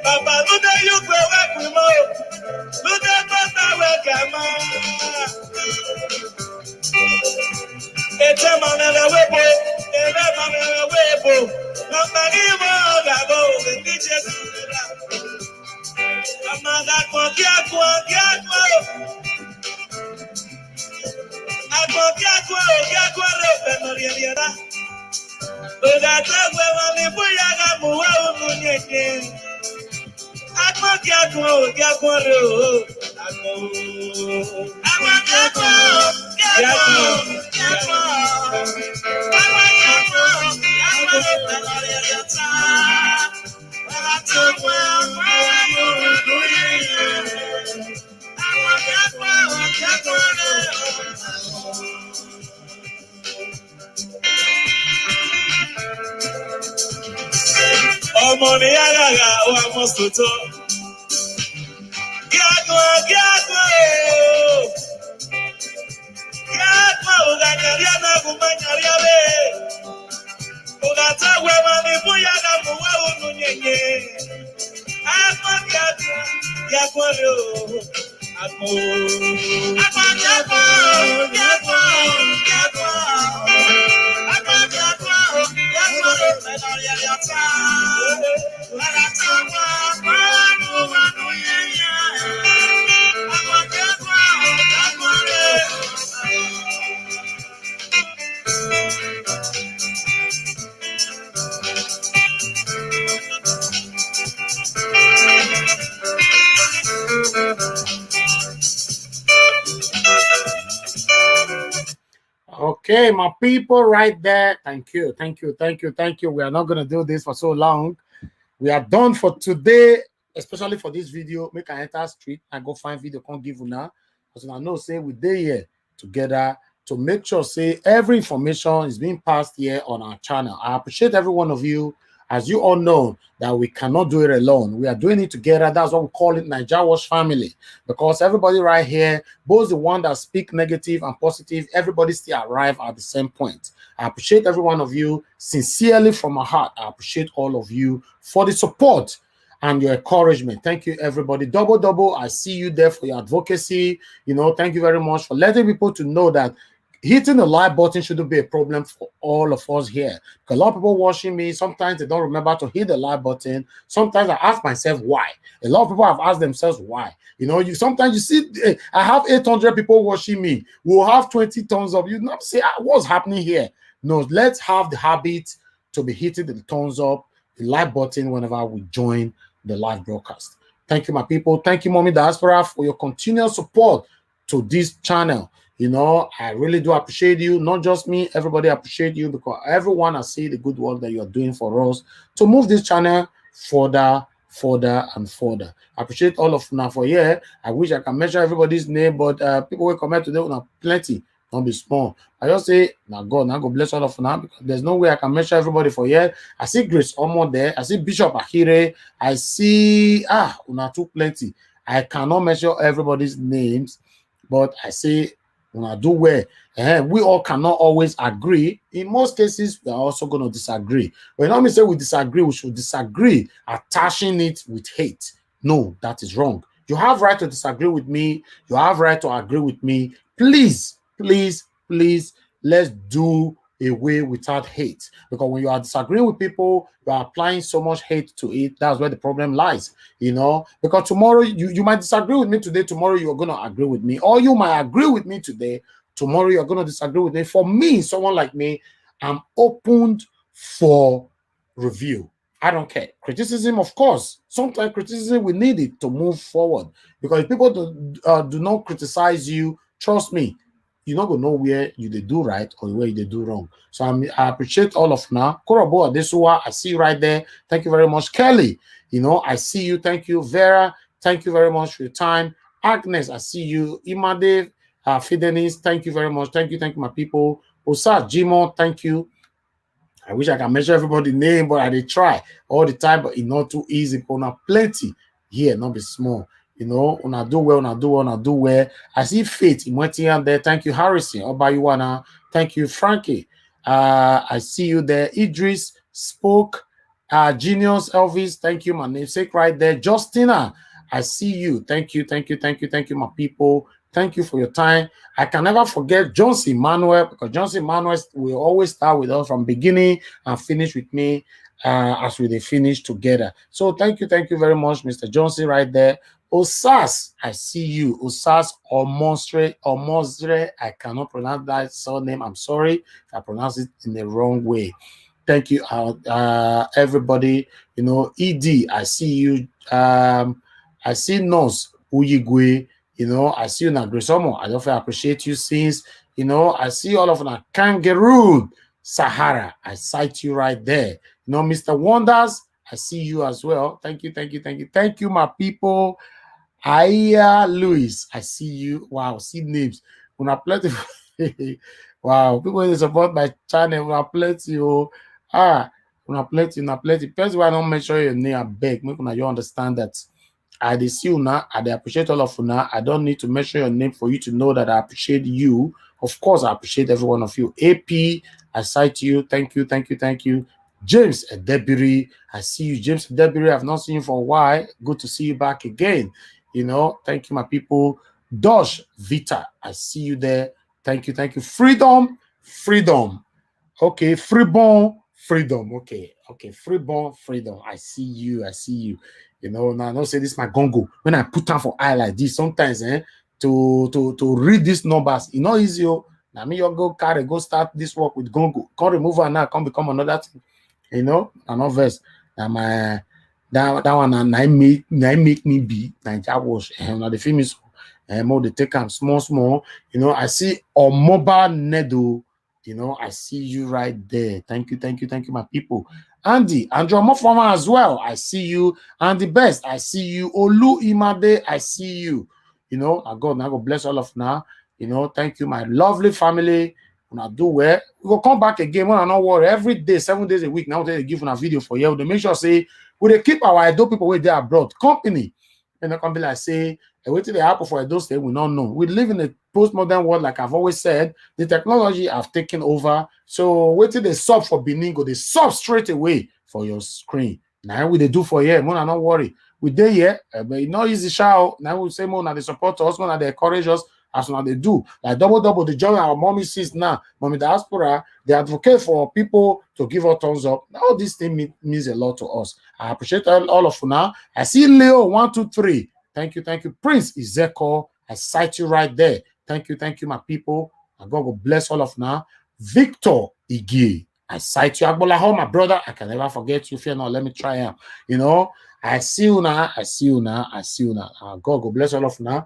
Baba, Luda, you go back with more. Luda, Baba, welcome. It's a man and a webo, and a man and a webo. Nobody more than those in the chest. I'm not that one, get one, get one. I'm not get one, and Mariana. But that's where I'm in Boyaga, Moa, Okay, my people right there. Thank you. We are not going to do this for so long. We are done for today, especially for this video. Make an enter street and go find video. Can't give you now. Because I know, say, we're there here together to make sure, say, every information is being passed here on our channel. I appreciate every one of you. As you all know, that we cannot do it alone. We are doing it together. That's what we call it Naija Wash family. Because everybody right here, both the one that speak negative and positive, everybody still arrive at the same point. I appreciate every one of you sincerely from my heart. I appreciate all of you for the support and your encouragement. Thank you, everybody. Double. I see you there for your advocacy. You know, thank you very much for letting people to know that hitting the like button shouldn't be a problem for all of us here. Because a lot of people watching me, sometimes they don't remember to hit the like button. Sometimes I ask myself why. A lot of people have asked themselves why. You know, sometimes you see, I have 800 people watching me. We'll have 20 thumbs up. You not say, what's happening here? No, let's have the habit to be hitting the thumbs up, the like button whenever we join the live broadcast. Thank you, my people. Thank you, Mommy Diaspora, for your continuous support to this channel. You know, I really do appreciate you. Not just me, everybody appreciate you, because everyone has seen the good work that you are doing for us to move this channel further and further. I appreciate all of now for here. I wish I can measure everybody's name, but people will comment today on plenty. Don't be small. I just say, now God bless all of now, because there's no way I can measure everybody for here. I see Grace Omo there. I see Bishop Ahire. I see una too plenty. I cannot measure everybody's names, but I say when I do well, we all cannot always agree. In most cases, we are also going to disagree. When I say we disagree, we should disagree, attaching it with hate. No, that is wrong. You have right to disagree with me. You have right to agree with me. Please, let's do away without hate. Because when you are disagreeing with people, you are applying so much hate to it. That's where the problem lies, you know. Because tomorrow you might disagree with me today, tomorrow you're going to agree with me. Or you might agree with me today, tomorrow you're going to disagree with me. For me, someone like me, I'm opened for review. I don't care. Criticism, of course. Sometimes criticism, we need it to move forward. Because if people do not criticize you, trust me, you're not going to know where you did do right or where you did do wrong. So I appreciate all of now. Korobo Adesuwa, I see you right there. Thank you very much. Kelly, you know, I see you. Thank you. Vera, thank you very much for your time. Agnes, I see you. Imade, Fidenis, thank you very much. Thank you, my people. Osa Jimo, thank you. I wish I can measure everybody's name, but I did try all the time, but it's not too easy. But now plenty here, not be small. You know, una do well, una do well, una do well. I see Faith in there. Thank you, Harrison. Obayuana. Thank you, Frankie. I see you there. Idris spoke. Genius Elvis. Thank you, my namesake right there. Justina, I see you. Thank you, thank you, thank you, thank you, my people. Thank you for your time. I can never forget Johnson Manuel, because Johnson Manuel will always start with us from beginning and finish with me as we finish together. So thank you very much, Mr. Johnson, right there. Osas, I see you. Osas Omostre. I cannot pronounce that surname. I'm sorry if I pronounce it in the wrong way. Thank you, everybody. You know, ED, I see you. I see Nose Uyigwe. You know, I see you now, Grisomo. I don't appreciate you since. You know, I see all of you now. Kangaroo Sahara. I cite you right there. You know, Mr. Wonders, I see you as well. Thank you, thank you, thank you. Thank you, my people. Aya Louis, I see you. Wow, see names. Una plenty. Wow, people who support my channel, una plenty. Oh, una plenty, una plenty. First, why I don't mention your name, I beg. Make you understand that I see you now. I appreciate all of you now. I don't need to mention your name for you to know that I appreciate you. Of course, I appreciate every one of you. AP, I cite you. Thank you, thank you, thank you. James Debiri, I see you. James Debiri, I've not seen you for a while. Good to see you back again. You know, thank you, my people. Dosh Vita, I see you there. Thank you, thank you. Freedom, freedom. Okay, freeborn, freedom. Okay, freeborn, freedom. I see you, I see you. You know, now I don't say this my gongo. When I put on for eye like this, sometimes to read these numbers, it's not easy. Now me, you go carry, go start this work with gongo. Can't remove her now, can't become another thing. You know, another verse. Now my that one and I make me be Nigeria wash. And now the film is more they take them small. You know, I see mobile Nedo. You know, I see you right there. Thank you, my people. Andy, Andrew Mofama as well. I see you. And the best, I see you. Olu Imade, I see you. You know, God bless all of now. You know, thank you, my lovely family. When I do well, we will come back again. When I not worry every day, 7 days a week. Now they give a video for you. They make sure say we keep our Edo people where they are abroad company. And they can be like say, wait till they happen for Edo State, we don't know. We live in a postmodern world, like I've always said. The technology have taken over. So wait till they sub for Benin, go they sub straight away for your screen. Now we they do for here. Mona not worry. We there here, but it's not easy. Shout now we say more. Now they support us, now they encourage us. As now they do, like double the joy our mommy sees now, mommy diaspora, they advocate for people to give us thumbs up. All this thing means a lot to us. I appreciate all of you now. I see Leo 123. Thank you, Prince Ezeko. I cite you right there. Thank you, my people. And God will bless all of you now. Victor Igi. I cite you. Agbolaho, my brother. I can never forget you. Fear not. Let me try him. You know, I see you now. God will bless all of you now.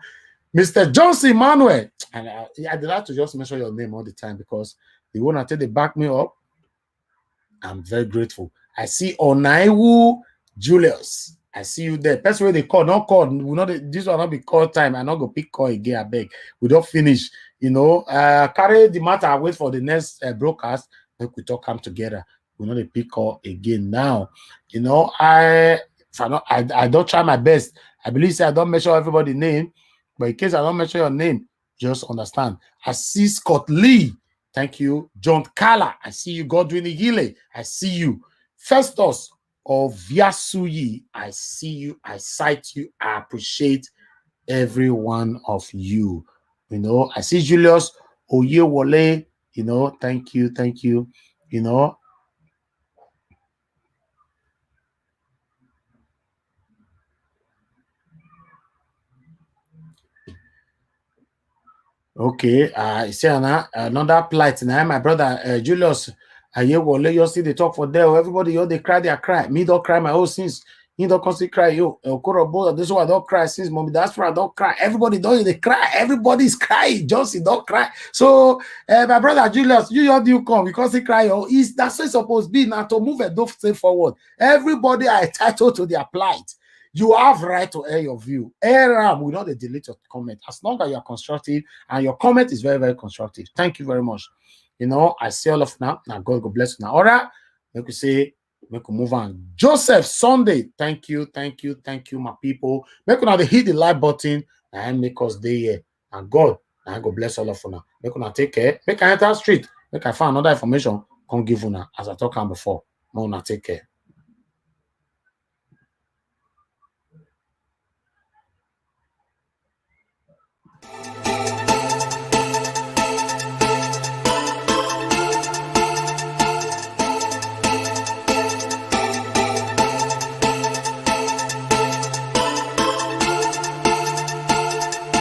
Mr. Johnson Manuel, and I'd like to just mention your name all the time because the one until they back me up, I'm very grateful. I see Onaiwu Julius. I see you there. That's where they call, not call. This will not be call time. I'm not going to pick call again. I beg. We don't finish. You know, carry the matter. Wait for the next broadcast. Then we talk come together. We know the pick call again now. You know, I don't try my best. I believe say I don't mention everybody's name. But in case I don't mention your name, just understand. I see Scott Lee. Thank you. John Kala. I see you. Godwin Igile. I see you. Festus of Vyasuyi. I see you. I cite you. I appreciate every one of you. You know, I see Julius Oyewole. You know, thank you. You know, okay, see another plight now. My brother Julius, Ayewole, you see they talk for there. Everybody, they cry, they cry. Me don't cry my whole sins. He don't constantly cry. This one don't cry since mommy. That's why I don't cry. Everybody don't they cry. Everybody's crying. Johnson don't cry. So my brother Julius, you come because he cry. That's what it's supposed to be now to move and don't stay forward. Everybody are entitled to their plight. You have right to air your view. Air we not delete your comment as long as you are constructive and your comment is very, very constructive. Thank you very much. You know, I see all of now. Now God bless you. Now, all right. Like we say, Make we move on. Joseph Sunday, thank you, my people. Make una hit the like button and make us day here. And God, I go bless all of you now. Make una take care. Make I enter street. Make I find another information. Come give una as I talk on before. Make una take care.